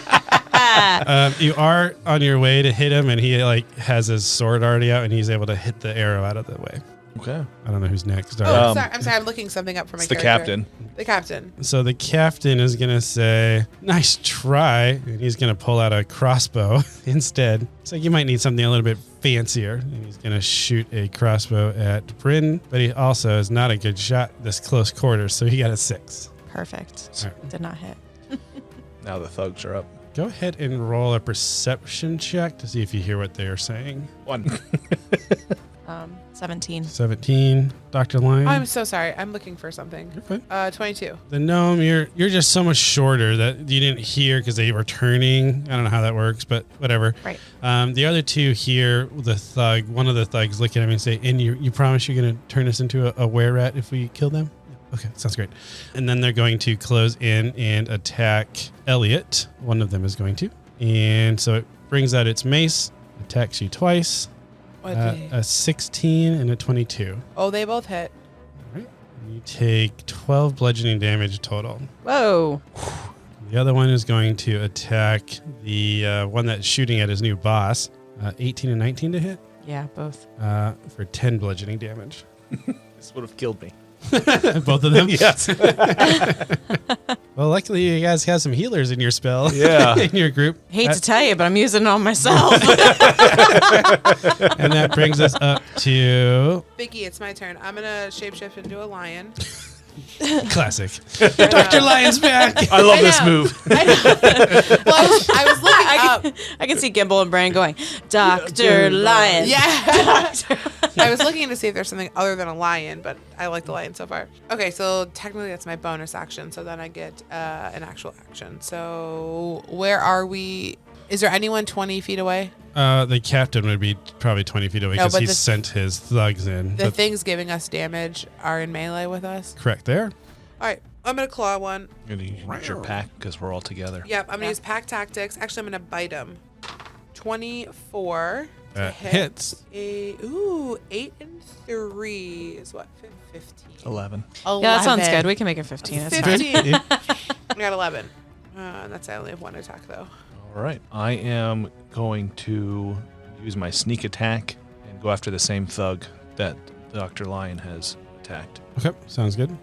[SPEAKER 1] You are on your way to hit him, and he like has his sword already out, and he's able to hit the arrow out of the way.
[SPEAKER 3] Okay.
[SPEAKER 1] I don't know who's next.
[SPEAKER 2] Oh,
[SPEAKER 1] All right.
[SPEAKER 2] I'm sorry. I'm looking something up for my
[SPEAKER 3] It's the
[SPEAKER 2] character.
[SPEAKER 3] captain.
[SPEAKER 2] The captain.
[SPEAKER 1] So the captain is going to say, nice try, and he's going to pull out a crossbow instead. It's like you might need something a little bit fancier, and he's going to shoot a crossbow at Bryn, but he also is not a good shot this close quarters, so he got a 6.
[SPEAKER 4] Perfect.
[SPEAKER 1] All right.
[SPEAKER 4] Did not hit.
[SPEAKER 3] Now the thugs are up.
[SPEAKER 1] Go ahead and roll a perception check to see if you hear what they are saying.
[SPEAKER 3] 1.
[SPEAKER 4] 17.
[SPEAKER 1] 17. Dr. Lion?
[SPEAKER 2] I'm so sorry. I'm looking for something.
[SPEAKER 1] You're fine.
[SPEAKER 2] 22.
[SPEAKER 1] The gnome, you're just so much shorter that you didn't hear because they were turning. I don't know how that works, but whatever.
[SPEAKER 4] Right.
[SPEAKER 1] The other 2 hear the thug. One of the thugs look at him and say, and you promise you're going to turn us into a were-rat if we kill them? Okay, sounds great. And then they're going to close in and attack Elliot. One of them is going to. And so it brings out its mace, attacks you twice. A 16 and a 22.
[SPEAKER 2] Oh, they both hit.
[SPEAKER 1] All right. You take 12 bludgeoning damage total.
[SPEAKER 4] Whoa.
[SPEAKER 1] The other one is going to attack the one that's shooting at his new boss. 18 and 19 to hit
[SPEAKER 4] Yeah, both.
[SPEAKER 1] for 10 bludgeoning damage.
[SPEAKER 3] This would have killed me.
[SPEAKER 1] Both of them?
[SPEAKER 3] Yes.
[SPEAKER 1] Well, luckily you guys have some healers in your spell.
[SPEAKER 3] Yeah.
[SPEAKER 1] In your group.
[SPEAKER 4] Hate to tell you, but I'm using it on myself.
[SPEAKER 1] And that brings us up to
[SPEAKER 2] Vicky, it's my turn. I'm gonna shapeshift into a lion.
[SPEAKER 1] classic. Dr. Lion's back.
[SPEAKER 3] I love this
[SPEAKER 2] know.
[SPEAKER 3] move.
[SPEAKER 2] I know. Well, I was looking up.
[SPEAKER 4] I can see Gimbal and Bran going, Dr. Lion.
[SPEAKER 2] Yeah. I was looking to see if there's something other than a lion, but I like the lion so far. Okay, so technically that's my bonus action, so then I get an actual action. So where are we? Is there anyone 20 feet away?
[SPEAKER 1] The captain would be probably 20 feet away
[SPEAKER 2] No,
[SPEAKER 1] because
[SPEAKER 2] but
[SPEAKER 1] he
[SPEAKER 2] the-
[SPEAKER 1] sent his thugs in.
[SPEAKER 2] The
[SPEAKER 1] But
[SPEAKER 2] things giving us damage are in melee with us.
[SPEAKER 1] correct there.
[SPEAKER 2] All right, I'm going to claw one.
[SPEAKER 3] And you use your pack because we're all together.
[SPEAKER 2] Yep, I'm going to use pack tactics. Actually, I'm going to bite him. 24 to
[SPEAKER 1] That
[SPEAKER 2] hit.
[SPEAKER 1] hits.
[SPEAKER 2] 8 and 3 is what? 15.
[SPEAKER 3] 11.
[SPEAKER 4] Yeah, that sounds good. We can make it 15. It's fine.
[SPEAKER 2] 15. I got 11. That's I only have one attack though.
[SPEAKER 3] All right. I am going to use my sneak attack and go after the same thug that Dr. Lion has attacked.
[SPEAKER 1] Okay, sounds good.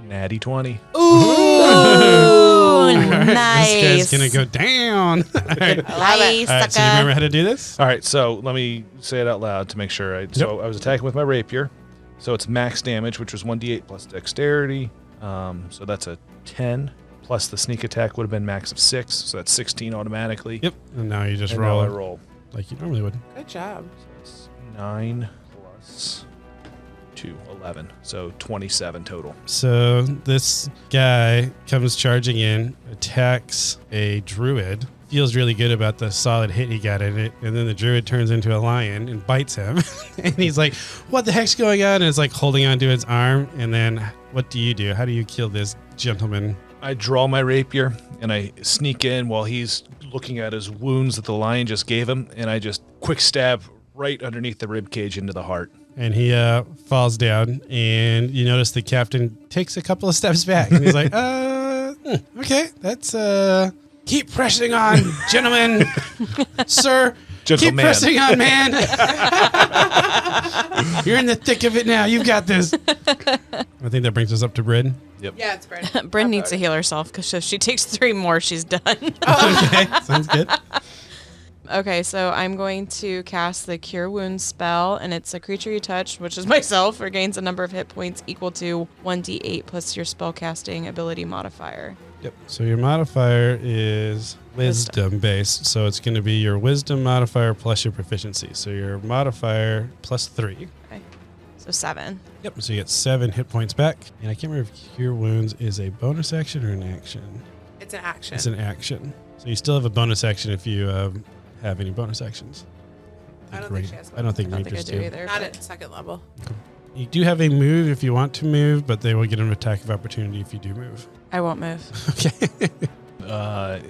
[SPEAKER 3] Natty 20.
[SPEAKER 4] Ooh,
[SPEAKER 1] This
[SPEAKER 4] nice.
[SPEAKER 1] guy's going to go down. All right.
[SPEAKER 4] Nice,
[SPEAKER 1] All right, so you remember how to do this?
[SPEAKER 3] All right, so let me say it out loud to make sure. So I was attacking with my rapier. So it's max damage, which was 1d8 plus dexterity. So that's a 10. Plus the sneak attack would have been max of 6. So that's 16 automatically.
[SPEAKER 1] Yep. And now you just
[SPEAKER 3] And
[SPEAKER 1] roll
[SPEAKER 3] now I roll.
[SPEAKER 1] like you normally would.
[SPEAKER 2] Good job.
[SPEAKER 3] So it's 9 plus 2, 11. So 27 total.
[SPEAKER 1] So this guy comes charging in, attacks a druid feels really good about the solid hit he got in it. And then the druid turns into a lion and bites him. And he's like, what the heck's going on? And it's like holding onto his arm. And then what do you do? How do you kill this gentleman?
[SPEAKER 3] I draw my rapier and I sneak in while he's looking at his wounds that the lion just gave him. And I just quick stab right underneath the rib cage into the heart.
[SPEAKER 1] And he falls down, and you notice the captain takes a couple of steps back. And he's like, okay, that's, keep pressing on, gentlemen, sir.
[SPEAKER 3] Gentle
[SPEAKER 1] keep
[SPEAKER 3] man.
[SPEAKER 1] pressing on, man. You're in the thick of it now. You got this. I think that brings us up to Bryn.
[SPEAKER 3] Yep.
[SPEAKER 2] Yeah, it's Bryn.
[SPEAKER 4] Bryn needs to heal herself because if she takes 3 more, she's done.
[SPEAKER 1] Okay, sounds good.
[SPEAKER 4] Okay, so I'm going to cast the Cure Wounds spell, and it's a creature you touch, which is myself, regains a number of hit points equal to 1d8 plus your spellcasting ability modifier.
[SPEAKER 1] Yep. So your modifier is wisdom based. So it's going to be your wisdom modifier plus your proficiency. So your modifier plus 3.
[SPEAKER 4] Okay, so 7.
[SPEAKER 1] Yep. So you get 7 hit points back. And I can't remember if Cure Wounds is a bonus action or an action.
[SPEAKER 2] It's an action.
[SPEAKER 1] It's an action. So you still have a bonus action if you have any bonus actions.
[SPEAKER 2] I don't think she has
[SPEAKER 1] I don't think
[SPEAKER 4] I don't think I
[SPEAKER 1] rangers
[SPEAKER 4] do
[SPEAKER 1] do.
[SPEAKER 4] either.
[SPEAKER 2] Not
[SPEAKER 4] but-
[SPEAKER 2] at second level.
[SPEAKER 1] You do have a move if you want to move, but they will get an attack of opportunity if you do move.
[SPEAKER 4] I won't move.
[SPEAKER 1] Okay.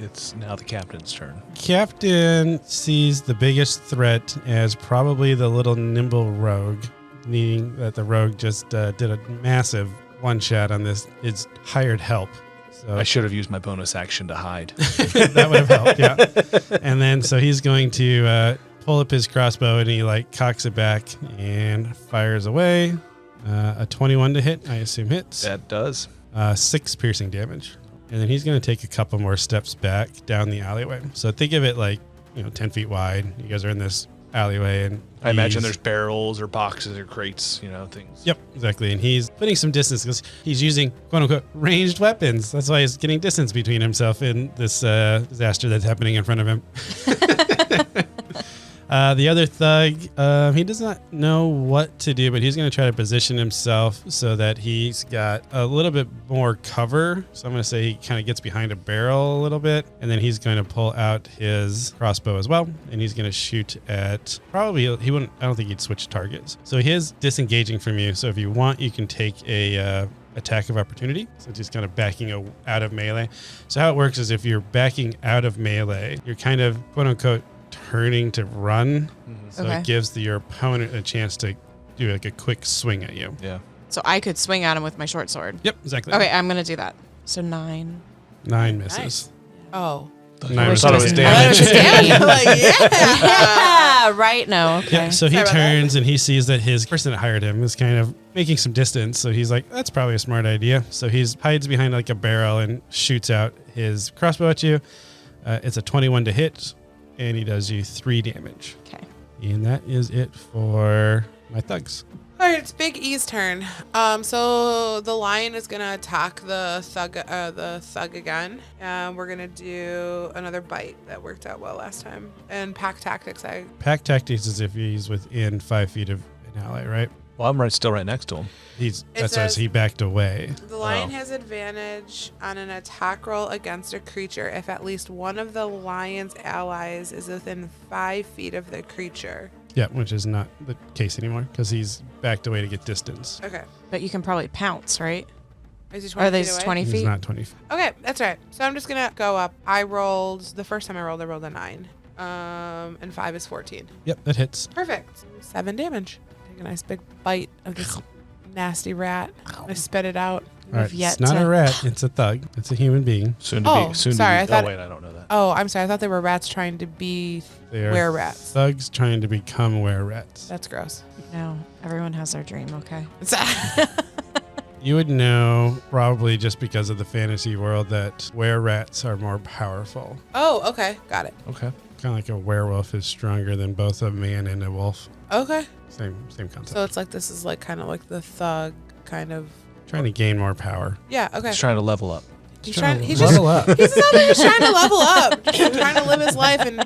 [SPEAKER 3] It's now the captain's turn.
[SPEAKER 1] Captain sees the biggest threat as probably the little nimble rogue, needing that the rogue just did a massive one-shot on this. It's hired help. So
[SPEAKER 3] I should have used my bonus action to hide.
[SPEAKER 1] that would have helped, yeah. And then so he's going to pull up his crossbow and he like cocks it back and fires away. A 21 to hit, I assume hits.
[SPEAKER 3] That does.
[SPEAKER 1] 6 piercing damage. And then he's going to take a couple more steps back down the alleyway. So think of it like, 10 feet wide. You guys are in this alleyway and
[SPEAKER 3] I imagine
[SPEAKER 1] he's-
[SPEAKER 3] there's barrels or boxes or crates, things.
[SPEAKER 1] Yep, exactly. And he's putting some distance because he's using quote unquote ranged weapons. That's why he's getting distance between himself and this disaster that's happening in front of him. The other thug, he does not know what to do, but he's going to try to position himself so that he's got a little bit more cover. So I'm going to say he kind of gets behind a barrel a little bit, and then he's going to pull out his crossbow as well, and he's going to shoot at probably he wouldn't. I don't think he'd switch targets. So he is disengaging from you. So if you want, you can take a attack of opportunity, since he's kind of backing out of melee. So how it works is if you're backing out of melee, you're kind of quote unquote turning to run. So
[SPEAKER 4] Okay.
[SPEAKER 1] it gives your opponent a chance to do like a quick swing at you.
[SPEAKER 3] Yeah.
[SPEAKER 4] So I could swing at him with my short sword.
[SPEAKER 1] Yep, exactly.
[SPEAKER 4] Okay, I'm going to do that. So 9.
[SPEAKER 1] 9 misses.
[SPEAKER 2] Nice. Oh.
[SPEAKER 1] 9
[SPEAKER 3] I
[SPEAKER 1] misses.
[SPEAKER 3] thought it was
[SPEAKER 4] I
[SPEAKER 3] damage.
[SPEAKER 4] thought it was damage.
[SPEAKER 2] Like, yeah.
[SPEAKER 4] Yeah, right? No, okay.
[SPEAKER 1] Yeah, so he
[SPEAKER 2] Sorry about that.
[SPEAKER 1] turns and he sees that his person that hired him is kind of making some distance. So he's like, that's probably a smart idea. So he hides behind like a barrel and shoots out his crossbow at you. It's a 21 to hit, and he does you 3 damage.
[SPEAKER 4] Okay.
[SPEAKER 1] And that is it for my thugs.
[SPEAKER 2] All right, it's Big E's turn. So the lion is gonna attack the thug again, and we're gonna do another bite. That worked out well last time. And pack tactics.
[SPEAKER 1] Pack tactics is if he's within 5 feet of an ally, right?
[SPEAKER 3] Well, I'm still right next to him.
[SPEAKER 2] It
[SPEAKER 1] That's
[SPEAKER 2] says-
[SPEAKER 1] he backed away.
[SPEAKER 2] The lion
[SPEAKER 3] Oh.
[SPEAKER 2] has advantage on an attack roll against a creature if at least one of the lion's allies is within 5 feet of the creature.
[SPEAKER 1] Yeah, which is not the case anymore because he's backed away to get distance.
[SPEAKER 2] Okay.
[SPEAKER 4] But you can probably pounce, right?
[SPEAKER 2] Is he 20
[SPEAKER 4] Are they
[SPEAKER 2] feet away?
[SPEAKER 4] 20
[SPEAKER 1] He's
[SPEAKER 4] feet?
[SPEAKER 1] not 20 feet.
[SPEAKER 2] Okay, that's right. So I'm just gonna go up. The first time I rolled a 9. And 5 is 14.
[SPEAKER 1] Yep, that hits.
[SPEAKER 2] Perfect. 7 damage. Take a nice big bite of this nasty rat. I spit it out.
[SPEAKER 1] All right,
[SPEAKER 4] yet
[SPEAKER 1] it's not
[SPEAKER 4] to-
[SPEAKER 1] a rat. It's a thug. It's a human being.
[SPEAKER 3] Soon to
[SPEAKER 2] Oh,
[SPEAKER 3] be. Soon
[SPEAKER 2] sorry, I
[SPEAKER 3] to be.
[SPEAKER 2] thought-
[SPEAKER 3] Oh wait, I don't know that.
[SPEAKER 2] Oh, I'm sorry. I thought they were rats trying to be
[SPEAKER 1] They are
[SPEAKER 2] were-rats.
[SPEAKER 1] thugs trying to become were-rats.
[SPEAKER 2] That's gross.
[SPEAKER 4] No, everyone has their dream, okay?
[SPEAKER 1] You would know probably just because of the fantasy world that were-rats are more powerful.
[SPEAKER 2] Oh, okay. Got it.
[SPEAKER 3] Okay.
[SPEAKER 1] Kind of like a werewolf is stronger than both a man and a wolf.
[SPEAKER 2] Okay.
[SPEAKER 1] Same concept.
[SPEAKER 2] So it's like this is like kind of like the thug kind of.
[SPEAKER 1] Trying to gain more power.
[SPEAKER 2] Yeah. Okay.
[SPEAKER 3] He's trying to level up.
[SPEAKER 2] He's trying. He's
[SPEAKER 1] level up.
[SPEAKER 2] He's not even trying to level up. Just trying to live his life, and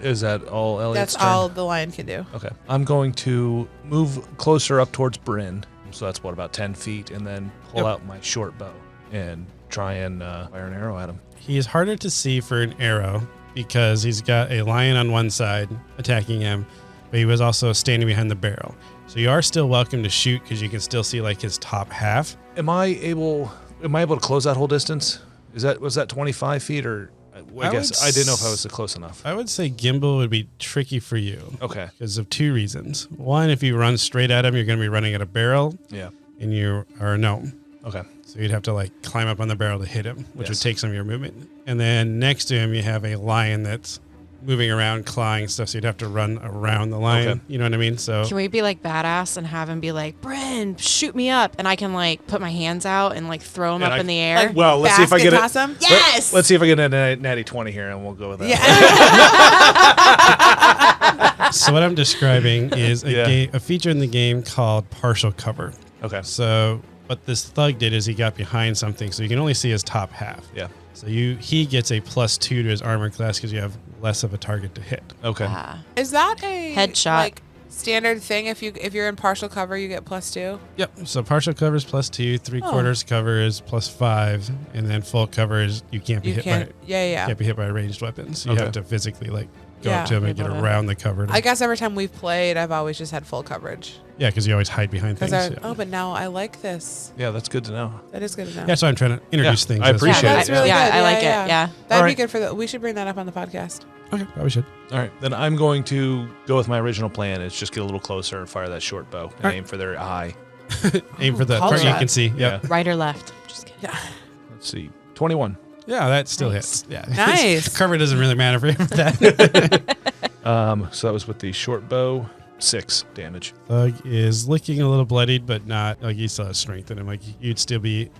[SPEAKER 3] Is that all Elliot's
[SPEAKER 2] that's
[SPEAKER 3] turn?
[SPEAKER 2] all the lion can do.
[SPEAKER 3] Okay. I'm going to move closer up towards Bryn. So that's about 10 feet, and then pull
[SPEAKER 1] Yep.
[SPEAKER 3] out my short bow and try and fire an arrow at him.
[SPEAKER 1] He is harder to see for an arrow because he's got a lion on one side attacking him, but he was also standing behind the barrel. So you are still welcome to shoot because you can still see like his top half.
[SPEAKER 3] Am I able to close that whole distance? Was that 25 feet or? I guess I didn't know if I was close enough.
[SPEAKER 1] I would say gimbal would be tricky for you.
[SPEAKER 3] Okay.
[SPEAKER 1] Because of two reasons. One, if you run straight at him, you're going to be running at a barrel.
[SPEAKER 3] Yeah.
[SPEAKER 1] And you are a gnome.
[SPEAKER 3] Okay.
[SPEAKER 1] So you'd have to like climb up on the barrel to hit him, which would
[SPEAKER 3] Yes.
[SPEAKER 1] take some of your movement. And then next to him, you have a lion that's moving around, clawing stuff. So you'd have to run around the lion.
[SPEAKER 3] Okay.
[SPEAKER 1] You know what I mean? So
[SPEAKER 4] Can we be like badass and have him be like, Bryn, shoot me up? And I can like put my hands out and like throw him
[SPEAKER 3] And
[SPEAKER 4] up
[SPEAKER 3] I-
[SPEAKER 4] in the air.
[SPEAKER 2] Like,
[SPEAKER 3] Well, let's see if I
[SPEAKER 2] basket
[SPEAKER 3] get it.
[SPEAKER 2] toss 'em?
[SPEAKER 4] Yes!
[SPEAKER 3] Let's see if I get a natty 20 here, and we'll go with that.
[SPEAKER 2] Yeah.
[SPEAKER 1] so what I'm describing is
[SPEAKER 3] Yeah.
[SPEAKER 1] a feature in the game called partial cover.
[SPEAKER 3] Okay.
[SPEAKER 1] So what this thug did is he got behind something, so you can only see his top half.
[SPEAKER 3] Yeah.
[SPEAKER 1] So he gets a +2 to his armor class because you have less of a target to hit.
[SPEAKER 3] Okay.
[SPEAKER 2] Is that a
[SPEAKER 4] Headshot.
[SPEAKER 2] like standard thing? If you're in partial cover, you get +2.
[SPEAKER 1] Yep. So partial cover is +2, 3/4 cover is +5, and then full cover is you can't be
[SPEAKER 2] You
[SPEAKER 1] hit
[SPEAKER 2] can't.
[SPEAKER 1] by
[SPEAKER 2] Yeah.
[SPEAKER 1] can't be hit by a ranged weapon. So you
[SPEAKER 3] Okay.
[SPEAKER 1] have to physically like go
[SPEAKER 2] Yeah,
[SPEAKER 1] up to him and get
[SPEAKER 4] able to-
[SPEAKER 1] around the cover.
[SPEAKER 2] I guess every time we've played, I've always just had full coverage.
[SPEAKER 1] Yeah, because you always hide behind things.
[SPEAKER 2] Because
[SPEAKER 1] Yeah.
[SPEAKER 2] but now I like this.
[SPEAKER 3] Yeah, that's good to know.
[SPEAKER 2] That is good to know.
[SPEAKER 1] That's why I'm trying to introduce
[SPEAKER 3] Yeah,
[SPEAKER 1] things.
[SPEAKER 3] I
[SPEAKER 1] as we
[SPEAKER 3] appreciate
[SPEAKER 1] go.
[SPEAKER 2] that's
[SPEAKER 3] it.
[SPEAKER 2] really
[SPEAKER 4] yeah,
[SPEAKER 2] good.
[SPEAKER 4] I like
[SPEAKER 2] Yeah.
[SPEAKER 4] it. Yeah.
[SPEAKER 2] That'd
[SPEAKER 3] All
[SPEAKER 2] be
[SPEAKER 3] right.
[SPEAKER 2] good for we should bring that up on the podcast.
[SPEAKER 1] Okay, probably should.
[SPEAKER 3] All right, then I'm going to go with my original plan. It's just get a little closer and fire that short bow and
[SPEAKER 1] right.
[SPEAKER 3] aim for their eye.
[SPEAKER 1] Aim for the
[SPEAKER 2] Call
[SPEAKER 1] part you
[SPEAKER 2] shot.
[SPEAKER 1] can see. Yep.
[SPEAKER 3] Yeah.
[SPEAKER 4] Right or left? Just kidding.
[SPEAKER 2] Yeah.
[SPEAKER 3] Let's see. 21.
[SPEAKER 1] Yeah, that still
[SPEAKER 4] Nice.
[SPEAKER 1] hits. Yeah.
[SPEAKER 2] Nice.
[SPEAKER 1] Cover doesn't really matter for him with that.
[SPEAKER 3] So that was with the short bow. 6 damage.
[SPEAKER 1] Thug is looking a little bloodied, but not like he still has strength in him. Like you'd still be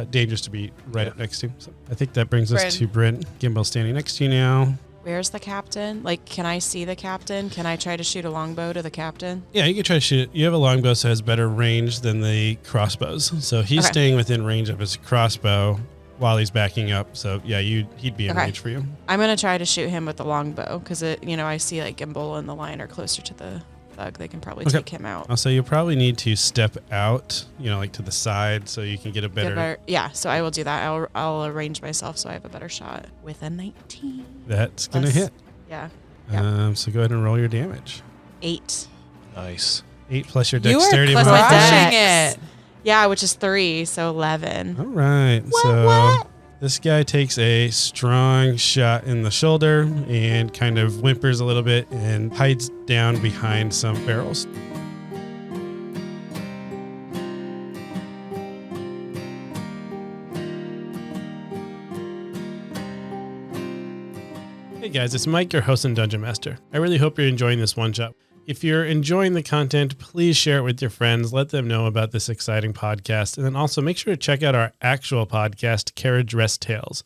[SPEAKER 1] dangerous to be right up next to. So I think that brings
[SPEAKER 2] Bryn.
[SPEAKER 1] us to Bryn. Gimbal standing next to you now.
[SPEAKER 4] Where's the captain? Like, can I see the captain? Can I try to shoot a longbow to the captain?
[SPEAKER 1] Yeah, you can try to shoot. You have a longbow, so it has better range than the crossbows. So he's
[SPEAKER 4] Okay.
[SPEAKER 1] staying within range of his crossbow while he's backing up. So yeah, he'd be in
[SPEAKER 4] Okay.
[SPEAKER 1] range for you.
[SPEAKER 4] I'm gonna try to shoot him with the longbow because I see like Gimbal and the lion are closer to the thug. They can probably
[SPEAKER 1] Okay.
[SPEAKER 4] take him out.
[SPEAKER 1] Also, you'll probably need to step out, like to the side, so you can get a better.
[SPEAKER 4] Yeah, so I will do that. I'll arrange myself so I have a better shot with a 19.
[SPEAKER 1] That's gonna
[SPEAKER 4] Plus-
[SPEAKER 1] hit.
[SPEAKER 4] Yeah,
[SPEAKER 1] So go ahead and roll your damage.
[SPEAKER 4] 8.
[SPEAKER 3] Nice.
[SPEAKER 1] 8 plus your
[SPEAKER 2] You are
[SPEAKER 1] dexterity.
[SPEAKER 4] Plus my
[SPEAKER 1] modifier.
[SPEAKER 2] crushing
[SPEAKER 4] dex.
[SPEAKER 2] it.
[SPEAKER 4] Yeah, which is 3, so 11.
[SPEAKER 1] All right. So this guy takes a strong shot in the shoulder and kind of whimpers a little bit and hides down behind some barrels. Hey guys, it's Mike, your host and Dungeon Master. I really hope you're enjoying this one shot. If you're enjoying the content, please share it with your friends. Let them know about this exciting podcast. And then also make sure to check out our actual podcast, Carriage Rest Tales.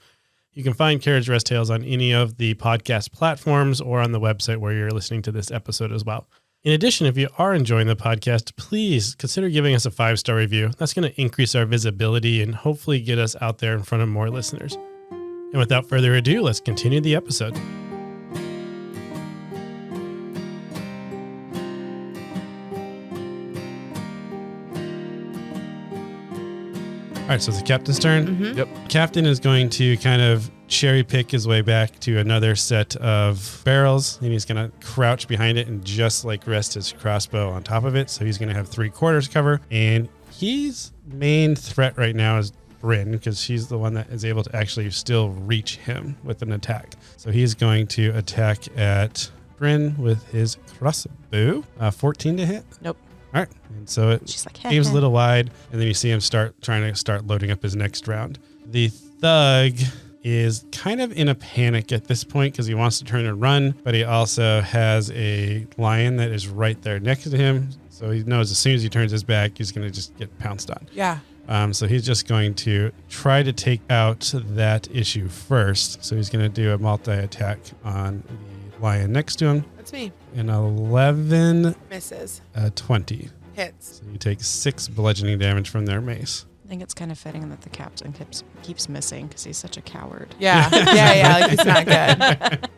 [SPEAKER 1] You can find Carriage Rest Tales on any of the podcast platforms or on the website where you're listening to this episode as well. In addition, if you are enjoying the podcast, please consider giving us a 5-star review. That's going to increase our visibility and hopefully get us out there in front of more listeners. And without further ado, let's continue the episode. All right, so it's the captain's turn.
[SPEAKER 3] Yep.
[SPEAKER 1] Captain is going to kind of cherry pick his way back to another set of barrels, and he's going to crouch behind it and just like rest his crossbow on top of it. So he's going to have 3/4 cover, and his main threat right now is Bryn, because she's the one that is able to actually still reach him with an attack. So he's going to attack at Bryn with his crossbow. 14 to hit.
[SPEAKER 4] Nope.
[SPEAKER 1] All right, and so it
[SPEAKER 4] She's like,
[SPEAKER 1] aims a little wide, and then you see him trying to start loading up his next round. The thug is kind of in a panic at this point because he wants to turn and run, but he also has a lion that is right there next to him. So he knows as soon as he turns his back, he's going to just get pounced on.
[SPEAKER 2] Yeah.
[SPEAKER 1] So he's just going to try to take out that issue first. So he's going to do a multi-attack on the lion next to him.
[SPEAKER 2] That's me.
[SPEAKER 1] An 11,
[SPEAKER 2] Misses.
[SPEAKER 1] 20.
[SPEAKER 2] Hits.
[SPEAKER 1] So you take 6 bludgeoning damage from their mace.
[SPEAKER 4] I think it's kind of fitting that the captain keeps missing because he's such a coward.
[SPEAKER 2] Yeah. Yeah. Like he's not good.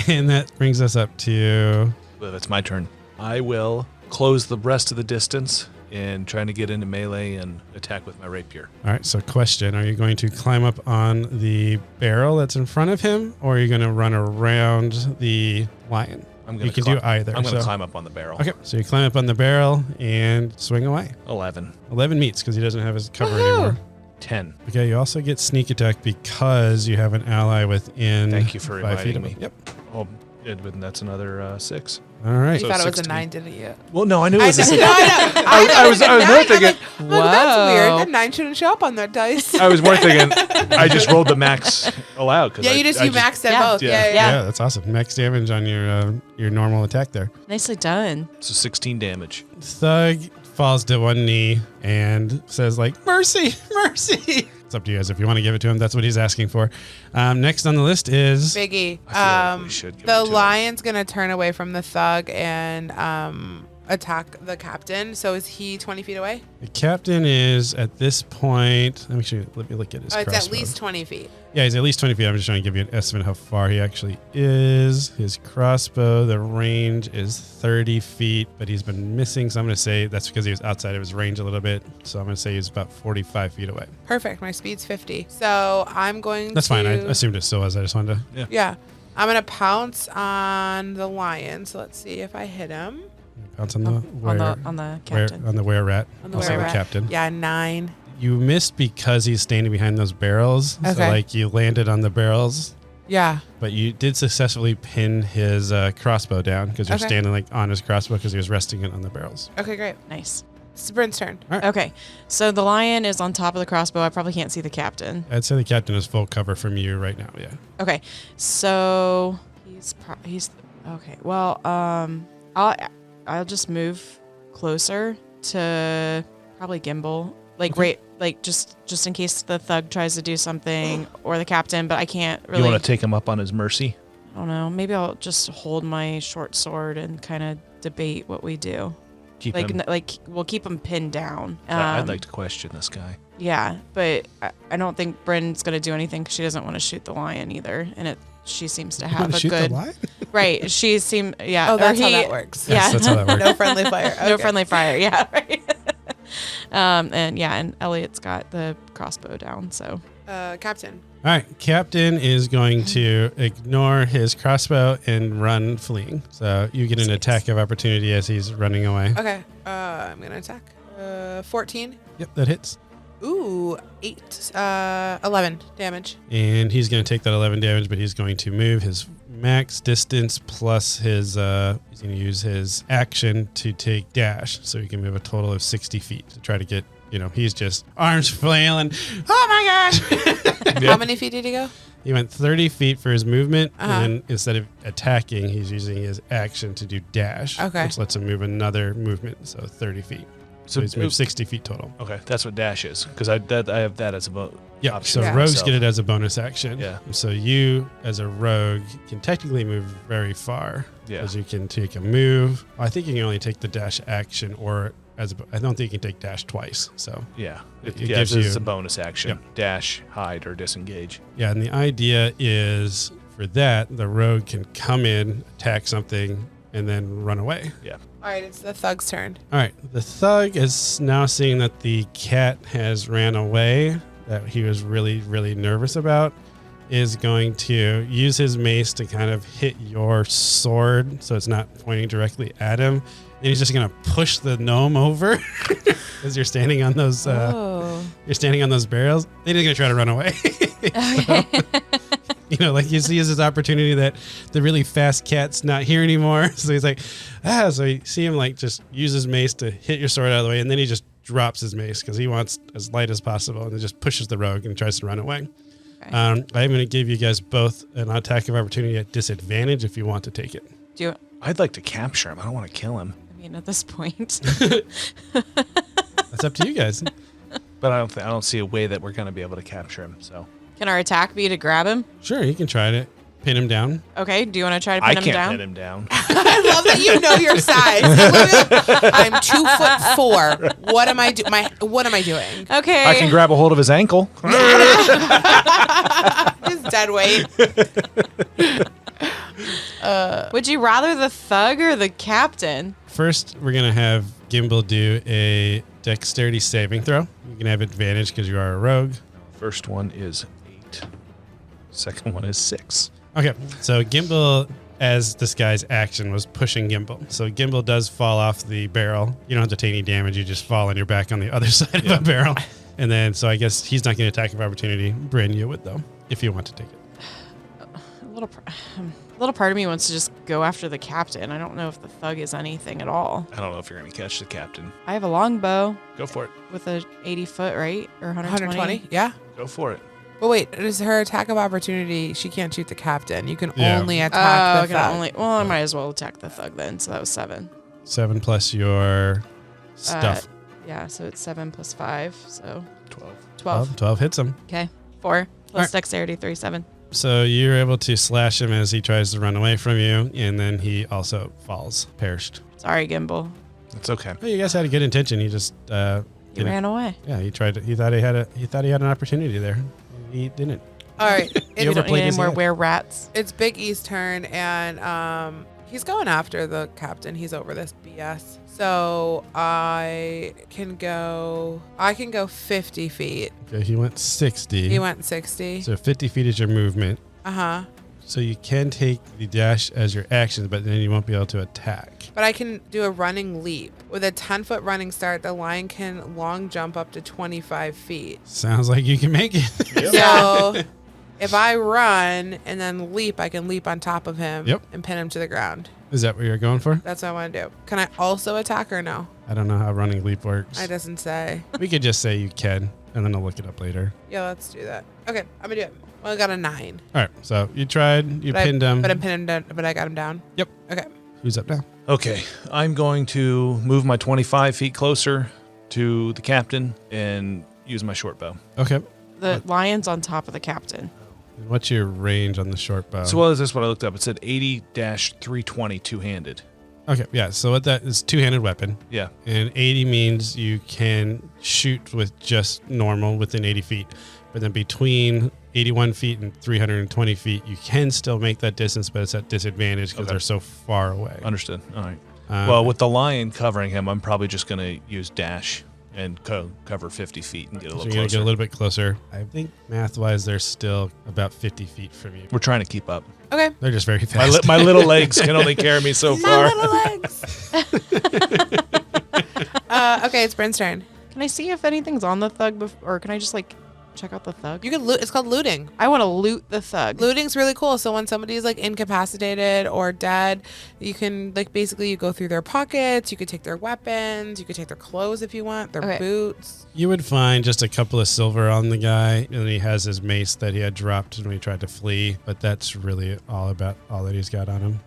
[SPEAKER 1] And that brings us up to...
[SPEAKER 3] Well, it's my turn. I will close the rest of the distance in trying to get into melee and attack with my rapier.
[SPEAKER 1] All right, so question. Are you going to climb up on the barrel that's in front of him, or are you going to run around the lion? You can do either.
[SPEAKER 3] I'm going to climb up on the barrel.
[SPEAKER 1] Okay, so you climb up on the barrel and swing away.
[SPEAKER 3] 11.
[SPEAKER 1] 11 meets because he doesn't have his cover anymore.
[SPEAKER 3] 10.
[SPEAKER 1] Okay, you also get sneak attack because you have an ally within.
[SPEAKER 3] Thank you for
[SPEAKER 1] 5 feet
[SPEAKER 3] reminding
[SPEAKER 1] of
[SPEAKER 3] me.
[SPEAKER 1] him. Yep.
[SPEAKER 3] Oh, and that's another 6.
[SPEAKER 1] All right.
[SPEAKER 2] You
[SPEAKER 3] So
[SPEAKER 2] thought it was a
[SPEAKER 3] 16.
[SPEAKER 2] 9, didn't you?
[SPEAKER 3] Well, no, I knew it
[SPEAKER 2] I
[SPEAKER 3] was a
[SPEAKER 2] said,
[SPEAKER 3] 6.
[SPEAKER 2] no, I know.
[SPEAKER 3] I was more
[SPEAKER 2] I'm
[SPEAKER 3] thinking.
[SPEAKER 2] like, that's weird.
[SPEAKER 4] Whoa.
[SPEAKER 2] That 9 shouldn't show up on that dice.
[SPEAKER 3] I was more thinking. I just rolled the max aloud.
[SPEAKER 2] Yeah, you maxed at
[SPEAKER 4] Yeah.
[SPEAKER 2] both.
[SPEAKER 3] Yeah.
[SPEAKER 2] Yeah.
[SPEAKER 1] Yeah, that's awesome. Max damage on your normal attack there.
[SPEAKER 4] Nicely done.
[SPEAKER 3] So 16 damage.
[SPEAKER 1] Thug falls to one knee and says like, "Mercy, mercy." It's up to you guys if you want to give it to him. That's what he's asking for. Next on the list is
[SPEAKER 2] Biggie.
[SPEAKER 3] I feel like we should give it
[SPEAKER 2] The
[SPEAKER 3] to him.
[SPEAKER 2] lion's gonna turn away from the thug and attack the captain. So is he 20 feet away?
[SPEAKER 1] the captain is at this point. Let me look at his
[SPEAKER 2] Oh, it's
[SPEAKER 1] crossbow.
[SPEAKER 2] at least 20 feet.
[SPEAKER 1] Yeah, he's at least 20 feet. I'm just trying to give you an estimate how far he actually is. His crossbow, the range is 30 feet, but he's been missing. So I'm going to say that's because he was outside of his range a little bit. So I'm going to say he's about 45 feet away.
[SPEAKER 2] Perfect. My speed's 50. So I'm going
[SPEAKER 1] That's
[SPEAKER 2] to...
[SPEAKER 1] fine. I assumed it still was. I just wanted to.
[SPEAKER 2] Yeah. I'm going to pounce on the lion. So let's see if I hit him.
[SPEAKER 1] Bounce on the
[SPEAKER 4] On the captain.
[SPEAKER 1] on the were rat.
[SPEAKER 2] On the
[SPEAKER 1] Also
[SPEAKER 2] were-rat.
[SPEAKER 1] the captain.
[SPEAKER 2] Yeah, 9.
[SPEAKER 1] You missed because he's standing behind those barrels. So
[SPEAKER 2] Okay.
[SPEAKER 1] like you landed on the barrels,
[SPEAKER 2] Yeah.
[SPEAKER 1] but you did successfully pin his crossbow down because you're
[SPEAKER 2] Okay.
[SPEAKER 1] standing like on his crossbow because he was resting it on the barrels.
[SPEAKER 2] Okay, great.
[SPEAKER 4] Nice.
[SPEAKER 2] It's Bryn's turn.
[SPEAKER 4] Okay, so the lion is on top of the crossbow. I probably can't see the captain.
[SPEAKER 1] I'd say the captain is full cover from you right now. Yeah.
[SPEAKER 4] Okay, so he's okay. Well, I'll just move closer to probably Gimbal, just in case the thug tries to do something or the captain. But I can't really.
[SPEAKER 3] You want to take him up on his mercy?
[SPEAKER 4] I don't know. Maybe I'll just hold my short sword and kind of debate what we do.
[SPEAKER 3] Keep him.
[SPEAKER 4] We'll keep him pinned down.
[SPEAKER 3] I'd like to question this guy.
[SPEAKER 4] Yeah, but I don't think Bryn's gonna do anything because she doesn't want to shoot the lion either, and she seems to have a
[SPEAKER 1] shoot
[SPEAKER 4] good
[SPEAKER 1] the lion?
[SPEAKER 4] right. She seemed
[SPEAKER 2] Oh, that's how that works.
[SPEAKER 4] Yeah,
[SPEAKER 1] Yes, that's how that works.
[SPEAKER 2] No friendly fire.
[SPEAKER 4] no
[SPEAKER 2] Okay.
[SPEAKER 4] friendly fire. Yeah, right. And Elliot's got the crossbow down. So
[SPEAKER 2] Captain.
[SPEAKER 1] All right, captain is going to ignore his crossbow and run fleeing. So you get an attack of opportunity as he's running away.
[SPEAKER 2] Okay. I'm going to attack. 14.
[SPEAKER 1] Yep, that hits.
[SPEAKER 2] Ooh, 8. 11 damage.
[SPEAKER 1] And he's going to take that 11 damage, but he's going to move his max distance plus his, he's going to use his action to take dash. So he can move a total of 60 feet to try to get, he's just arms flailing. Oh my gosh.
[SPEAKER 2] How many feet did he go?
[SPEAKER 1] He went 30 feet for his movement,
[SPEAKER 2] Uh-huh.
[SPEAKER 1] and then instead of attacking, he's using his action to do dash,
[SPEAKER 2] Okay.
[SPEAKER 1] which lets him move another movement, so 30 feet. So he's moved 60 feet total.
[SPEAKER 3] Okay, that's what dash is because I have that as a
[SPEAKER 1] Yeah,
[SPEAKER 3] option.
[SPEAKER 1] so
[SPEAKER 2] Yeah.
[SPEAKER 1] rogues
[SPEAKER 3] So-
[SPEAKER 1] get it as a bonus action.
[SPEAKER 3] Yeah.
[SPEAKER 1] So you, as a rogue, can technically move very far.
[SPEAKER 3] Yeah.
[SPEAKER 1] Because you can take a move. I think you can only take the dash action, or I don't think you can take dash twice. So
[SPEAKER 3] Yeah,
[SPEAKER 1] It
[SPEAKER 3] yeah,
[SPEAKER 1] gives
[SPEAKER 3] it's
[SPEAKER 1] you-
[SPEAKER 3] a bonus action.
[SPEAKER 1] Yep.
[SPEAKER 3] Dash, hide, or disengage.
[SPEAKER 1] yeah, and the idea is for that, the rogue can come in, attack something, and then run away.
[SPEAKER 3] Yeah.
[SPEAKER 2] All right, it's the thug's turn.
[SPEAKER 1] All right, the thug is now seeing that the cat has ran away, that he was really, really nervous about, is going to use his mace to kind of hit your sword so it's not pointing directly at him. And he's just going to push the gnome over as you're standing on those you're standing on those barrels. Then he's going to try to run away. So, like he sees his opportunity that the really fast cat's not here anymore. So he's like, so you see him like just use his mace to hit your sword out of the way. And then he just drops his mace because he wants as light as possible and then just pushes the rogue and tries to run away.
[SPEAKER 4] Okay.
[SPEAKER 1] I'm going to give you guys both an attack of opportunity at disadvantage if you want to take it.
[SPEAKER 4] do you,
[SPEAKER 3] I'd like to capture him. I don't want to kill him,
[SPEAKER 4] I mean, at this point,
[SPEAKER 1] That's up to you guys.
[SPEAKER 3] but I don't see a way that we're going to be able to capture him. So
[SPEAKER 4] can our attack be to grab him?
[SPEAKER 1] Sure, you can try to pin him down.
[SPEAKER 4] Okay. Do you want to try to
[SPEAKER 3] I
[SPEAKER 4] pin him
[SPEAKER 3] can't
[SPEAKER 4] down?
[SPEAKER 3] pin him down.
[SPEAKER 2] I love that you know your size. I'm 2'4". What am I doing?
[SPEAKER 4] Okay.
[SPEAKER 3] I can grab a hold of his ankle.
[SPEAKER 2] His dead weight.
[SPEAKER 4] Would you rather the thug or the captain?
[SPEAKER 1] First, we're going to have Gimbal do a dexterity saving throw. You can have advantage because you are a rogue.
[SPEAKER 3] First one is 8. Second one is 6.
[SPEAKER 1] Okay, so Gimbal, as this guy's action, was pushing Gimbal. So Gimbal does fall off the barrel. You don't have to take any damage. You just fall on your back on the other side of a barrel. And then, so I guess he's not going to attack of opportunity. Bryn, you would, though, if you want to take it.
[SPEAKER 4] A little part of me wants to just go after the captain. I don't know if the thug is anything at all.
[SPEAKER 3] I don't know if you're going to catch the captain.
[SPEAKER 4] I have a longbow
[SPEAKER 3] Go for it.
[SPEAKER 4] with a 80 foot, right? Or 120?
[SPEAKER 2] 120? Yeah.
[SPEAKER 3] Go for it.
[SPEAKER 2] But wait, is her attack of opportunity? She can't shoot the captain. You can
[SPEAKER 1] Yeah.
[SPEAKER 2] only
[SPEAKER 4] Oh,
[SPEAKER 2] attack the thug.
[SPEAKER 4] I might as well attack the thug then. So that was 7.
[SPEAKER 1] 7 plus your stuff.
[SPEAKER 4] Yeah, so it's 7 plus 5. So
[SPEAKER 3] 12.
[SPEAKER 4] 12.
[SPEAKER 1] Hits him.
[SPEAKER 4] Okay. 4 plus
[SPEAKER 1] Alright.
[SPEAKER 4] dexterity, 3, 7.
[SPEAKER 1] So you're able to slash him as he tries to run away from you, and then he also falls, perished.
[SPEAKER 4] Sorry, Gimbal.
[SPEAKER 3] It's okay.
[SPEAKER 1] Well, you guys had a good intention. He just
[SPEAKER 4] He
[SPEAKER 1] didn't-
[SPEAKER 4] ran away.
[SPEAKER 1] Yeah, he tried to. He thought he had an opportunity there. He didn't.
[SPEAKER 2] All right.
[SPEAKER 1] You
[SPEAKER 4] We don't
[SPEAKER 1] overplayed
[SPEAKER 4] need any
[SPEAKER 1] his
[SPEAKER 4] more
[SPEAKER 1] hand.
[SPEAKER 4] were-rats.
[SPEAKER 2] It's Big E's turn, and he's going after the captain. He's over this BS. So I can go 50 feet.
[SPEAKER 1] Okay, he went 60.
[SPEAKER 2] He went 60.
[SPEAKER 1] So 50 feet is your movement.
[SPEAKER 2] Uh-huh.
[SPEAKER 1] So you can take the dash as your action, but then you won't be able to attack.
[SPEAKER 2] But I can do a running leap. With a 10-foot running start, the lion can long jump up to 25 feet.
[SPEAKER 1] Sounds like you can make it.
[SPEAKER 2] So if I run and then leap, I can leap on top of him
[SPEAKER 1] Yep.
[SPEAKER 2] and pin him to the ground.
[SPEAKER 1] Is that what you're going for?
[SPEAKER 2] That's what I want to do. Can I also attack or no?
[SPEAKER 1] I don't know how running leap works.
[SPEAKER 2] It doesn't say.
[SPEAKER 1] We could just say you can, and then I'll look it up later.
[SPEAKER 2] Yeah, let's do that. Okay, I'm going to do it. Well, I got a 9.
[SPEAKER 1] All right, so you tried, you
[SPEAKER 2] But
[SPEAKER 1] pinned him.
[SPEAKER 2] But I pinned him down, but I got him down.
[SPEAKER 1] Yep.
[SPEAKER 2] Okay.
[SPEAKER 1] Who's up now?
[SPEAKER 3] Okay. I'm going to move my 25 feet closer to the captain and use my short bow.
[SPEAKER 1] Okay.
[SPEAKER 4] The lion's on top of the captain.
[SPEAKER 1] And what's your range on the short bow?
[SPEAKER 3] So what is this? What I looked up? It said 80-320 two-handed.
[SPEAKER 1] Okay, yeah. So what that is, two-handed weapon,
[SPEAKER 3] Yeah.
[SPEAKER 1] and 80 means you can shoot with just normal within 80 feet, but then between 81 feet and 320 feet, you can still make that distance, but it's at disadvantage because
[SPEAKER 3] Okay.
[SPEAKER 1] they're so far away.
[SPEAKER 3] Understood. All right.
[SPEAKER 1] Um,
[SPEAKER 3] Well, with the lion covering him, I'm probably just going to use dash and cover 50 feet and get a
[SPEAKER 1] so
[SPEAKER 3] little
[SPEAKER 1] you're gonna
[SPEAKER 3] closer.
[SPEAKER 1] get a little bit closer. I think math-wise, they're still about 50 feet from you.
[SPEAKER 3] We're trying to keep up.
[SPEAKER 2] Okay.
[SPEAKER 1] They're just very
[SPEAKER 3] My,
[SPEAKER 1] fast.
[SPEAKER 3] my little legs can only carry me so
[SPEAKER 2] My
[SPEAKER 3] far.
[SPEAKER 2] little legs. Okay, it's Bryn's turn.
[SPEAKER 4] Can I see if anything's on the thug, or can I just like check out the thug?
[SPEAKER 2] You can loot. It's called looting.
[SPEAKER 4] I want to loot the thug.
[SPEAKER 2] Looting's really cool. So when somebody's like incapacitated or dead, you can like basically you go through their pockets. You could take their weapons. You could take their clothes if you want. Their
[SPEAKER 4] Okay.
[SPEAKER 2] boots.
[SPEAKER 1] You would find just a couple of silver on the guy, and he has his mace that he had dropped when he tried to flee, but that's really all that he's got on him.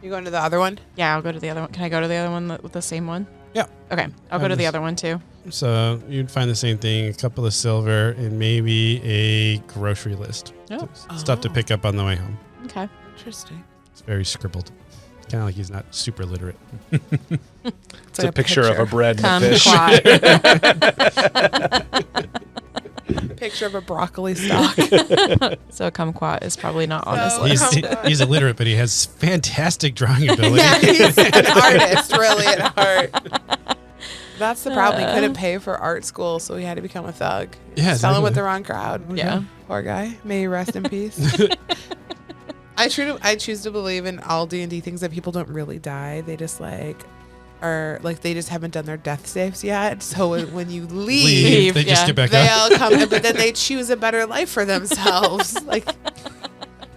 [SPEAKER 2] You going to the other one?
[SPEAKER 4] Yeah, I'll go to the other one. Can I go to the other one with the same one?
[SPEAKER 1] Yeah.
[SPEAKER 4] Okay, I'll go to the other one too.
[SPEAKER 1] So you'd find the same thing, a couple of silver, and maybe a grocery list.
[SPEAKER 4] Oh.
[SPEAKER 1] Stuff to pick up on the way home.
[SPEAKER 4] Okay.
[SPEAKER 2] Interesting.
[SPEAKER 1] It's very scribbled. Kind of like he's not super literate.
[SPEAKER 3] It's a picture of a bread and a fish.
[SPEAKER 4] Kumquat.
[SPEAKER 2] Picture of a broccoli stalk.
[SPEAKER 4] So kumquat is probably not on this
[SPEAKER 2] So-
[SPEAKER 4] list.
[SPEAKER 1] He's illiterate, but he has fantastic drawing ability.
[SPEAKER 2] Yeah, he's an artist, really, at heart. That's the problem. He couldn't pay for art school, so he had to become a thug.
[SPEAKER 1] Yeah,
[SPEAKER 2] Selling with
[SPEAKER 1] exactly.
[SPEAKER 2] the wrong crowd.
[SPEAKER 4] Yeah.
[SPEAKER 2] Poor guy. May he rest in peace. I choose to believe in all D&D things that people don't really die. They just are they just haven't done their death saves yet. So when you leave,
[SPEAKER 1] They just
[SPEAKER 4] yeah.
[SPEAKER 1] get back
[SPEAKER 2] they
[SPEAKER 1] up.
[SPEAKER 2] all come, but then they choose a better life for themselves.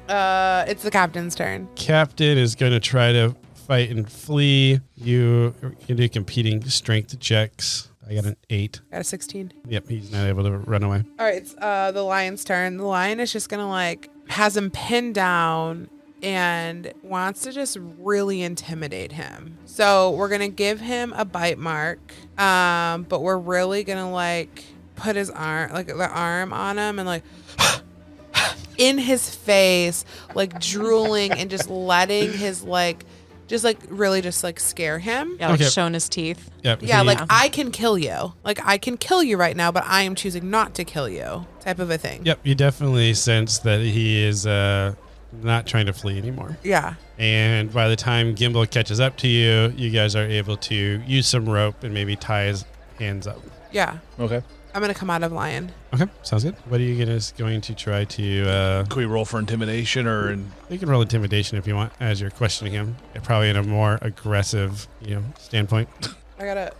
[SPEAKER 2] It's the captain's turn.
[SPEAKER 1] Captain is going to try to fight and flee. You can do competing strength checks. I got an 8.
[SPEAKER 2] Got a 16.
[SPEAKER 1] Yep, he's not able to run away.
[SPEAKER 2] All right, it's the lion's turn. The lion is just gonna has him pinned down and wants to just really intimidate him. So we're gonna give him a bite mark, but we're really gonna put his arm, the arm on him and in his face, drooling and just letting his really just scare him.
[SPEAKER 4] Yeah, like
[SPEAKER 1] Okay.
[SPEAKER 4] showing his teeth.
[SPEAKER 1] Yep.
[SPEAKER 2] Yeah,
[SPEAKER 1] he-
[SPEAKER 2] I can kill you. I can kill you right now, but I am choosing not to kill you, type of a thing.
[SPEAKER 1] Yep, you definitely sense that he is not trying to flee anymore.
[SPEAKER 2] Yeah.
[SPEAKER 1] And by the time Gimbal catches up to you, you guys are able to use some rope and maybe tie his hands up.
[SPEAKER 2] Yeah.
[SPEAKER 3] Okay.
[SPEAKER 2] I'm going to come out of lion.
[SPEAKER 1] Okay, sounds good. What are you going to try to...
[SPEAKER 3] Can we roll for intimidation or...
[SPEAKER 1] You can roll intimidation if you want, as you're questioning him. Probably in a more aggressive, standpoint.
[SPEAKER 2] I got to...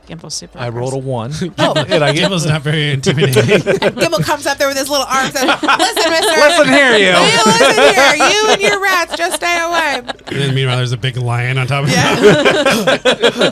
[SPEAKER 4] Gimbal super.
[SPEAKER 3] I rolled a 1.
[SPEAKER 2] Oh.
[SPEAKER 3] And I get...
[SPEAKER 1] Gimbal's not very intimidating.
[SPEAKER 2] And Gimbal comes up there with his little arms and, listen, mister.
[SPEAKER 3] Listen here, you.
[SPEAKER 2] Hey, listen here. You and your rats, just stay away.
[SPEAKER 1] And then meanwhile, there's a big lion on top of him.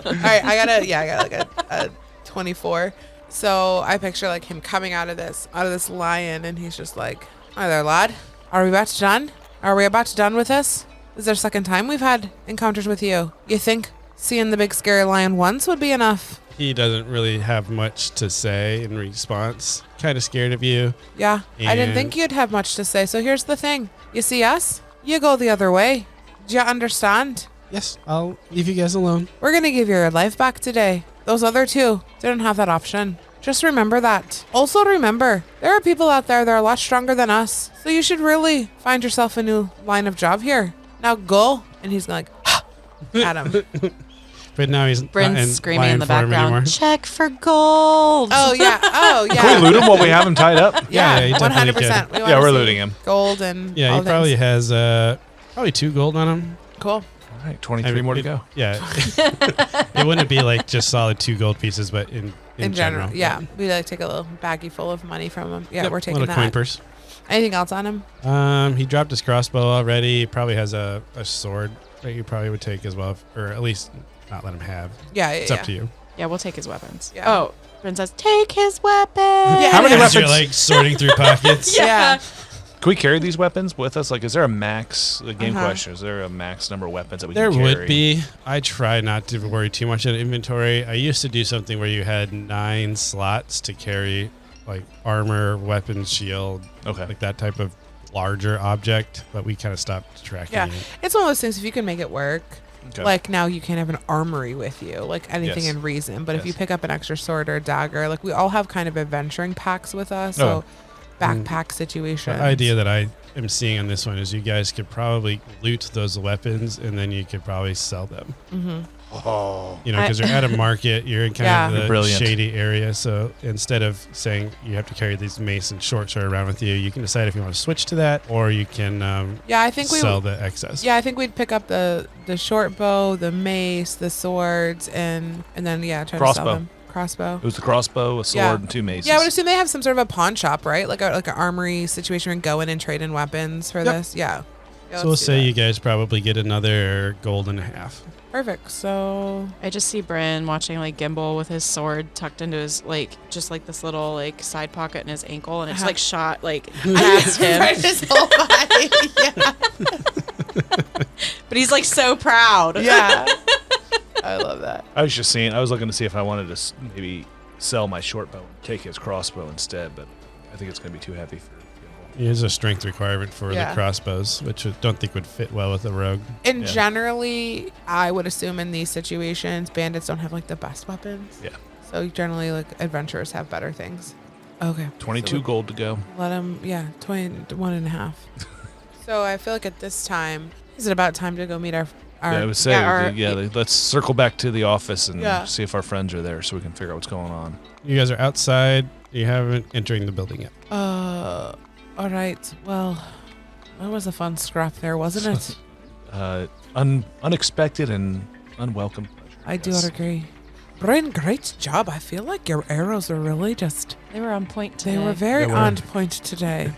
[SPEAKER 2] All right, I got like a 24. So I picture like him coming out of this lion, and he's just like, "Hi there, lad. Are we about to done? Are we about to done with this? This is our second time we've had encounters with you. You think seeing the big scary lion once would be enough?"
[SPEAKER 1] He doesn't really have much to say in response. Kind of scared of you.
[SPEAKER 2] Yeah, I didn't
[SPEAKER 1] And-
[SPEAKER 2] think you'd have much to say. So here's the thing: you see us, you go the other way. Do you understand?
[SPEAKER 1] Yes, I'll leave you guys alone.
[SPEAKER 2] We're gonna give your life back today. Those other two didn't have that option. Just remember that. Also remember, there are people out there that are a lot stronger than us. So you should really find yourself a new line of job here. Now go. And he's like, at him.
[SPEAKER 1] But now he's not
[SPEAKER 4] Bryn's
[SPEAKER 1] in
[SPEAKER 4] screaming in the
[SPEAKER 1] lion form anymore.
[SPEAKER 4] background. Check for gold.
[SPEAKER 2] Oh yeah. Oh
[SPEAKER 3] Can
[SPEAKER 2] yeah.
[SPEAKER 3] we loot him while we have him tied up?
[SPEAKER 1] Yeah, he definitely
[SPEAKER 2] 100%. We
[SPEAKER 3] Yeah,
[SPEAKER 2] wanna
[SPEAKER 3] we're
[SPEAKER 2] see
[SPEAKER 3] looting him.
[SPEAKER 2] Gold and
[SPEAKER 1] Yeah,
[SPEAKER 2] all
[SPEAKER 1] he probably
[SPEAKER 2] things.
[SPEAKER 1] has probably 2 gold on him.
[SPEAKER 2] Cool.
[SPEAKER 3] All right, 23 more to go.
[SPEAKER 1] Yeah. It wouldn't be like just solid 2 gold pieces, but in general.
[SPEAKER 2] Yeah. We like take a little baggie full of money from him. Yeah,
[SPEAKER 1] Yep,
[SPEAKER 2] we're taking
[SPEAKER 1] little coin
[SPEAKER 2] that.
[SPEAKER 1] purse.
[SPEAKER 2] Anything else on him?
[SPEAKER 1] He dropped his crossbow already. He probably has a sword that you probably would take as well, or at least not let him have.
[SPEAKER 2] Yeah,
[SPEAKER 1] It's up to you.
[SPEAKER 4] Yeah, we'll take his weapons.
[SPEAKER 2] Yeah.
[SPEAKER 4] Oh, Bryn says, take his weapon.
[SPEAKER 2] Yeah.
[SPEAKER 3] How many
[SPEAKER 1] As you're
[SPEAKER 3] weapons?
[SPEAKER 1] like sorting through pockets.
[SPEAKER 2] Yeah.
[SPEAKER 3] Can we carry these weapons with us? Like, is there a max, the game
[SPEAKER 2] Uh-huh.
[SPEAKER 3] question, is there a max number of weapons that we
[SPEAKER 1] There
[SPEAKER 3] can carry?
[SPEAKER 1] would be. I try not to worry too much about inventory. I used to do something where you had 9 slots to carry like armor, weapons, shield,
[SPEAKER 3] Okay.
[SPEAKER 1] like that type of larger object, but we kind of stopped tracking
[SPEAKER 2] Yeah.
[SPEAKER 1] it.
[SPEAKER 2] It's one of those things, if you can make it work,
[SPEAKER 3] Okay.
[SPEAKER 2] like now you can have an armory with you, like anything
[SPEAKER 3] Yes.
[SPEAKER 2] in reason. But if
[SPEAKER 3] Yes.
[SPEAKER 2] you pick up an extra sword or a dagger, like we all have kind of adventuring packs with us, so
[SPEAKER 3] Oh.
[SPEAKER 2] backpack situations.
[SPEAKER 1] The idea that I am seeing on this one is you guys could probably loot those weapons and then you could probably sell them.
[SPEAKER 2] Mm-hmm.
[SPEAKER 3] Oh.
[SPEAKER 1] Because you're at a market, you're in kind of the
[SPEAKER 3] Brilliant.
[SPEAKER 1] shady area. So instead of saying you have to carry these mace and short sword around with you, you can decide if you want to switch to that, or you can
[SPEAKER 2] Yeah, I think we.
[SPEAKER 1] sell the excess.
[SPEAKER 2] Yeah, I think we'd pick up the short bow, the mace, the swords, and then try to sell
[SPEAKER 3] Crossbow.
[SPEAKER 2] them. Crossbow.
[SPEAKER 3] It was the crossbow, a sword,
[SPEAKER 2] Yeah.
[SPEAKER 3] and 2 maces.
[SPEAKER 2] Yeah, I would assume they have some sort of a pawn shop, right? Like an armory situation and go in and trade in weapons for
[SPEAKER 1] Yep.
[SPEAKER 2] this. Yeah.
[SPEAKER 1] So we'll say you guys probably get another gold and a half.
[SPEAKER 2] Perfect. So
[SPEAKER 4] I just see Bryn watching like Gimbal with his sword tucked into his just like this little like side pocket in his ankle, and it's
[SPEAKER 2] Uh-huh.
[SPEAKER 4] like shot like past him.
[SPEAKER 2] Right, his whole body. Yeah.
[SPEAKER 4] But he's like so proud.
[SPEAKER 2] Yeah. I love that.
[SPEAKER 3] I was looking to see if I wanted to maybe sell my short bow and take his crossbow instead, but I think it's going to be too heavy for Gimbal.
[SPEAKER 1] There's a strength requirement for
[SPEAKER 2] Yeah.
[SPEAKER 1] the crossbows, which I don't think would fit well with a rogue.
[SPEAKER 2] And
[SPEAKER 3] Yeah.
[SPEAKER 2] generally, I would assume in these situations, bandits don't have like the best weapons.
[SPEAKER 3] Yeah.
[SPEAKER 2] So generally, like adventurers have better things. Okay.
[SPEAKER 3] 22
[SPEAKER 2] So
[SPEAKER 3] gold to go.
[SPEAKER 2] let them, 21.5. So I feel like at this time, is it about time to go meet our
[SPEAKER 3] Yeah, I would say, let's circle back to the office and
[SPEAKER 2] Yeah.
[SPEAKER 3] see if our friends are there so we can figure out what's going on.
[SPEAKER 1] You guys are outside. You haven't entering the building yet.
[SPEAKER 2] all right. Well, that was a fun scrap there, wasn't it?
[SPEAKER 3] Unexpected and unwelcome pleasure.
[SPEAKER 2] I do
[SPEAKER 3] Yes.
[SPEAKER 2] agree. Brian, great job. I feel like your arrows are really just,
[SPEAKER 4] They were on point today.
[SPEAKER 2] they were very
[SPEAKER 3] They were.
[SPEAKER 2] on point today.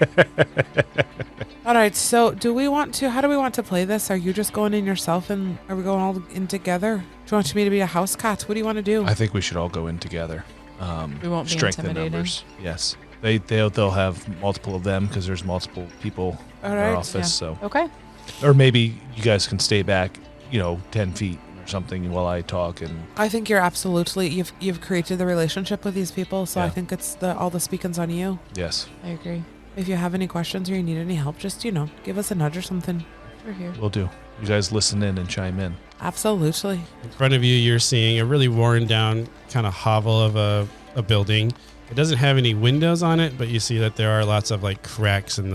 [SPEAKER 2] All right, so how do we want to play this? Are you just going in yourself and are we going all in together? Do you want me to be a house cat? What do you want to do?
[SPEAKER 3] I think we should all go in together.
[SPEAKER 4] We won't be
[SPEAKER 3] strengthen
[SPEAKER 4] intimidating.
[SPEAKER 3] numbers. Yes. They'll have multiple of them because there's multiple people
[SPEAKER 2] All
[SPEAKER 3] in
[SPEAKER 2] right,
[SPEAKER 3] our office.
[SPEAKER 4] yeah.
[SPEAKER 3] So,
[SPEAKER 4] Okay.
[SPEAKER 3] or maybe you guys can stay back, 10 feet or something while I talk. And
[SPEAKER 2] I think you're absolutely, you've created the relationship with these people, so I
[SPEAKER 3] Yeah.
[SPEAKER 2] think it's all the speaking's on you.
[SPEAKER 3] yes,
[SPEAKER 4] I agree.
[SPEAKER 2] If you have any questions or you need any help, just, give us a nudge or something.
[SPEAKER 4] We're here.
[SPEAKER 3] we'll do. You guys listen in and chime in.
[SPEAKER 2] Absolutely.
[SPEAKER 1] In front of you, you're seeing a really worn down kind of hovel of a building. It doesn't have any windows on it, but you see that there are lots of like cracks in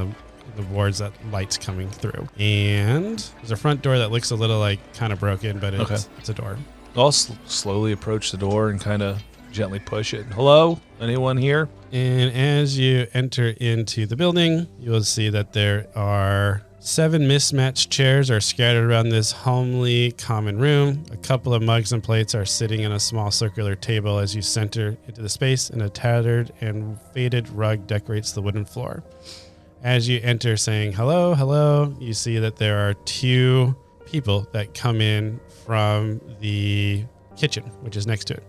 [SPEAKER 1] the boards that light's coming through. And there's a front door that looks a little like kind of broken, but it's a door.
[SPEAKER 3] I'll slowly approach the door and kind of gently push it. Hello? Anyone here?
[SPEAKER 1] And as you enter into the building, you'll see that there are 7 mismatched chairs are scattered around this homely common room. A couple of mugs and plates are sitting in a small circular table as you center into the space, and a tattered and faded rug decorates the wooden floor. As you enter saying hello, hello, you see that there are 2 people that come in from the kitchen, which is next to it.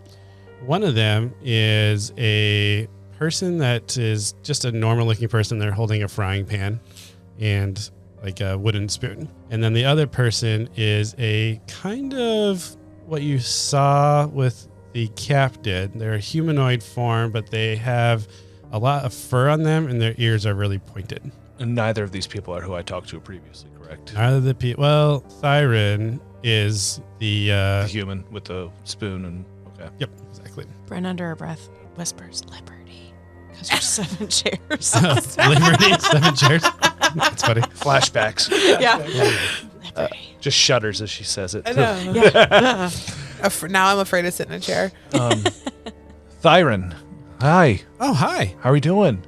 [SPEAKER 1] One of them is a person that is just a normal looking person. They're holding a frying pan and like a wooden spoon. And then the other person is a kind of what you saw with the captain. They're a humanoid form, but they have a lot of fur on them and their ears are really pointed.
[SPEAKER 3] And neither of these people are who I talked to previously, correct?
[SPEAKER 1] Neither of the people. Well, Thyron is the
[SPEAKER 3] The human with the spoon and okay.
[SPEAKER 1] Yep, exactly.
[SPEAKER 4] Bryn under her breath whispers, Liberty. Because there's 7 chairs.
[SPEAKER 1] Liberty, 7 chairs. That's funny.
[SPEAKER 3] Flashbacks.
[SPEAKER 4] Yeah. Liberty.
[SPEAKER 3] Just shudders as she says it.
[SPEAKER 2] I know.
[SPEAKER 4] Yeah.
[SPEAKER 2] Now I'm afraid to sit in a chair.
[SPEAKER 3] Thyron, hi.
[SPEAKER 1] Oh, hi.
[SPEAKER 3] How are we doing?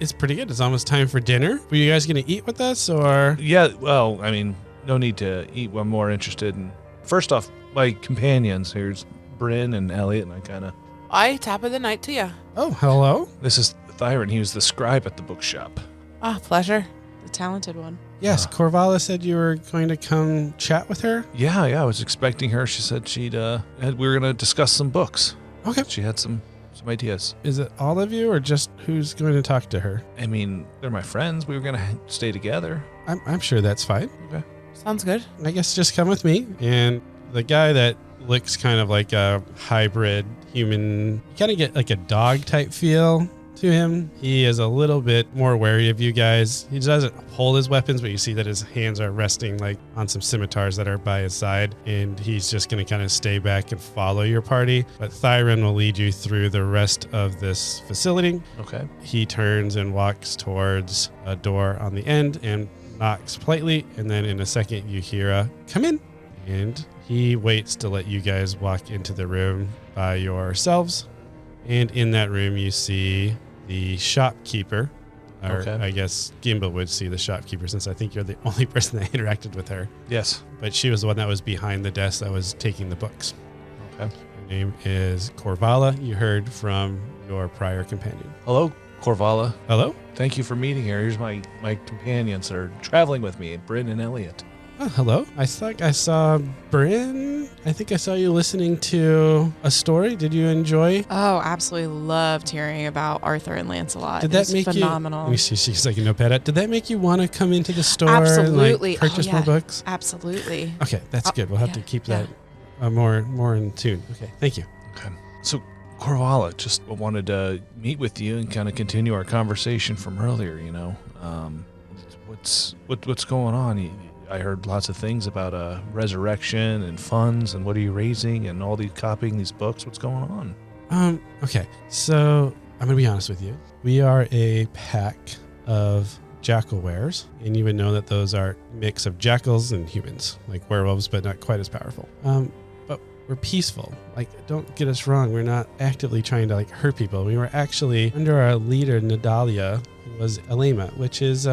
[SPEAKER 1] It's pretty good. It's almost time for dinner. Were you guys going to eat with us or?
[SPEAKER 3] Yeah, well, I mean, no need to eat. I'm more interested in, first off, my companions. Here's Bryn and Elliot, and I kind of...
[SPEAKER 2] I top of the night to you.
[SPEAKER 1] Oh, hello.
[SPEAKER 3] This is Thyron. He was the scribe at the bookshop.
[SPEAKER 2] Ah, pleasure.
[SPEAKER 4] The talented one.
[SPEAKER 1] Yes, Corvala said you were going to come chat with her.
[SPEAKER 3] Yeah, I was expecting her. She said we were going to discuss some books.
[SPEAKER 1] Okay.
[SPEAKER 3] She had some ideas.
[SPEAKER 1] Is it all of you or just who's going to talk to her?
[SPEAKER 3] I mean, they're my friends. We were going to stay together.
[SPEAKER 1] I'm sure that's fine.
[SPEAKER 3] Okay.
[SPEAKER 2] Sounds good.
[SPEAKER 1] I guess just come with me. And the guy that looks kind of like a hybrid human, you kind of get like a dog type feel to him. He is a little bit more wary of you guys. He doesn't hold his weapons, but you see that his hands are resting like on some scimitars that are by his side, and he's just going to kind of stay back and follow your party. But Thyron will lead you through the rest of this facility.
[SPEAKER 3] Okay.
[SPEAKER 1] He turns and walks towards a door on the end and knocks politely, and then in a second you hear a come in, and he waits to let you guys walk into the room by yourselves. And in that room you see the shopkeeper, or
[SPEAKER 3] Okay.
[SPEAKER 1] I guess Gimbal would see the shopkeeper, since I think you're the only person that interacted with her.
[SPEAKER 3] Yes.
[SPEAKER 1] But she was the one that was behind the desk that was taking the books.
[SPEAKER 3] Okay.
[SPEAKER 1] Her name is Corvala. You heard from your prior companion.
[SPEAKER 3] Hello, Corvala.
[SPEAKER 1] Hello?
[SPEAKER 3] Thank you for meeting here. Here's my companions that are traveling with me, Bryn and Elliot.
[SPEAKER 1] Oh, hello. I think I saw Bryn. I think I saw you listening to a story. Did you enjoy?
[SPEAKER 4] Oh, absolutely loved hearing about Arthur and Lancelot.
[SPEAKER 1] Did
[SPEAKER 4] It
[SPEAKER 1] that
[SPEAKER 4] was
[SPEAKER 1] make
[SPEAKER 4] phenomenal.
[SPEAKER 1] you? Let me see. She's like a notepad. Did that make you want to come into the store?
[SPEAKER 4] Absolutely.
[SPEAKER 1] And, like, purchase
[SPEAKER 4] Oh,
[SPEAKER 1] more
[SPEAKER 4] yeah.
[SPEAKER 1] books?
[SPEAKER 4] Absolutely.
[SPEAKER 1] Okay, that's good. We'll have to
[SPEAKER 4] yeah,
[SPEAKER 1] keep
[SPEAKER 4] yeah.
[SPEAKER 1] that more in tune. Okay, thank you.
[SPEAKER 3] Okay. So, Corvala, just wanted to meet with you and kind of continue our conversation from earlier. You know, what's going on? I heard lots of things about resurrection and funds and what are you raising and all these copying these books. What's going on?
[SPEAKER 1] Okay, so I'm gonna be honest with you. We are a pack of jackal wares, and you would know that those are a mix of jackals and humans, like werewolves, but not quite as powerful. But we're peaceful. Like, don't get us wrong. We're not actively trying to like hurt people. We were actually under our leader Nadalia, who was a lama, which is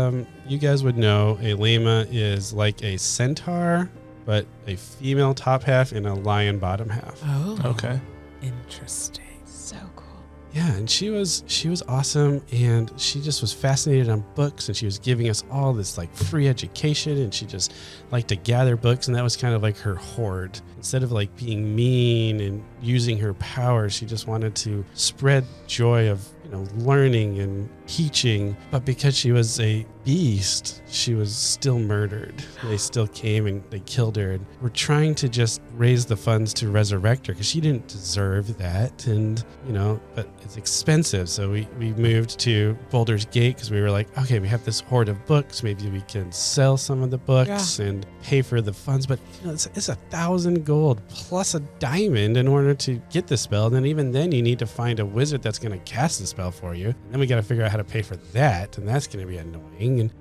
[SPEAKER 1] you guys would know a lama is like a centaur, but a female top half and a lion bottom half.
[SPEAKER 2] Oh.
[SPEAKER 3] Okay.
[SPEAKER 2] Interesting.
[SPEAKER 4] So cool.
[SPEAKER 1] Yeah, and she was awesome, and she just was fascinated on books, and she was giving us all this like free education, and she just liked to gather books, and that was kind of like her hoard. Instead of like being mean and using her power, she just wanted to spread joy of, you know, learning and teaching. But because she was a beast, she was still murdered. They still came and they killed her. And we're trying to just raise the funds to resurrect her because she didn't deserve that. And, you know, but it's expensive. So we moved to Boulder's Gate because we were like, okay, we have this hoard of books. Maybe we can sell some of the books and pay for the funds. But, you know, it's 1,000 gold plus a diamond in order to get the spell. And then even then you need to find a wizard that's going to cast the spell for you. And then we got to figure out how to pay for that. And that's going to be annoying. And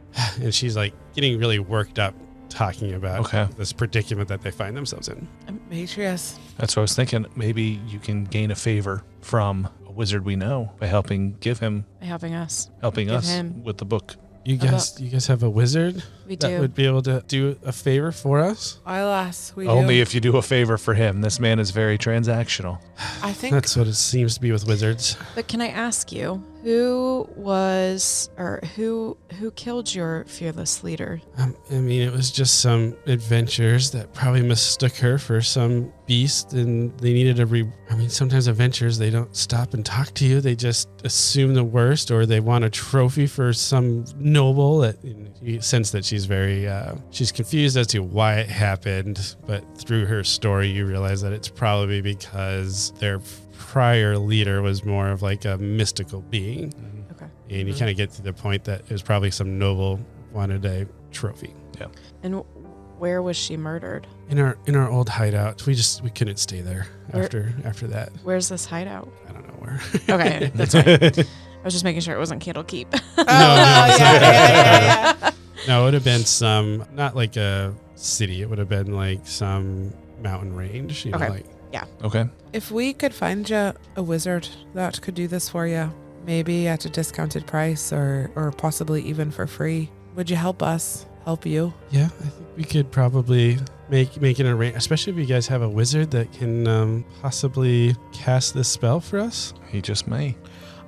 [SPEAKER 1] And she's like getting really worked up talking about
[SPEAKER 3] Okay.
[SPEAKER 1] this predicament that they find themselves in.
[SPEAKER 2] Matrius.
[SPEAKER 3] That's what I was thinking. Maybe you can gain a favor from a wizard we know by helping
[SPEAKER 4] us.
[SPEAKER 3] helping
[SPEAKER 4] Give
[SPEAKER 3] us
[SPEAKER 4] him.
[SPEAKER 3] with the book.
[SPEAKER 1] You guys have a wizard
[SPEAKER 4] We
[SPEAKER 1] that
[SPEAKER 4] do.
[SPEAKER 1] would be able to do a favor for us?
[SPEAKER 2] Alas, we
[SPEAKER 3] Only
[SPEAKER 2] do.
[SPEAKER 3] if you do a favor for him. This man is very transactional.
[SPEAKER 2] I think
[SPEAKER 1] That's what it seems to be with wizards.
[SPEAKER 4] But can I ask you, who killed your fearless leader?
[SPEAKER 1] I mean, it was just some adventurers that probably mistook her for some beast, and they needed sometimes adventurers, they don't stop and talk to you. They just assume the worst, or they want a trophy for some noble. That you sense that she's very, she's confused as to why it happened, but through her story, you realize that it's probably because their prior leader was more of like a mystical being.
[SPEAKER 4] Okay.
[SPEAKER 1] And you kind of get to the point that it was probably some noble wanted a trophy.
[SPEAKER 4] And where was she murdered?
[SPEAKER 1] In our old hideout, we couldn't stay there
[SPEAKER 4] Where-
[SPEAKER 1] after that.
[SPEAKER 4] Where's this hideout?
[SPEAKER 1] I don't know where.
[SPEAKER 4] Okay, that's fine. I was just making sure it wasn't Candlekeep.
[SPEAKER 2] Oh, yeah.
[SPEAKER 1] No, it would have been some, not like a city. It would have been like some mountain range. You know,
[SPEAKER 4] Okay.
[SPEAKER 1] like
[SPEAKER 3] Okay.
[SPEAKER 2] If we could find you a wizard that could do this for you, maybe at a discounted price or possibly even for free, would you help us help you?
[SPEAKER 1] yeah, I think we could probably make an arrange, especially if you guys have a wizard that can possibly cast this spell for us.
[SPEAKER 3] He just may.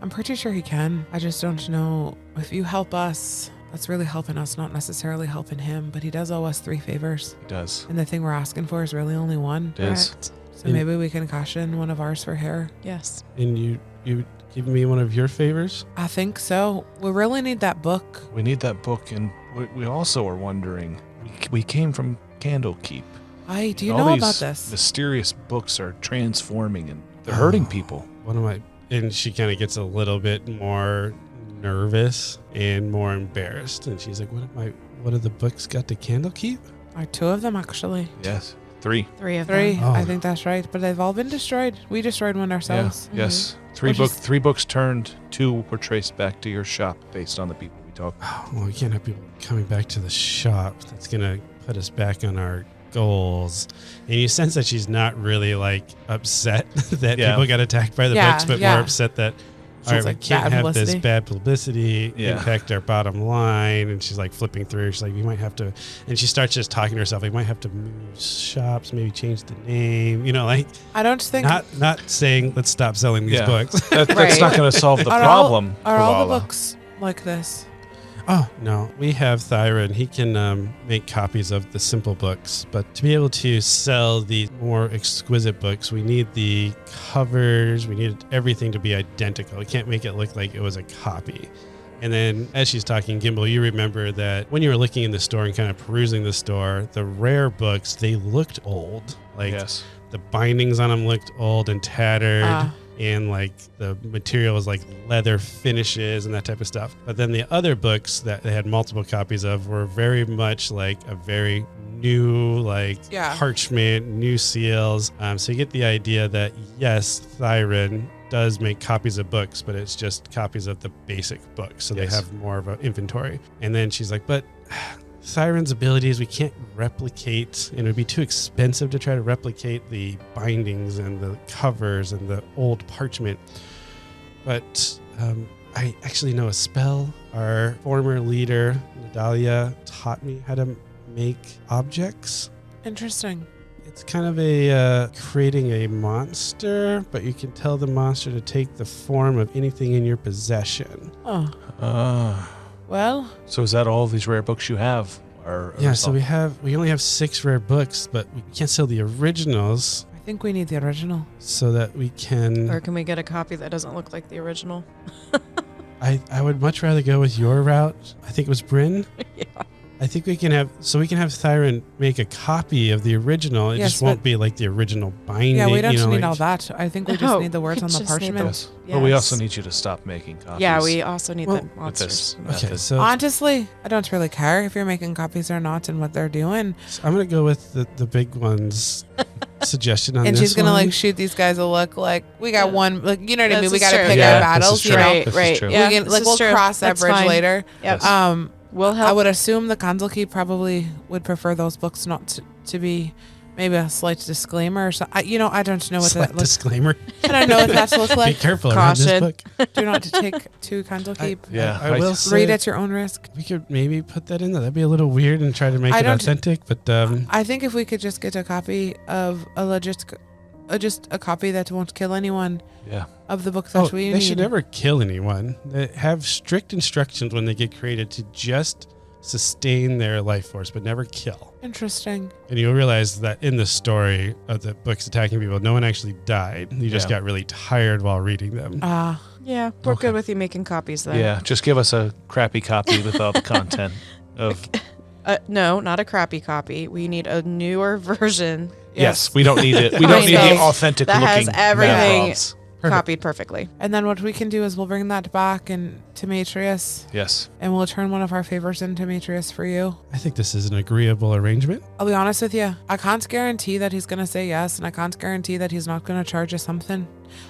[SPEAKER 2] I'm pretty sure he can. I just don't know if you help us. That's really helping us, not necessarily helping him. But he does owe us 3 favors,
[SPEAKER 3] He does.
[SPEAKER 2] and the thing we're asking for is really only one.
[SPEAKER 3] It is.
[SPEAKER 4] Correct.
[SPEAKER 2] So maybe we can cash in one of ours for her.
[SPEAKER 4] Yes.
[SPEAKER 1] And you give me one of your favors.
[SPEAKER 2] I think so. We really need that book.
[SPEAKER 3] We need that book, and we also are wondering. We came from Candlekeep.
[SPEAKER 2] Do you
[SPEAKER 3] All
[SPEAKER 2] know
[SPEAKER 3] these
[SPEAKER 2] about this?
[SPEAKER 3] mysterious books are transforming, and they're hurting people.
[SPEAKER 1] And she kind of gets a little bit more nervous and more embarrassed, and she's like, what have the books got to Candlekeep?
[SPEAKER 2] 2 of them, actually.
[SPEAKER 3] Yes. 3.
[SPEAKER 4] 3 of
[SPEAKER 2] 3.
[SPEAKER 4] them.
[SPEAKER 1] Oh.
[SPEAKER 2] I think that's right. But they've all been destroyed. We destroyed one ourselves.
[SPEAKER 3] Yeah. Yes.
[SPEAKER 2] Which is-
[SPEAKER 3] 3 books turned. 2 were traced back to your shop based on the people we talked.
[SPEAKER 1] Oh, well, we can't have people coming back to the shop. That's going to put us back on our goals. And you sense that she's not really like upset that
[SPEAKER 3] Yeah.
[SPEAKER 1] people got attacked by the
[SPEAKER 2] Yeah,
[SPEAKER 1] books, but
[SPEAKER 2] yeah.
[SPEAKER 1] more upset that
[SPEAKER 2] So
[SPEAKER 1] all
[SPEAKER 2] it's
[SPEAKER 1] right,
[SPEAKER 2] like
[SPEAKER 1] we can't
[SPEAKER 2] bad
[SPEAKER 1] have
[SPEAKER 2] publicity.
[SPEAKER 1] this bad publicity
[SPEAKER 3] Yeah.
[SPEAKER 1] impact our bottom line. And she's like flipping through. She's like, we might have to, and she starts just talking to herself. We might have to move shops, maybe change the name. You know, like
[SPEAKER 2] I don't think.
[SPEAKER 1] not saying let's stop selling these
[SPEAKER 3] Yeah.
[SPEAKER 1] books.
[SPEAKER 3] That's
[SPEAKER 4] Right.
[SPEAKER 3] not going to solve the
[SPEAKER 2] Are
[SPEAKER 3] problem.
[SPEAKER 2] Are all the
[SPEAKER 3] koala.
[SPEAKER 2] books like this?
[SPEAKER 1] Oh, no. We have Thyra, and he can make copies of the simple books. But to be able to sell the more exquisite books, we need the covers. We need everything to be identical. We can't make it look like it was a copy. And then as she's talking, Gimbal, you remember that when you were looking in the store and kind of perusing the store, the rare books, they looked old. Like
[SPEAKER 3] Yes.
[SPEAKER 1] the bindings on them looked old and tattered.
[SPEAKER 2] Ah.
[SPEAKER 1] And like the material was like leather finishes and that type of stuff. But then the other books that they had multiple copies of were very much like a very new, like
[SPEAKER 2] Yeah.
[SPEAKER 1] parchment, new seals. So you get the idea that yes, Thyron does make copies of books, but it's just copies of the basic books. So
[SPEAKER 3] Yes.
[SPEAKER 1] they have more of an inventory. And then she's like, but Siren's abilities we can't replicate, and it would be too expensive to try to replicate the bindings and the covers and the old parchment. But I actually know a spell. Our former leader, Nadalia, taught me how to make objects.
[SPEAKER 2] Interesting.
[SPEAKER 1] It's kind of a creating a monster, but you can tell the monster to take the form of anything in your possession.
[SPEAKER 2] Oh, well,
[SPEAKER 3] So is that all of these rare books you have? Or
[SPEAKER 1] Yeah, so we only have 6 rare books, but we can't sell the originals
[SPEAKER 2] I think we need the original.
[SPEAKER 1] so that we can.
[SPEAKER 4] Or can we get a copy that doesn't look like the original?
[SPEAKER 1] I would much rather go with your route. I think it was Bryn.
[SPEAKER 4] Yeah.
[SPEAKER 1] I think we can have Thyron make a copy of the original. It
[SPEAKER 2] Yes,
[SPEAKER 1] just won't
[SPEAKER 2] but-
[SPEAKER 1] be like the original binding.
[SPEAKER 2] Yeah, we don't
[SPEAKER 1] you know,
[SPEAKER 2] need
[SPEAKER 1] like-
[SPEAKER 2] all that. I think we just
[SPEAKER 4] No,
[SPEAKER 2] need the words
[SPEAKER 4] we
[SPEAKER 2] on the
[SPEAKER 4] just need
[SPEAKER 2] parchment.
[SPEAKER 3] Yes. But we also
[SPEAKER 4] Yes.
[SPEAKER 3] need you to stop making copies.
[SPEAKER 4] Yeah, we also need
[SPEAKER 1] Well,
[SPEAKER 4] the monsters.
[SPEAKER 3] this.
[SPEAKER 1] Okay, so
[SPEAKER 2] Honestly, I don't really care if you're making copies or not and what they're doing.
[SPEAKER 1] I'm gonna go with the big one's suggestion on
[SPEAKER 2] And
[SPEAKER 1] this
[SPEAKER 2] she's gonna
[SPEAKER 1] one.
[SPEAKER 2] like shoot these guys a look like we got
[SPEAKER 4] Yeah.
[SPEAKER 2] one, like you know what I mean.
[SPEAKER 4] This
[SPEAKER 2] We
[SPEAKER 4] is
[SPEAKER 2] got to
[SPEAKER 4] true.
[SPEAKER 2] pick
[SPEAKER 3] Yeah,
[SPEAKER 2] our
[SPEAKER 3] this
[SPEAKER 2] battles,
[SPEAKER 3] is
[SPEAKER 2] you
[SPEAKER 3] true.
[SPEAKER 2] know.
[SPEAKER 4] Right,
[SPEAKER 3] This is
[SPEAKER 4] right.
[SPEAKER 3] true.
[SPEAKER 4] Yeah,
[SPEAKER 2] We can
[SPEAKER 4] this
[SPEAKER 2] like
[SPEAKER 4] is
[SPEAKER 2] we'll
[SPEAKER 4] true.
[SPEAKER 2] cross that
[SPEAKER 4] That's
[SPEAKER 2] bridge
[SPEAKER 4] fine.
[SPEAKER 2] later.
[SPEAKER 4] Yep.
[SPEAKER 3] Yes.
[SPEAKER 4] We'll help.
[SPEAKER 2] I would assume the Candlekeep probably would prefer those books not to be maybe a slight disclaimer or something. I don't know what
[SPEAKER 1] Slight
[SPEAKER 2] that looks.
[SPEAKER 1] disclaimer.
[SPEAKER 2] I don't know what that looks
[SPEAKER 1] Be
[SPEAKER 2] like.
[SPEAKER 1] careful around this
[SPEAKER 4] Caution.
[SPEAKER 1] book.
[SPEAKER 2] Do not to take to Candlekeep.
[SPEAKER 3] Yeah,
[SPEAKER 1] I will say
[SPEAKER 2] Read at your own risk.
[SPEAKER 1] we could maybe put that in there. That'd be a little weird and try to make
[SPEAKER 2] I
[SPEAKER 1] it
[SPEAKER 2] don't-
[SPEAKER 1] authentic. But
[SPEAKER 2] I think if we could just get a copy of just a copy that won't kill anyone
[SPEAKER 3] Yeah.
[SPEAKER 2] of the book that we
[SPEAKER 1] they
[SPEAKER 2] need.
[SPEAKER 1] should never kill anyone. They have strict instructions when they get created to just sustain their life force, but never kill.
[SPEAKER 2] Interesting.
[SPEAKER 1] And you'll realize that in the story of the books attacking people, no one actually died. You just
[SPEAKER 3] Yeah.
[SPEAKER 1] got really tired while reading them.
[SPEAKER 4] Yeah, we're
[SPEAKER 3] Okay.
[SPEAKER 4] good with you making copies then.
[SPEAKER 3] Yeah. Just give us a crappy copy with all the content of.
[SPEAKER 4] No, not a crappy copy. We need a newer version
[SPEAKER 3] Yes, we don't need it. We don't need the
[SPEAKER 4] Fine.
[SPEAKER 3] authentic
[SPEAKER 4] That has
[SPEAKER 3] looking
[SPEAKER 4] everything.
[SPEAKER 3] Mavrovs.
[SPEAKER 1] Perfect.
[SPEAKER 4] copied perfectly.
[SPEAKER 2] And then what we can do is we'll bring that back and to Matrius,
[SPEAKER 3] Yes.
[SPEAKER 2] and we'll turn one of our favors into Matrius for you.
[SPEAKER 1] I think this is an agreeable arrangement.
[SPEAKER 2] I'll be honest with you. I can't guarantee that he's going to say yes, and I can't guarantee that he's not going to charge you something.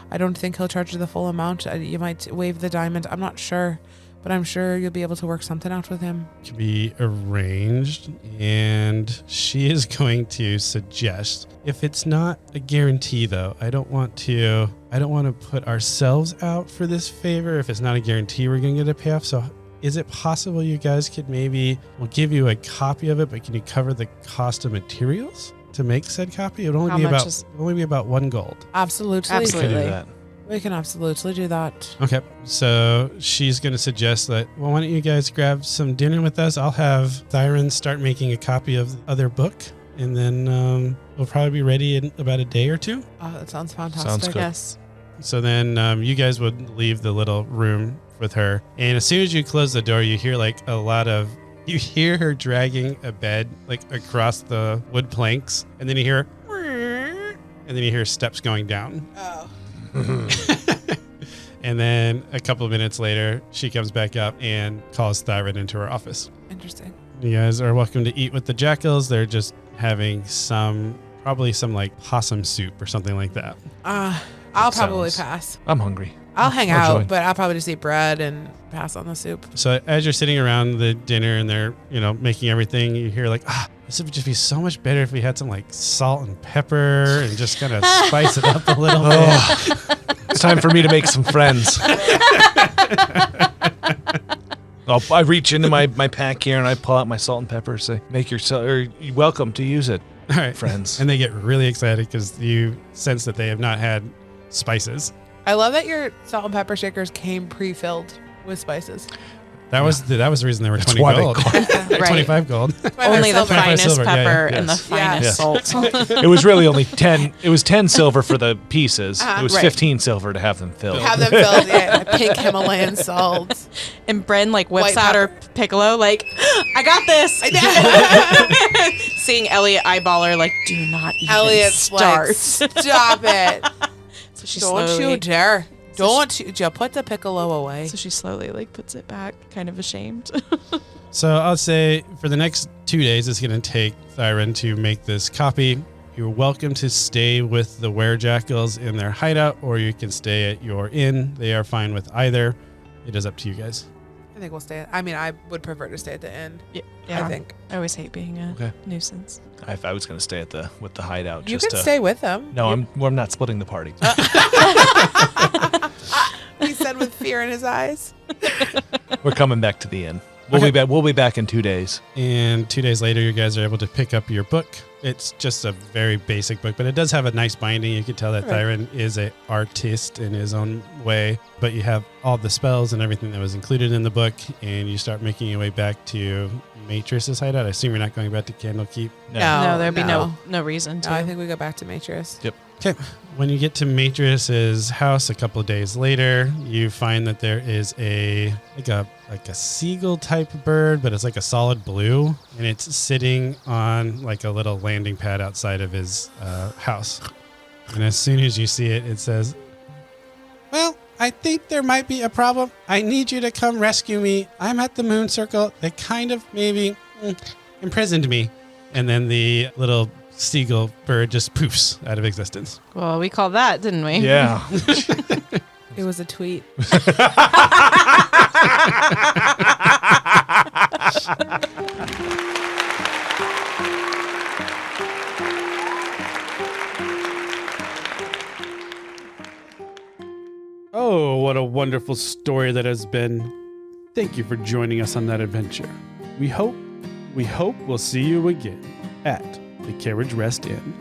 [SPEAKER 2] I don't think he'll charge you the full amount. You might waive the diamond. I'm not sure, but I'm sure you'll be able to work something out with him.
[SPEAKER 1] Can be arranged, and she is going to suggest, if it's not a guarantee though, I don't want to put ourselves out for this favor if it's not a guarantee we're going to get a payoff. So is it possible you guys could we'll give you a copy of it, but can you cover the cost of materials to make said copy? It would
[SPEAKER 4] How
[SPEAKER 1] only
[SPEAKER 4] much
[SPEAKER 1] be about 1 gold.
[SPEAKER 2] Absolutely.
[SPEAKER 3] We could do
[SPEAKER 4] Absolutely.
[SPEAKER 3] that.
[SPEAKER 2] We can absolutely do that.
[SPEAKER 1] Okay, so she's going to suggest that, well, why don't you guys grab some dinner with us? I'll have Thyron start making a copy of the other book, and then we'll probably be ready in about a day or two.
[SPEAKER 2] Oh, that sounds fantastic.
[SPEAKER 3] Sounds good.
[SPEAKER 4] Yes.
[SPEAKER 1] So then you guys would leave the little room with her. And as soon as you close the door, you hear you hear her dragging a bed across the wood planks. And then you hear, and then you hear steps going down.
[SPEAKER 2] Oh.
[SPEAKER 1] And then a couple of minutes later, she comes back up and calls Thyron into her office.
[SPEAKER 2] Interesting.
[SPEAKER 1] You guys are welcome to eat with the jackals. They're just having probably some possum soup or something like that.
[SPEAKER 2] I'll probably
[SPEAKER 3] Sounds-
[SPEAKER 2] pass.
[SPEAKER 3] I'm hungry.
[SPEAKER 2] I'll hang
[SPEAKER 3] I'll
[SPEAKER 2] out,
[SPEAKER 3] join.
[SPEAKER 2] but I'll probably just eat bread and pass on the soup.
[SPEAKER 1] So as you're sitting around the dinner and they're, making everything, you hear this would just be so much better if we had some salt and pepper and just kind of spice it up a little bit.
[SPEAKER 3] Oh, it's time for me to make some friends. I reach into my pack here and I pull out my salt and pepper. Say, you're welcome to use it,
[SPEAKER 1] All right.
[SPEAKER 3] friends.
[SPEAKER 1] And they get really excited because you sense that they have not had spices.
[SPEAKER 2] I love that your salt and pepper shakers came pre-filled with spices.
[SPEAKER 1] That was the reason they were
[SPEAKER 3] That's
[SPEAKER 1] 20
[SPEAKER 3] why they
[SPEAKER 1] gold.
[SPEAKER 3] call
[SPEAKER 1] Or
[SPEAKER 4] Right.
[SPEAKER 1] 25 gold.
[SPEAKER 4] Only the
[SPEAKER 2] silver.
[SPEAKER 4] finest
[SPEAKER 1] silver, yeah,
[SPEAKER 4] pepper
[SPEAKER 1] yeah.
[SPEAKER 4] and the
[SPEAKER 3] Yes.
[SPEAKER 4] finest
[SPEAKER 3] Yes.
[SPEAKER 4] salt.
[SPEAKER 3] It was really only 10. It was 10 silver for the pieces. It was
[SPEAKER 2] right.
[SPEAKER 3] 15 silver to have them filled.
[SPEAKER 2] Have them filled, pink Himalayan salt.
[SPEAKER 4] And Bren whips
[SPEAKER 2] White
[SPEAKER 4] out her Piccolo I got this. Seeing Elliot eyeball her do not even
[SPEAKER 2] Elliot's
[SPEAKER 4] start.
[SPEAKER 2] like, stop it.
[SPEAKER 4] So she
[SPEAKER 2] Don't
[SPEAKER 4] slowly,
[SPEAKER 2] you dare. Don't you put the Piccolo away.
[SPEAKER 4] So she slowly puts it back, kind of ashamed.
[SPEAKER 1] So I'll say for the next 2 days, it's going to take Thyron to make this copy. You're welcome to stay with the Werejackals in their hideout, or you can stay at your inn. They are fine with either. It is up to you guys.
[SPEAKER 2] I think we'll stay. I would prefer to stay at the end.
[SPEAKER 4] Yeah.
[SPEAKER 2] I think.
[SPEAKER 4] I always hate being a
[SPEAKER 3] Okay.
[SPEAKER 4] nuisance.
[SPEAKER 3] I was going to stay with the hideout.
[SPEAKER 2] You
[SPEAKER 3] just
[SPEAKER 2] can
[SPEAKER 3] to,
[SPEAKER 2] stay with them.
[SPEAKER 3] No, I'm not splitting the party.
[SPEAKER 2] He said with fear in his eyes.
[SPEAKER 3] We're coming back to the inn. We'll be back in 2 days.
[SPEAKER 1] And 2 days later, you guys are able to pick up your book. It's just a very basic book, but it does have a nice binding. You can tell that
[SPEAKER 2] Right.
[SPEAKER 1] Thyron is an artist in his own way, but you have all the spells and everything that was included in the book, and you start making your way back to Matrice's hideout. I assume you're not going back to Candlekeep.
[SPEAKER 4] No, there'd be no reason to.
[SPEAKER 2] No, I think we go back to Matrius.
[SPEAKER 1] Okay. When you get to Matrice's house a couple of days later, you find that there is a seagull type bird, but it's a solid blue, and it's sitting on a little landing pad outside of his house. And as soon as you see it, it says, "Well, I think there might be a problem. I need you to come rescue me. I'm at the Moon Circle. They kind of maybe imprisoned me." And then the little seagull bird just poofs out of existence.
[SPEAKER 4] Well, we called that, didn't we?
[SPEAKER 3] Yeah.
[SPEAKER 2] It was a tweet.
[SPEAKER 1] Oh, what a wonderful story that has been. Thank you for joining us on that adventure. We hope we'll see you again at the Carriage Rest Inn.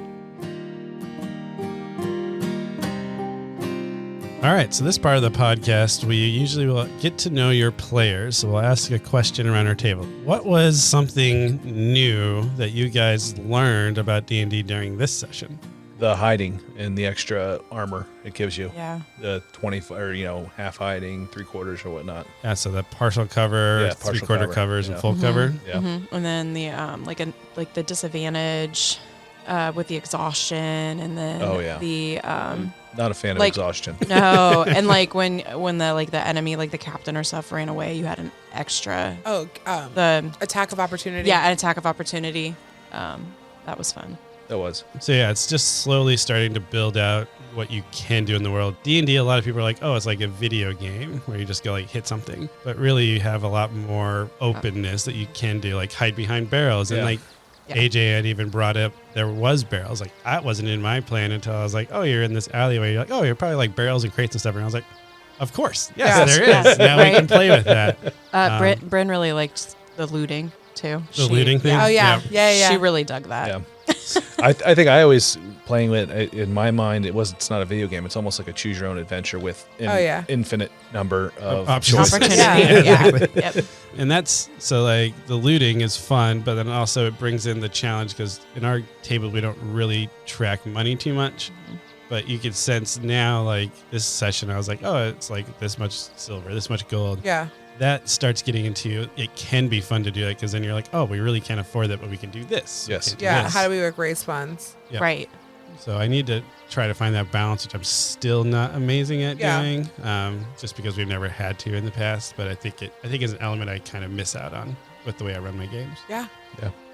[SPEAKER 1] All right, so this part of the podcast, we usually will get to know your players. So we'll ask a question around our table. What was something new that you guys learned about D&D during this session?
[SPEAKER 3] The hiding and the extra armor it gives you.
[SPEAKER 4] Yeah.
[SPEAKER 3] The 20 or half hiding, 3/4 or whatnot.
[SPEAKER 1] Yeah, so the partial cover,
[SPEAKER 3] Yeah, partial
[SPEAKER 1] 3/4
[SPEAKER 3] cover,
[SPEAKER 1] covers,
[SPEAKER 3] yeah.
[SPEAKER 1] and full cover.
[SPEAKER 3] Yeah.
[SPEAKER 4] And then the like the disadvantage with the exhaustion, and then the
[SPEAKER 3] Not a fan of
[SPEAKER 4] like-
[SPEAKER 3] exhaustion.
[SPEAKER 4] no, and like when the enemy, like the captain or stuff, ran away, you had an extra the
[SPEAKER 2] attack of opportunity.
[SPEAKER 4] an attack of opportunity. That was fun.
[SPEAKER 3] That was.
[SPEAKER 1] So yeah, it's just slowly starting to build out what you can do in the world. D&D, a lot of people are like, oh, it's like a video game where you just go like hit something. But really you have a lot more openness that you can do, like hide behind barrels. And
[SPEAKER 3] Yeah.
[SPEAKER 1] like AJ had even brought up there was barrels. Like that wasn't in my plan until I was like, oh, you're in this alleyway. You're like, oh, you're probably like barrels and crates and stuff. And I was like, of course. Yes, there is. Now we can play with that.
[SPEAKER 4] Bryn really liked the looting too.
[SPEAKER 1] The looting thing?
[SPEAKER 2] Oh yeah.
[SPEAKER 4] She really dug that.
[SPEAKER 3] Yeah. I think I always playing with in my mind it's not a video game. It's almost like a choose your own adventure with an infinite number of
[SPEAKER 1] options.
[SPEAKER 3] choices.
[SPEAKER 4] Opportunity.
[SPEAKER 1] Exactly.
[SPEAKER 4] Yep.
[SPEAKER 1] And that's so like the looting is fun, but then also it brings in the challenge because in our table we don't really track money too much. But you can sense now, like this session, I was like, oh, it's like this much silver, this much gold.
[SPEAKER 2] Yeah.
[SPEAKER 1] That starts getting into it can be fun to do that because then you're like, oh, we really can't afford that, but we can do this.
[SPEAKER 3] Yes.
[SPEAKER 1] We can do
[SPEAKER 2] Yeah.
[SPEAKER 1] this.
[SPEAKER 2] How do we like raise funds?
[SPEAKER 1] Yeah.
[SPEAKER 4] Right.
[SPEAKER 1] So I need to try to find that balance, which I'm still not amazing at doing, just because we've never had to in the past. But I think it's an element I kind of miss out on with the way I run my games.
[SPEAKER 2] Yeah.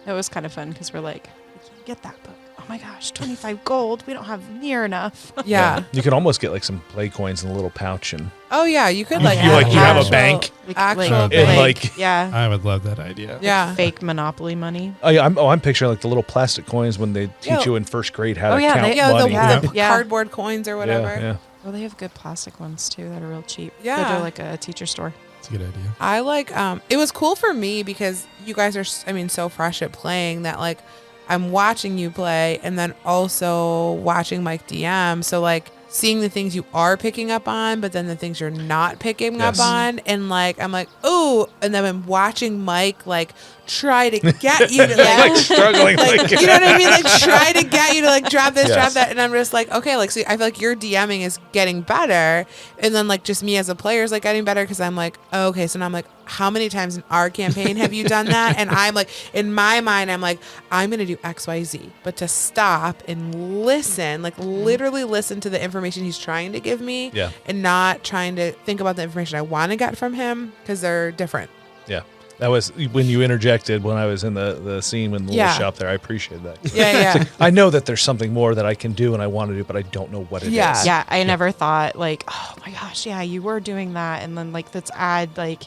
[SPEAKER 4] It was kind of fun because we're like, we can't get that book. Oh my gosh, 25 gold. We don't have near enough.
[SPEAKER 2] Yeah.
[SPEAKER 3] You can almost get like some play coins in a little pouch and
[SPEAKER 2] Oh yeah. You could
[SPEAKER 3] You-
[SPEAKER 2] like
[SPEAKER 3] you like- you have a
[SPEAKER 2] actual-
[SPEAKER 3] bank?
[SPEAKER 2] Actual
[SPEAKER 3] and
[SPEAKER 2] bank.
[SPEAKER 3] like
[SPEAKER 4] yeah.
[SPEAKER 1] I would love that idea.
[SPEAKER 2] Yeah.
[SPEAKER 4] Fake Monopoly money.
[SPEAKER 3] I'm picturing like the little plastic coins when they teach you in first grade how to count
[SPEAKER 2] Yeah,
[SPEAKER 3] money.
[SPEAKER 2] the
[SPEAKER 4] Yeah.
[SPEAKER 2] cardboard coins or whatever.
[SPEAKER 3] Yeah.
[SPEAKER 4] Oh, they have good plastic ones too that are real cheap.
[SPEAKER 2] Yeah.
[SPEAKER 4] Go to like a teacher store.
[SPEAKER 1] It's a good idea.
[SPEAKER 2] I like it was cool for me because you guys are so fresh at playing that like I'm watching you play and then also watching Mike DM, so like seeing the things you are picking up on but then the things you're not picking up on, and like I'm like, oh, and then I'm watching Mike like try to get you to
[SPEAKER 3] Like struggling
[SPEAKER 2] like, you know what I mean? Like try to get you to like drop this,
[SPEAKER 3] Yes.
[SPEAKER 2] drop that. And I'm just like, okay, like, so I feel like your DMing is getting better. And then like just me as a player is like getting better because I'm like, oh, okay. So now I'm like, how many times in our campaign have you done that? And I'm like, in my mind, I'm like, I'm going to do X, Y, Z. But to stop and listen, like literally listen to the information he's trying to give me
[SPEAKER 3] Yeah.
[SPEAKER 2] and not trying to think about the information I want to get from him because they're different.
[SPEAKER 3] Yeah. That was when you interjected when I was in the scene in the little shop there. I appreciated that.
[SPEAKER 2] Yeah.
[SPEAKER 3] I know that there's something more that I can do and I want to do, but I don't know what it is.
[SPEAKER 2] Yeah.
[SPEAKER 4] I never thought like, oh my gosh, yeah, you were doing that. And then like, let's add like,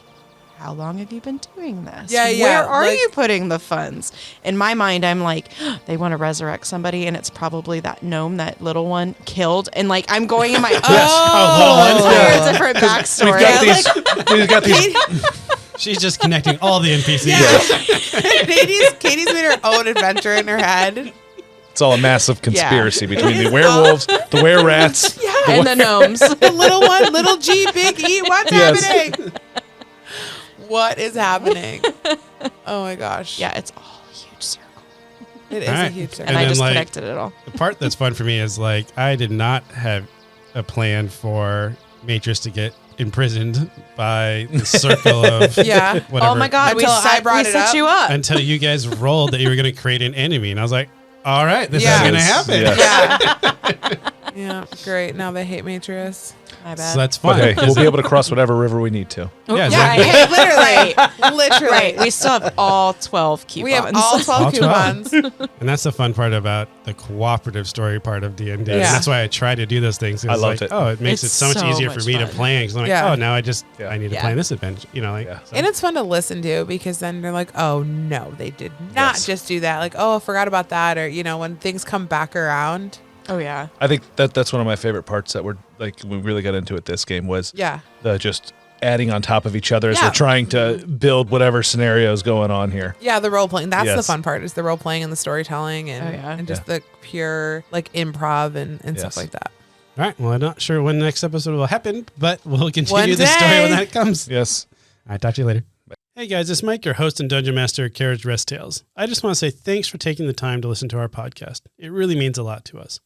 [SPEAKER 4] how long have you been doing this?
[SPEAKER 2] Yeah.
[SPEAKER 4] Where are
[SPEAKER 2] like-
[SPEAKER 4] you putting the funds? In my mind, I'm like, they want to resurrect somebody, and it's probably that gnome, that little one killed. And like, I'm going in my entire different backstory.
[SPEAKER 3] We've got these.
[SPEAKER 1] She's just connecting all the NPCs.
[SPEAKER 2] Yeah. Katie's made her own adventure in her head.
[SPEAKER 3] It's all a massive conspiracy between the werewolves, the were-rats.
[SPEAKER 4] And the gnomes.
[SPEAKER 2] The little one, little G, big E. What's
[SPEAKER 3] Yes.
[SPEAKER 2] happening? What is happening? Oh my gosh.
[SPEAKER 4] Yeah, it's all a huge circle.
[SPEAKER 2] It is
[SPEAKER 1] All
[SPEAKER 2] a
[SPEAKER 1] right.
[SPEAKER 2] huge
[SPEAKER 4] And,
[SPEAKER 2] circle.
[SPEAKER 1] And
[SPEAKER 4] I
[SPEAKER 1] then,
[SPEAKER 4] just
[SPEAKER 1] like-
[SPEAKER 4] connected it all.
[SPEAKER 1] The part that's fun for me is like I did not have a plan for Matrix to get imprisoned by the circle of
[SPEAKER 2] Yeah.
[SPEAKER 1] whatever.
[SPEAKER 4] Oh my God,
[SPEAKER 2] Until I brought it
[SPEAKER 4] set
[SPEAKER 2] up.
[SPEAKER 4] you up.
[SPEAKER 1] Until you guys rolled that you were going to create an enemy, and I was like, all right, this
[SPEAKER 2] Yeah.
[SPEAKER 1] is going to happen.
[SPEAKER 3] Yes.
[SPEAKER 2] Yeah. Yeah. Great. Now they hate Matrix.
[SPEAKER 4] I
[SPEAKER 1] So
[SPEAKER 4] bet.
[SPEAKER 1] that's fun.
[SPEAKER 3] But hey, we'll be able to cross whatever river we need to.
[SPEAKER 1] Yeah,
[SPEAKER 2] Yeah,
[SPEAKER 1] exactly.
[SPEAKER 2] literally.
[SPEAKER 4] Right. We still have all 12 coupons.
[SPEAKER 2] We have all 12
[SPEAKER 1] All 12.
[SPEAKER 2] coupons.
[SPEAKER 1] And that's the fun part about the cooperative story part of D&D. And
[SPEAKER 2] Yeah.
[SPEAKER 1] that's why I try to do those things.
[SPEAKER 3] I
[SPEAKER 1] It's
[SPEAKER 3] loved
[SPEAKER 1] like,
[SPEAKER 3] it.
[SPEAKER 1] oh, it makes
[SPEAKER 4] It's
[SPEAKER 1] it so much easier for
[SPEAKER 4] much
[SPEAKER 1] me to
[SPEAKER 4] fun.
[SPEAKER 1] plan. Because I'm like,
[SPEAKER 2] Yeah.
[SPEAKER 1] oh, now I need to
[SPEAKER 2] Yeah.
[SPEAKER 1] plan this adventure. You know, like,
[SPEAKER 3] Yeah.
[SPEAKER 1] so-
[SPEAKER 2] And it's fun to listen to because then they're like, oh, no, they did not
[SPEAKER 3] Yes.
[SPEAKER 2] just do that. Like, oh, I forgot about that. Or, when things come back around.
[SPEAKER 4] Oh, yeah.
[SPEAKER 3] I think that's one of my favorite parts that we really got into it this game was
[SPEAKER 2] Yeah.
[SPEAKER 3] the just adding on top of each other as
[SPEAKER 2] Yeah.
[SPEAKER 3] we're trying to build whatever scenario is going on here.
[SPEAKER 2] Yeah, the role playing. That's the
[SPEAKER 3] Yes.
[SPEAKER 2] fun part is the role playing and the storytelling and,
[SPEAKER 4] Oh, yeah.
[SPEAKER 2] and just the pure like improv and stuff
[SPEAKER 3] Yes.
[SPEAKER 2] like that.
[SPEAKER 1] All right. Well, I'm not sure when the next episode will happen, but we'll continue
[SPEAKER 2] One
[SPEAKER 1] the story
[SPEAKER 2] day.
[SPEAKER 1] when that comes.
[SPEAKER 3] Yes.
[SPEAKER 1] All right. Talk to you later. Hey guys, it's Mike, your host and Dungeon Master at Carriage Rest Tales. I just want to say thanks for taking the time to listen to our podcast. It really means a lot to us.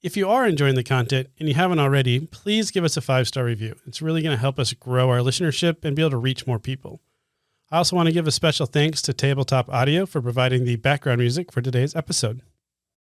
[SPEAKER 1] If you are enjoying the content and you haven't already, please give us a 5-star review. It's really going to help us grow our listenership and be able to reach more people. I also want to give a special thanks to Tabletop Audio for providing the background music for today's episode.